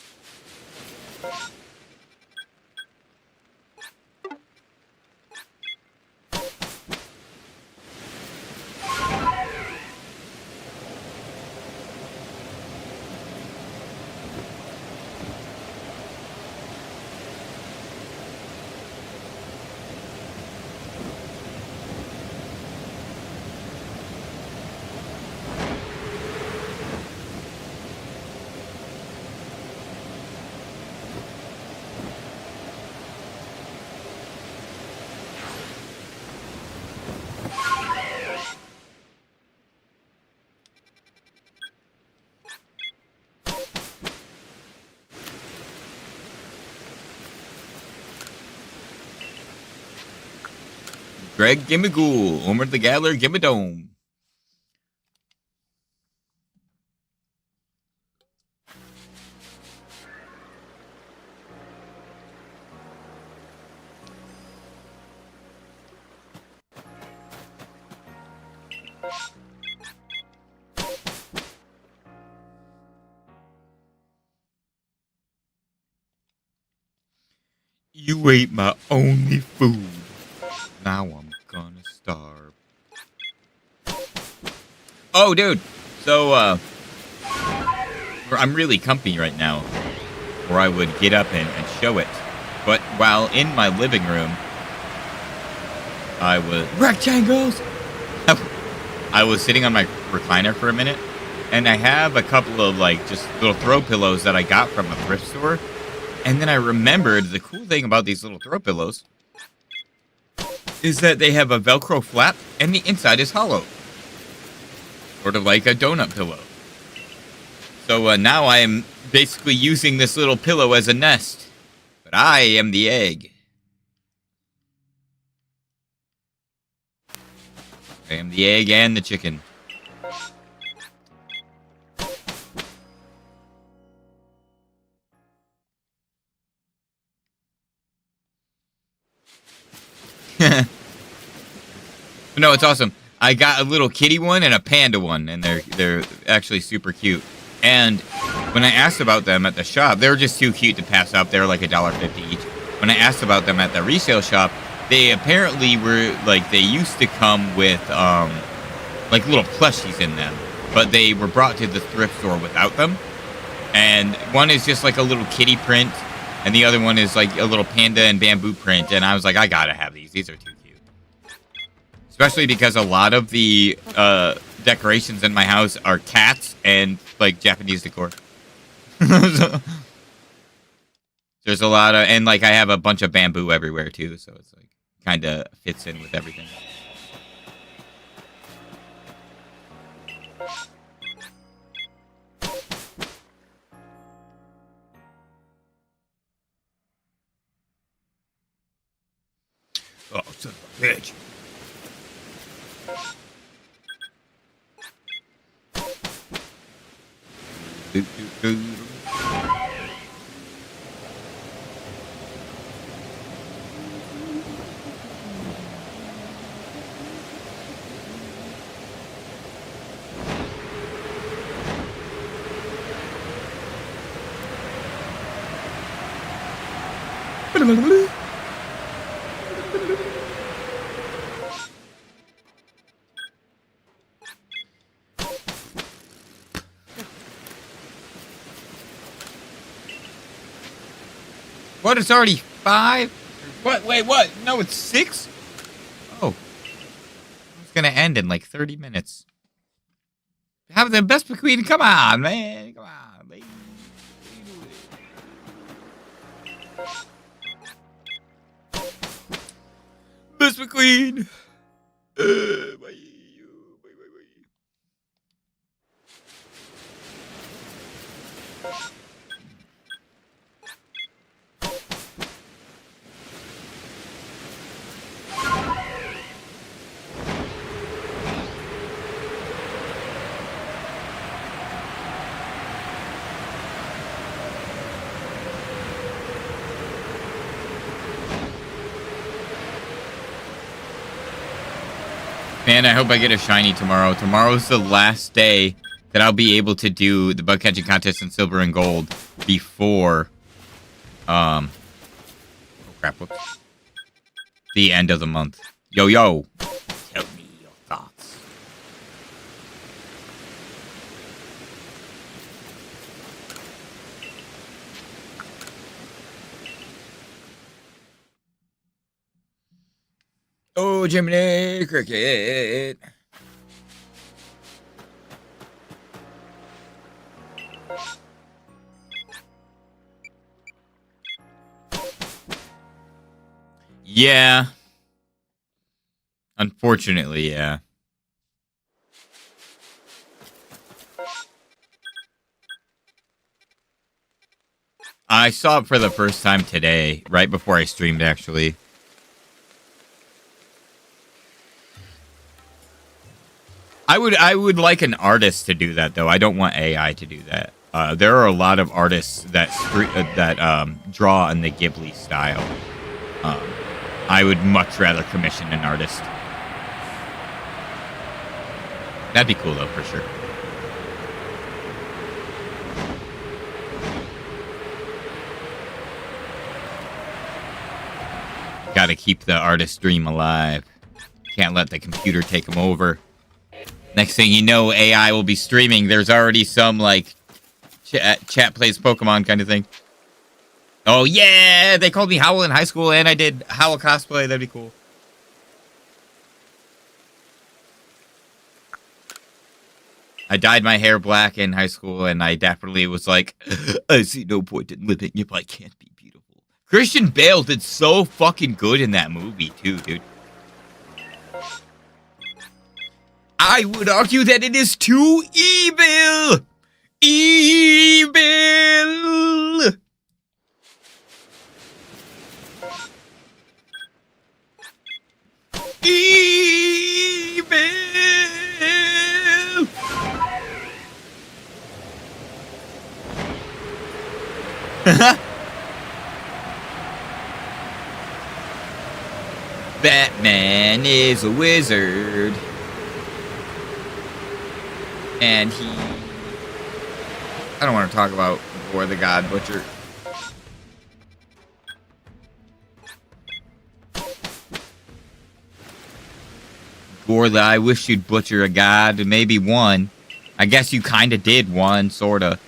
Greg, gimme ghoul. Homer the Galler, gimme dome. You ate my only food. Now I'm gonna starve. Oh, dude. So, I'm really comfy right now. Or I would get up and show it. But while in my living room, I was... Rectangles! I was sitting on my recliner for a minute. And I have a couple of, like, just little throw pillows that I got from a thrift store. And then I remembered the cool thing about these little throw pillows is that they have a Velcro flap and the inside is hollow. Sort of like a donut pillow. So now I am basically using this little pillow as a nest. But I am the egg. I am the egg and the chicken. No, it's awesome. I got a little kitty one and a panda one, and they're actually super cute. And when I asked about them at the shop, they were just too cute to pass up. They were like $1.50 each. When I asked about them at the resale shop, they apparently were like they used to come with like little plushies in them, but they were brought to the thrift store without them. And one is just like a little kitty print, and the other one is like a little panda and bamboo print. And I was like, I gotta have these. These are too cute. Especially because a lot of the decorations in my house are cats and like Japanese decor. So, there's a lot of, and like I have a bunch of bamboo everywhere too, so it's like kind of fits in with everything. Oh, son of a bitch. What? It's already 5? What? Wait, what? No, it's 6? Oh. It's gonna end in like 30 minutes. Have the Vespiquen. Come on, man. Come on, baby. Vespiquen. Man, I hope I get a shiny tomorrow. Tomorrow's the last day that I'll be able to do the bug catching contest in silver and gold before, oh crap, whoops. The end of the month. Yo, yo. Tell me your thoughts. Oh, Jiminy Cricket. Yeah. Unfortunately, yeah. I saw it for the first time today, right before I streamed, actually. I would like an artist to do that though. I don't want AI to do that. There are a lot of artists that draw in the Ghibli style. Um, I would much rather commission an artist. That'd be cool though, for sure. Got to keep the artist dream alive. Can't let the computer take them over. Next thing you know, AI will be streaming. There's already some, like, chat plays Pokemon kind of thing. Oh, yeah! They called me Howl in high school, and I did Howl cosplay. That'd be cool. I dyed my hair black in high school, and I definitely was like, I see no point in living if I can't be beautiful. Christian Bale did so fucking good in that movie, too, dude. I would argue that it is too evil! Evil! Evil! Batman is a wizard. And he... I don't want to talk about War the God Butcher. Gorla, I wish you'd butcher a god. Maybe one. I guess you kind of did one, sort of.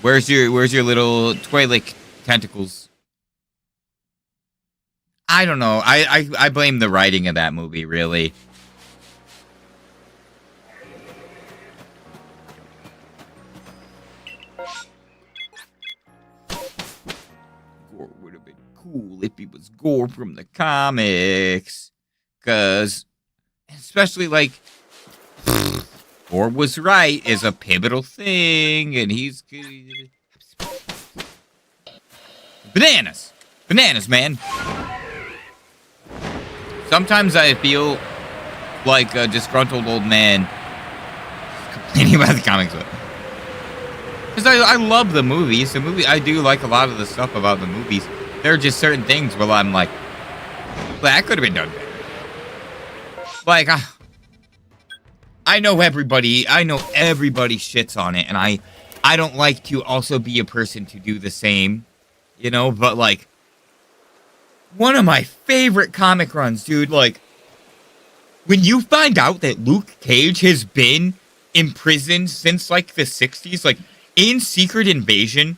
Where's your little Twi'lek tentacles? I don't know. I blame the writing of that movie, really. Gore would have been cool if he was Gore from the comics. Because, especially, like, Gore was right is a pivotal thing, and he's... Bananas! Bananas, man! Sometimes I feel like a disgruntled old man complaining about the comics. Because I love the movies. I do like a lot of the stuff about the movies. There are just certain things where I'm like, well, that could have been done better. Like, I know everybody shits on it, and I don't like to also be a person to do the same, you know, but, like, one of my favorite comic runs, dude, like, when you find out that Luke Cage has been imprisoned since, like, the 60s, like, in Secret Invasion,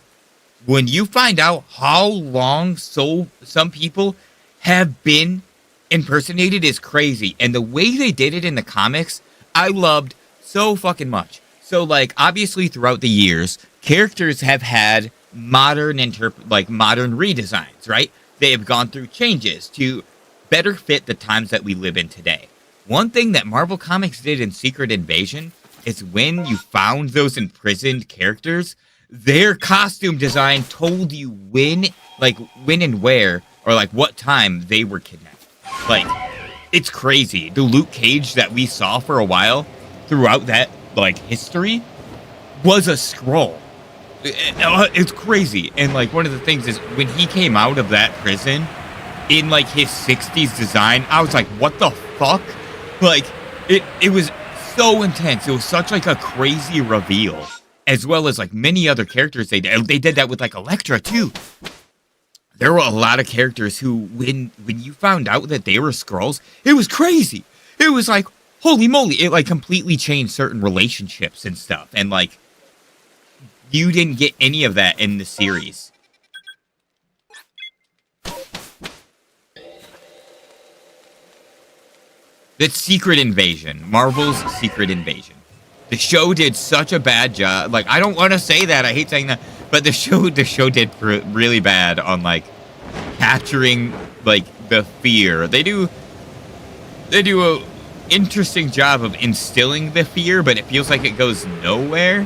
when you find out how long some people have been impersonated is crazy. And the way they did it in the comics, I loved so fucking much. So, like, obviously throughout the years, characters have had modern redesigns, right? They have gone through changes to better fit the times that we live in today. One thing that Marvel Comics did in Secret Invasion is when you found those imprisoned characters, their costume design told you when and where, or like what time they were kidnapped. Like, it's crazy. The Luke Cage that we saw for a while throughout that, like, history was a Skrull. It's crazy. And, like, one of the things is when he came out of that prison in, like, his 60s design, I was like, what the fuck? Like, it was so intense. It was such, like, a crazy reveal. As well as, like, many other characters they did. They did that with, like, Elektra, too. There were a lot of characters who, when you found out that they were Skrulls, it was crazy. It was like, holy moly. It, like, completely changed certain relationships and stuff. And, like, you didn't get any of that in the series. That's Secret Invasion. Marvel's Secret Invasion. The show did such a bad job. Like, I don't want to say that. I hate saying that. But the show did really bad on, like, capturing, like, the fear. They do a interesting job of instilling the fear, but it feels like it goes nowhere.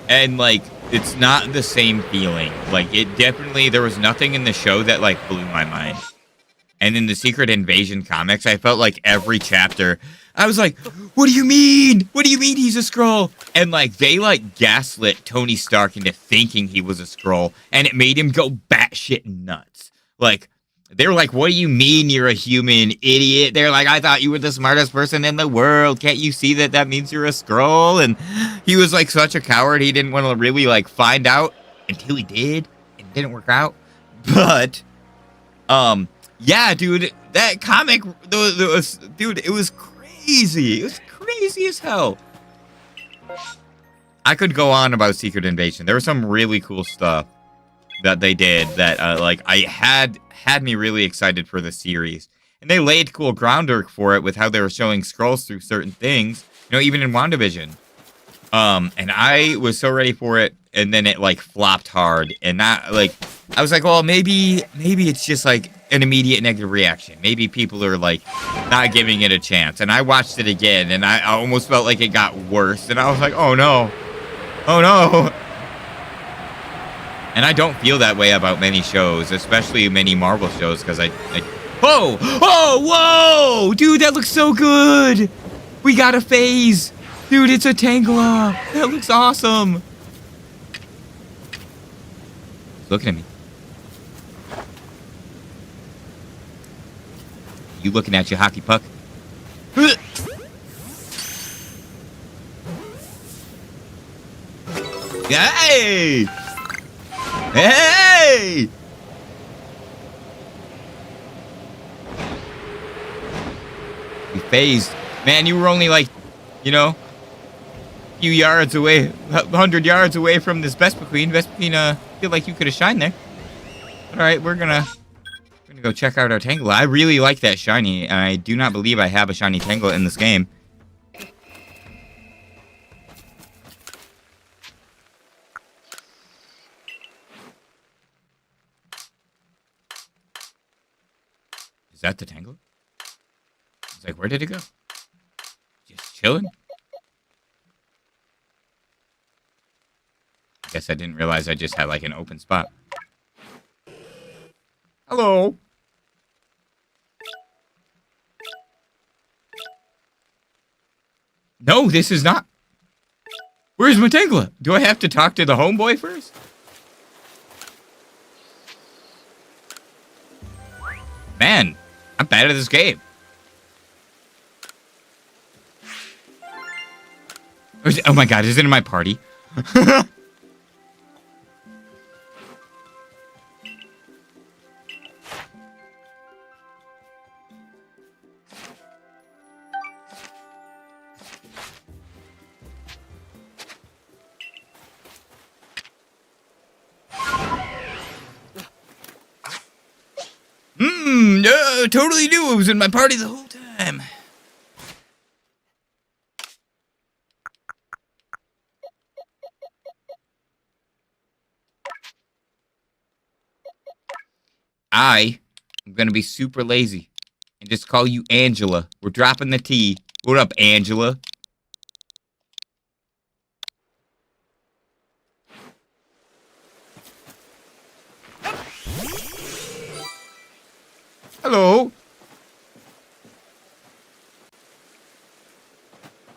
And, like, it's not the same feeling. Like, there was nothing in the show that, like, blew my mind. And in the Secret Invasion comics, I felt like every chapter, I was like, what do you mean? What do you mean he's a Skrull? And like, they like gaslit Tony Stark into thinking he was a Skrull, and it made him go batshit nuts. Like, they were like, what do you mean you're a human, idiot? They're like, I thought you were the smartest person in the world. Can't you see that that means you're a Skrull? And he was like such a coward. He didn't want to really like find out until he did. And it didn't work out. But, yeah, dude, that comic, dude, it was crazy. It was crazy as hell. I could go on about Secret Invasion. There was some really cool stuff that they did that, like, I had me really excited for the series. And they laid cool groundwork for it with how they were showing Skrulls through certain things, you know, even in WandaVision. And I was so ready for it, and then it, like, flopped hard. And that, like, I was like, well, maybe it's just, like, an immediate negative reaction. Maybe people are, like, not giving it a chance. And I watched it again, and I almost felt like it got worse. And I was like, oh, no. Oh, no. And I don't feel that way about many shows, especially many Marvel shows, because I... Oh! Oh, whoa! Dude, that looks so good! We got a phase! Dude, it's a Tangela! That looks awesome! He's looking at me. You looking at your hockey puck? Hey! Hey! You phased. Man, you were only like, you know, a few yards away, 100 yards away from this Vespiquen. Vespiquen, feel like you could have shined there. Alright, we're gonna go check out our Tangela. I really like that shiny. I do not believe I have a shiny Tangela in this game. Is that the Tangela? It's like, where did it go? Just chilling? I guess I didn't realize I just had like an open spot. Hello. No, this is not. Where's my Tangela? Do I have to talk to the homeboy first? Man, I'm bad at this game. Oh my god, is it in my party? Totally knew it was in my party the whole time. I am gonna be super lazy and just call you Angela. We're dropping the T. What up, Angela? Hello.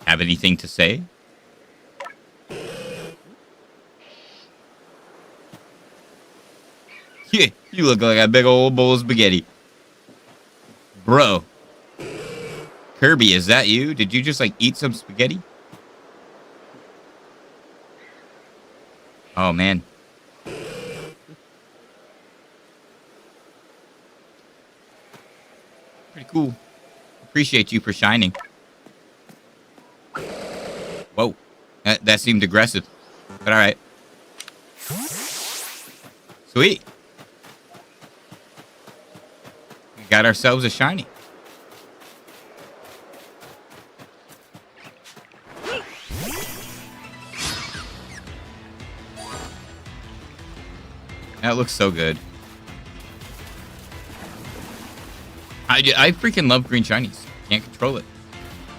Have anything to say? Yeah, you look like a big old bowl of spaghetti. Bro. Kirby, is that you? Did you just, like, eat some spaghetti? Oh, man. Pretty cool. Appreciate you for shining. Whoa. That seemed aggressive. But alright. Sweet. We got ourselves a shiny. That looks so good. I freaking love green shinies. Can't control it.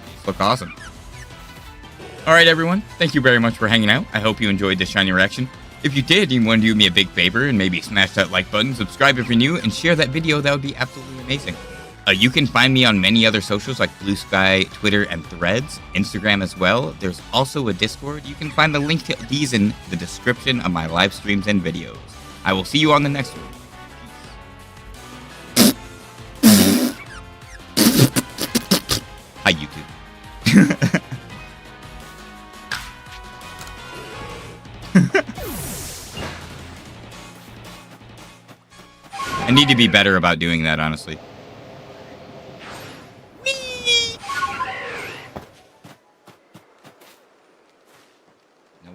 They just look awesome. Alright, everyone. Thank you very much for hanging out. I hope you enjoyed this shiny reaction. If you did, you want to do me a big favor and maybe smash that like button, subscribe if you're new, and share that video, that would be absolutely amazing. You can find me on many other socials like Blue Sky, Twitter, and Threads, Instagram as well. There's also a Discord. You can find the link to these in the description of my live streams and videos. I will see you on the next one. Hi, YouTube. I need to be better about doing that, honestly.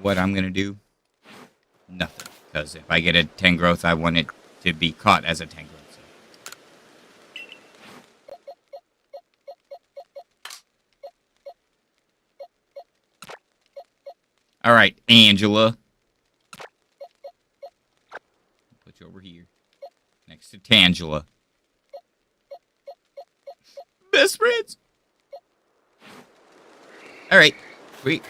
What I'm gonna do? Nothing. Because if I get a Tangrowth, I want it to be caught as a Tangrowth. So. Alright, Angela. Put you over here. Next to Tangela. Best friends! Alright, sweet.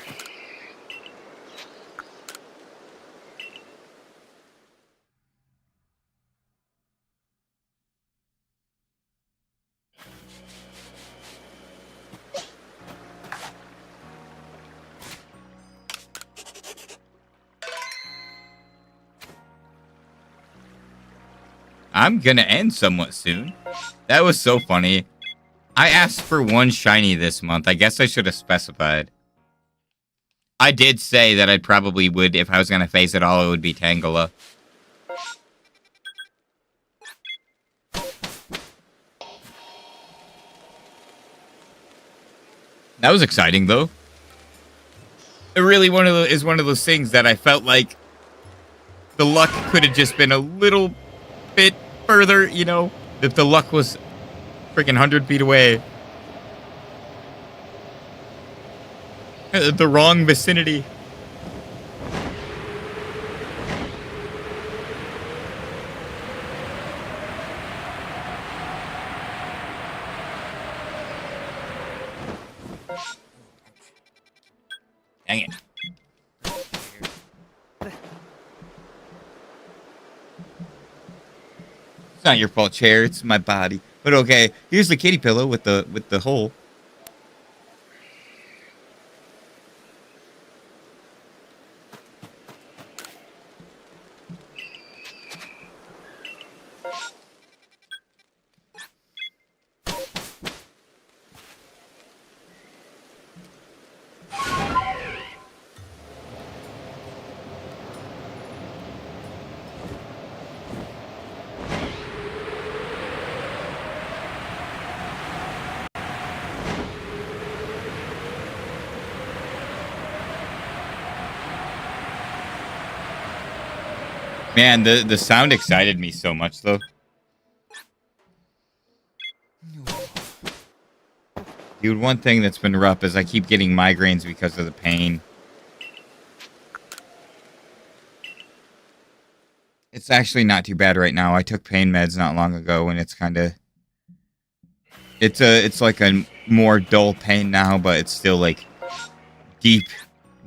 I'm gonna end somewhat soon. That was so funny. I asked for one shiny this month. I guess I should have specified. I did say that I probably would, if I was gonna face it all, it would be Tangela. That was exciting, though. It really is one of those things that I felt like the luck could have just been a little bit further, you know, if the luck was freaking 100 feet away. The wrong vicinity. Dang it. It's not your fault, chair. It's my body. But okay, here's the kitty pillow with the hole. Man, the sound excited me so much, though. Dude, one thing that's been rough is I keep getting migraines because of the pain. It's actually not too bad right now. I took pain meds not long ago, and it's kind of... It's like a more dull pain now, but it's still, like, deep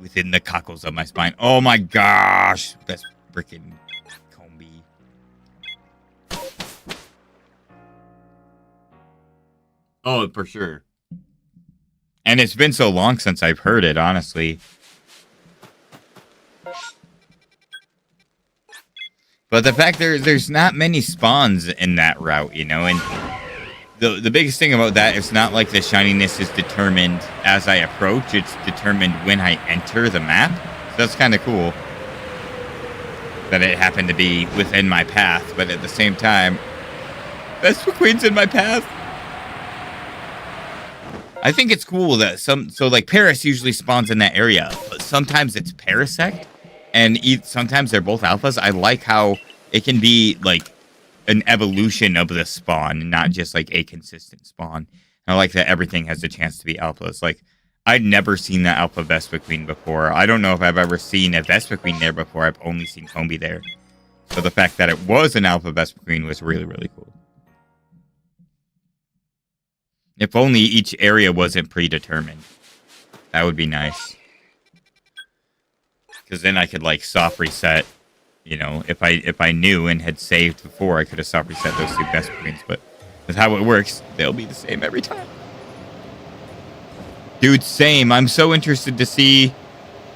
within the cockles of my spine. Oh my gosh! That's freaking... Oh, for sure. And it's been so long since I've heard it, honestly. But the fact there's not many spawns in that route, you know, and the biggest thing about that is not like the shininess is determined as I approach, it's determined when I enter the map. So that's kind of cool. That it happened to be within my path, but at the same time, Vespiquen's in my path. I think it's cool that so like Paris usually spawns in that area, but sometimes it's Parasect, and sometimes they're both alphas. I like how it can be like an evolution of the spawn, not just like a consistent spawn. I like that everything has a chance to be alphas. Like, I'd never seen that alpha Vespiquen before. I don't know if I've ever seen a Vespiquen there before. I've only seen Combi there. So the fact that it was an alpha Vespiquen was really, really cool. If only each area wasn't predetermined. That would be nice. Because then I could, like, soft reset You know, if I knew and had saved before, I could have soft reset those two Vespiquen. But with how it works, they'll be the same every time. Dude, same. I'm so interested to see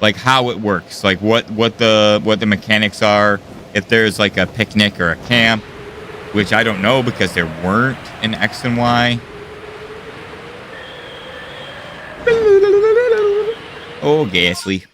like how it works, like what the mechanics are. If there's like a picnic or a camp, which I don't know because there weren't in X and Y. Oh, ghastly.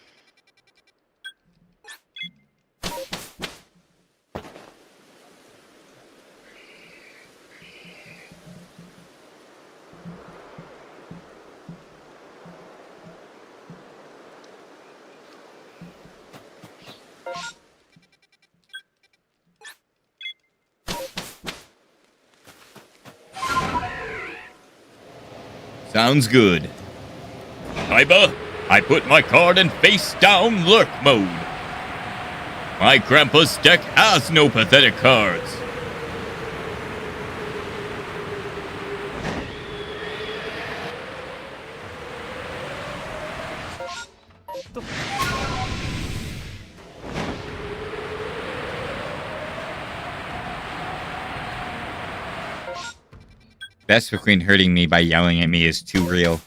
Sounds good. Kaiba, I put my card in face down lurk mode. My grandpa's deck has no pathetic cards. Vespiquen hurting me by yelling at me is too real.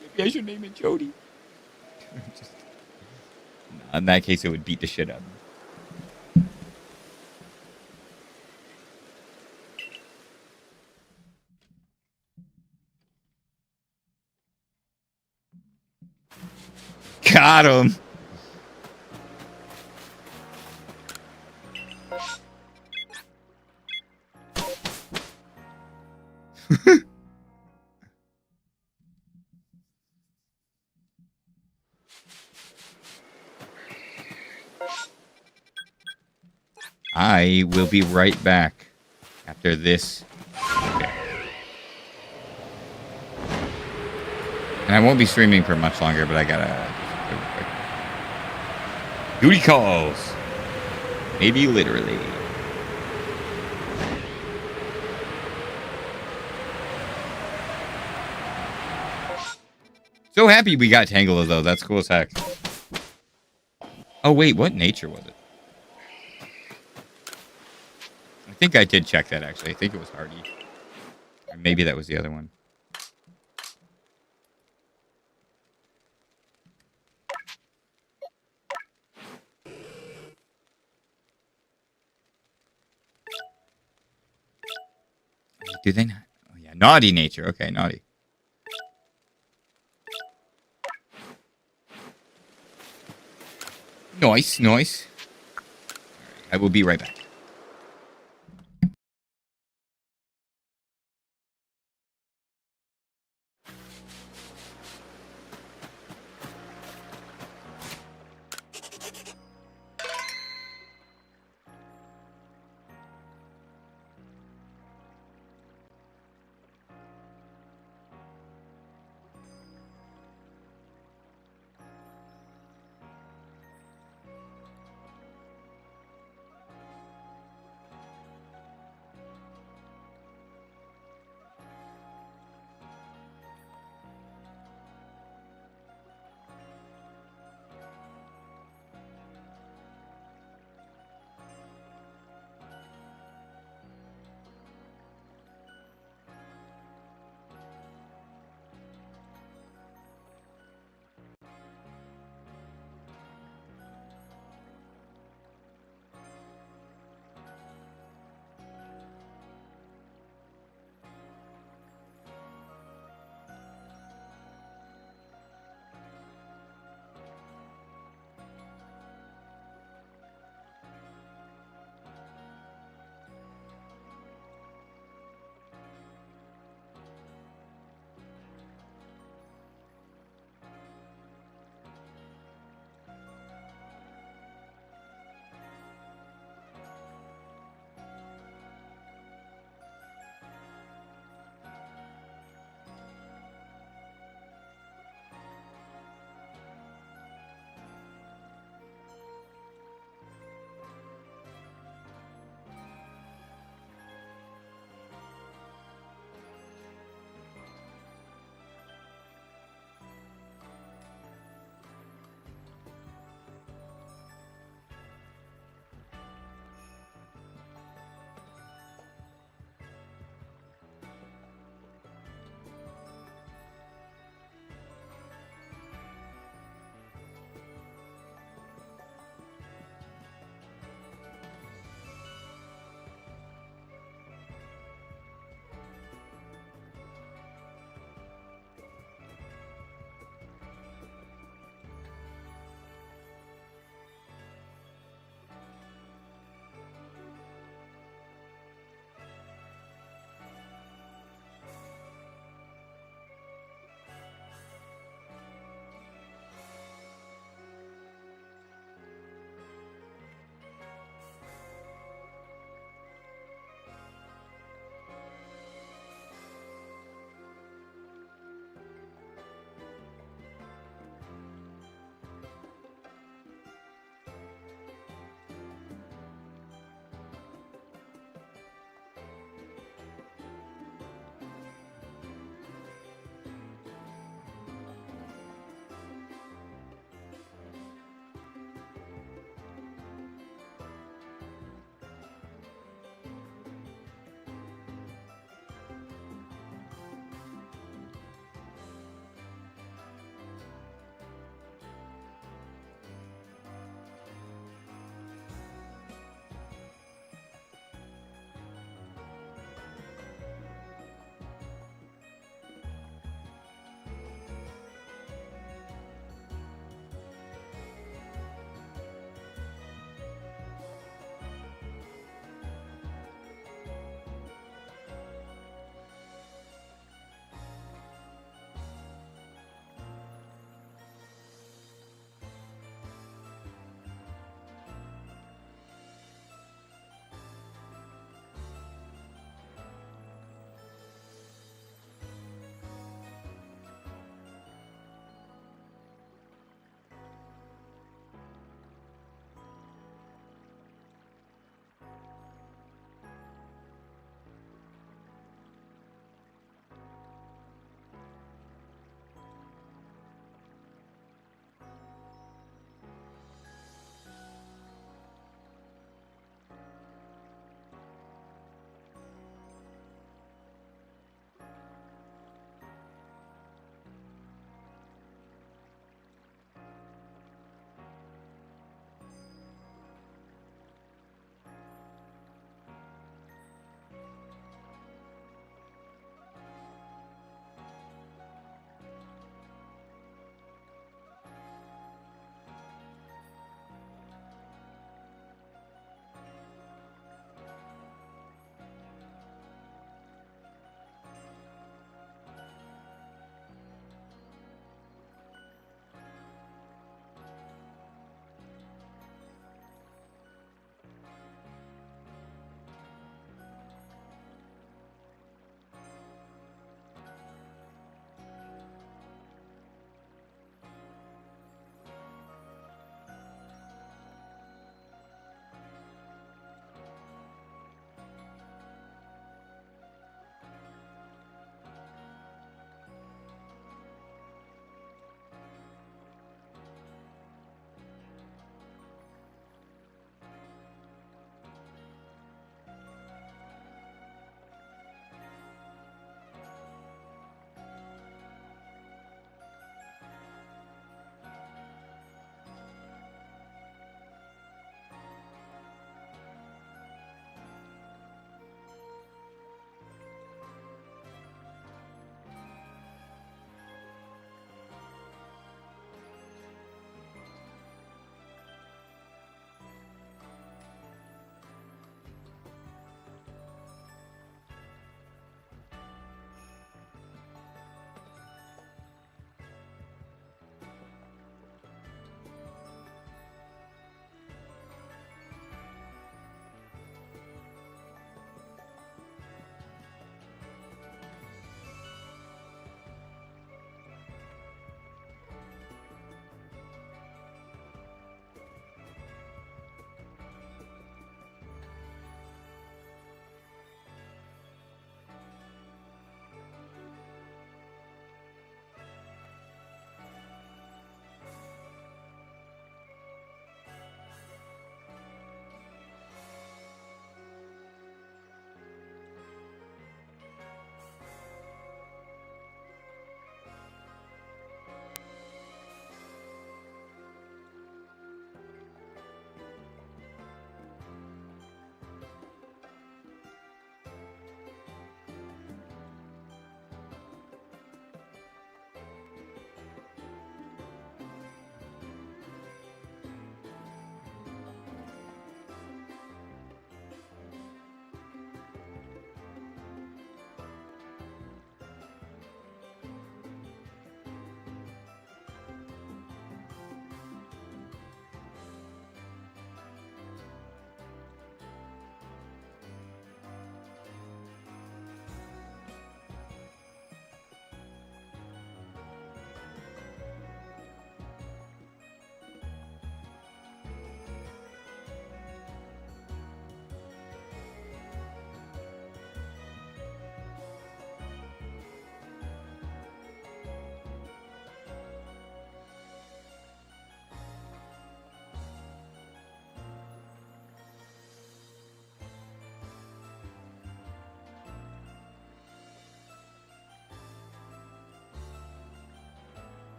Maybe I should name it Jody. In that case, it would beat the shit out of me. Got him. I will be right back after this. Okay. And I won't be streaming for much longer, but I gotta duty calls. Maybe literally. So happy we got Tangela, though. That's cool as heck. Oh, wait. What nature was it? I think I did check that, actually. I think it was Hardy. Or maybe that was the other one. Do they not? Oh, yeah. Naughty nature. Okay, naughty. Nice, nice. Right, I will be right back.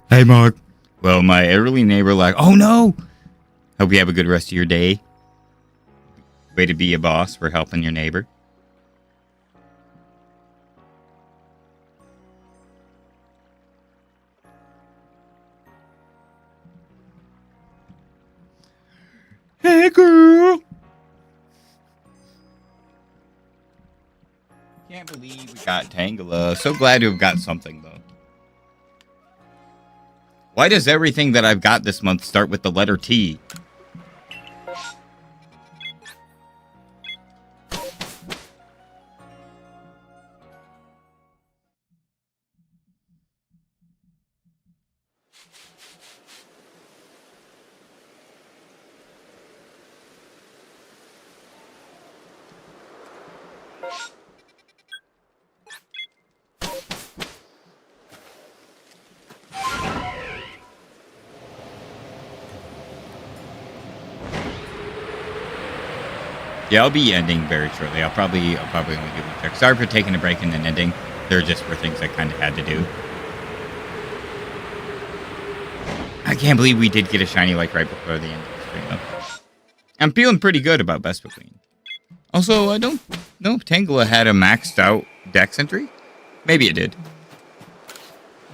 Hey, Mark. Well, my elderly neighbor oh no! Hope you have a good rest of your day. Way to be a boss for helping your neighbor. Hey, girl. Can't believe we got Tangela. So glad to have got something, though. Why does everything that I've got this month start with the letter T? Yeah, I'll be ending very shortly. I'll probably only do one check. Sorry for taking a break and then ending. There just were things I kind of had to do. I can't believe we did get a shiny like right before the end of the stream, though. I'm feeling pretty good about Vespiquen. Also, I don't know if Tangela had a maxed out dex entry. Maybe it did.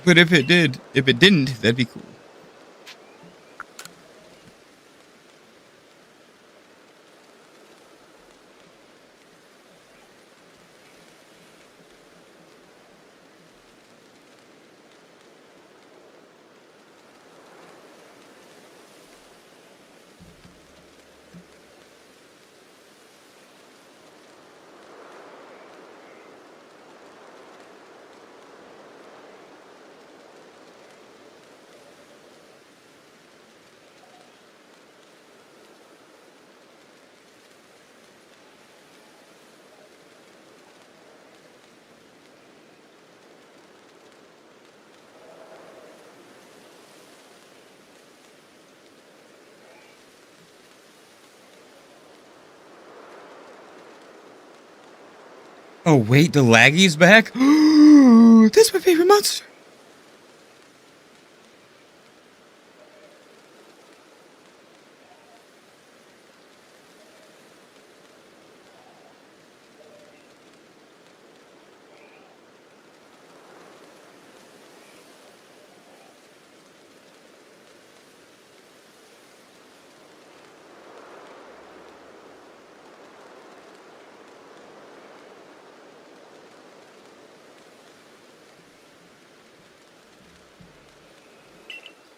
But if it didn't, that'd be cool. Oh, wait, the laggy's back? That's my favorite monster.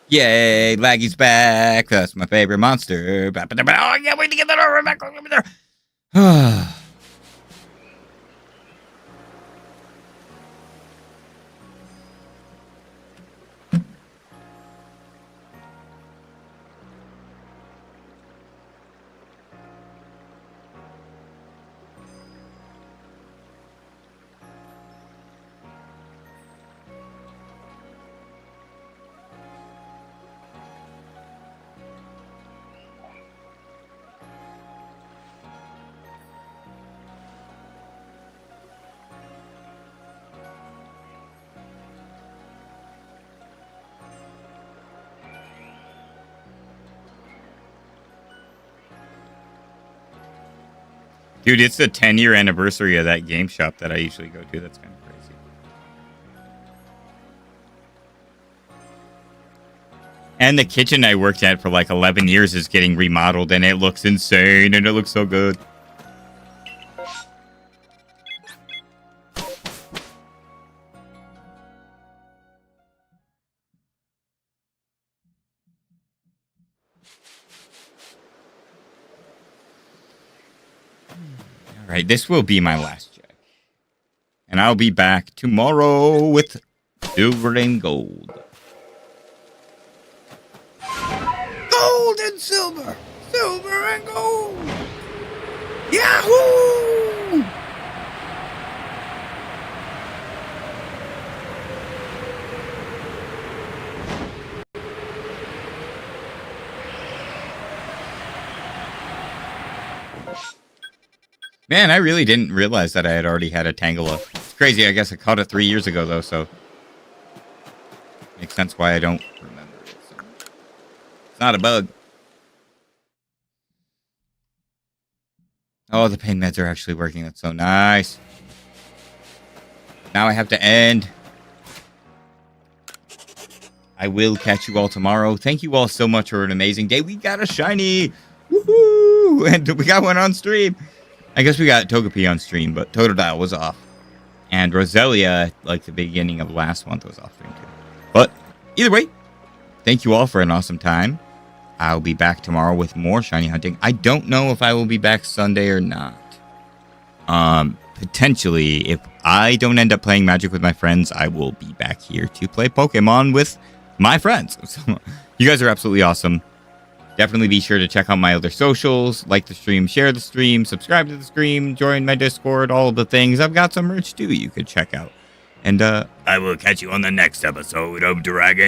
Yay, Laggy's back. That's my favorite monster. Oh, I can't wait to get that over back over there. Dude, it's the 10-year anniversary of that game shop that I usually go to. That's kind of crazy. And the kitchen I worked at for like 11 years is getting remodeled, and it looks insane, and it looks so good. All right, this will be my last check. And I'll be back tomorrow with silver and gold. Gold and silver! Silver and gold! Yahoo! Man, I really didn't realize that I had already had a Tangela. It's crazy. I guess I caught it 3 years ago, though, so... makes sense why I don't remember it. So it's not a bug. Oh, the pain meds are actually working. That's so nice. Now I have to end. I will catch you all tomorrow. Thank you all so much for an amazing day. We got a shiny. Woohoo! And we got one on stream. I guess we got Togepi on stream, but Totodile was off. And Roselia, like the beginning of last month, was off stream too. But either way, thank you all for an awesome time. I'll be back tomorrow with more shiny hunting. I don't know if I will be back Sunday or not. Potentially, if I don't end up playing Magic with my friends, I will be back here to play Pokemon with my friends. So, you guys are absolutely awesome. Definitely be sure to check out my other socials, like the stream, share the stream, subscribe to the stream, join my Discord, all of the things. I've got some merch too you could check out. And I will catch you on the next episode of Dragon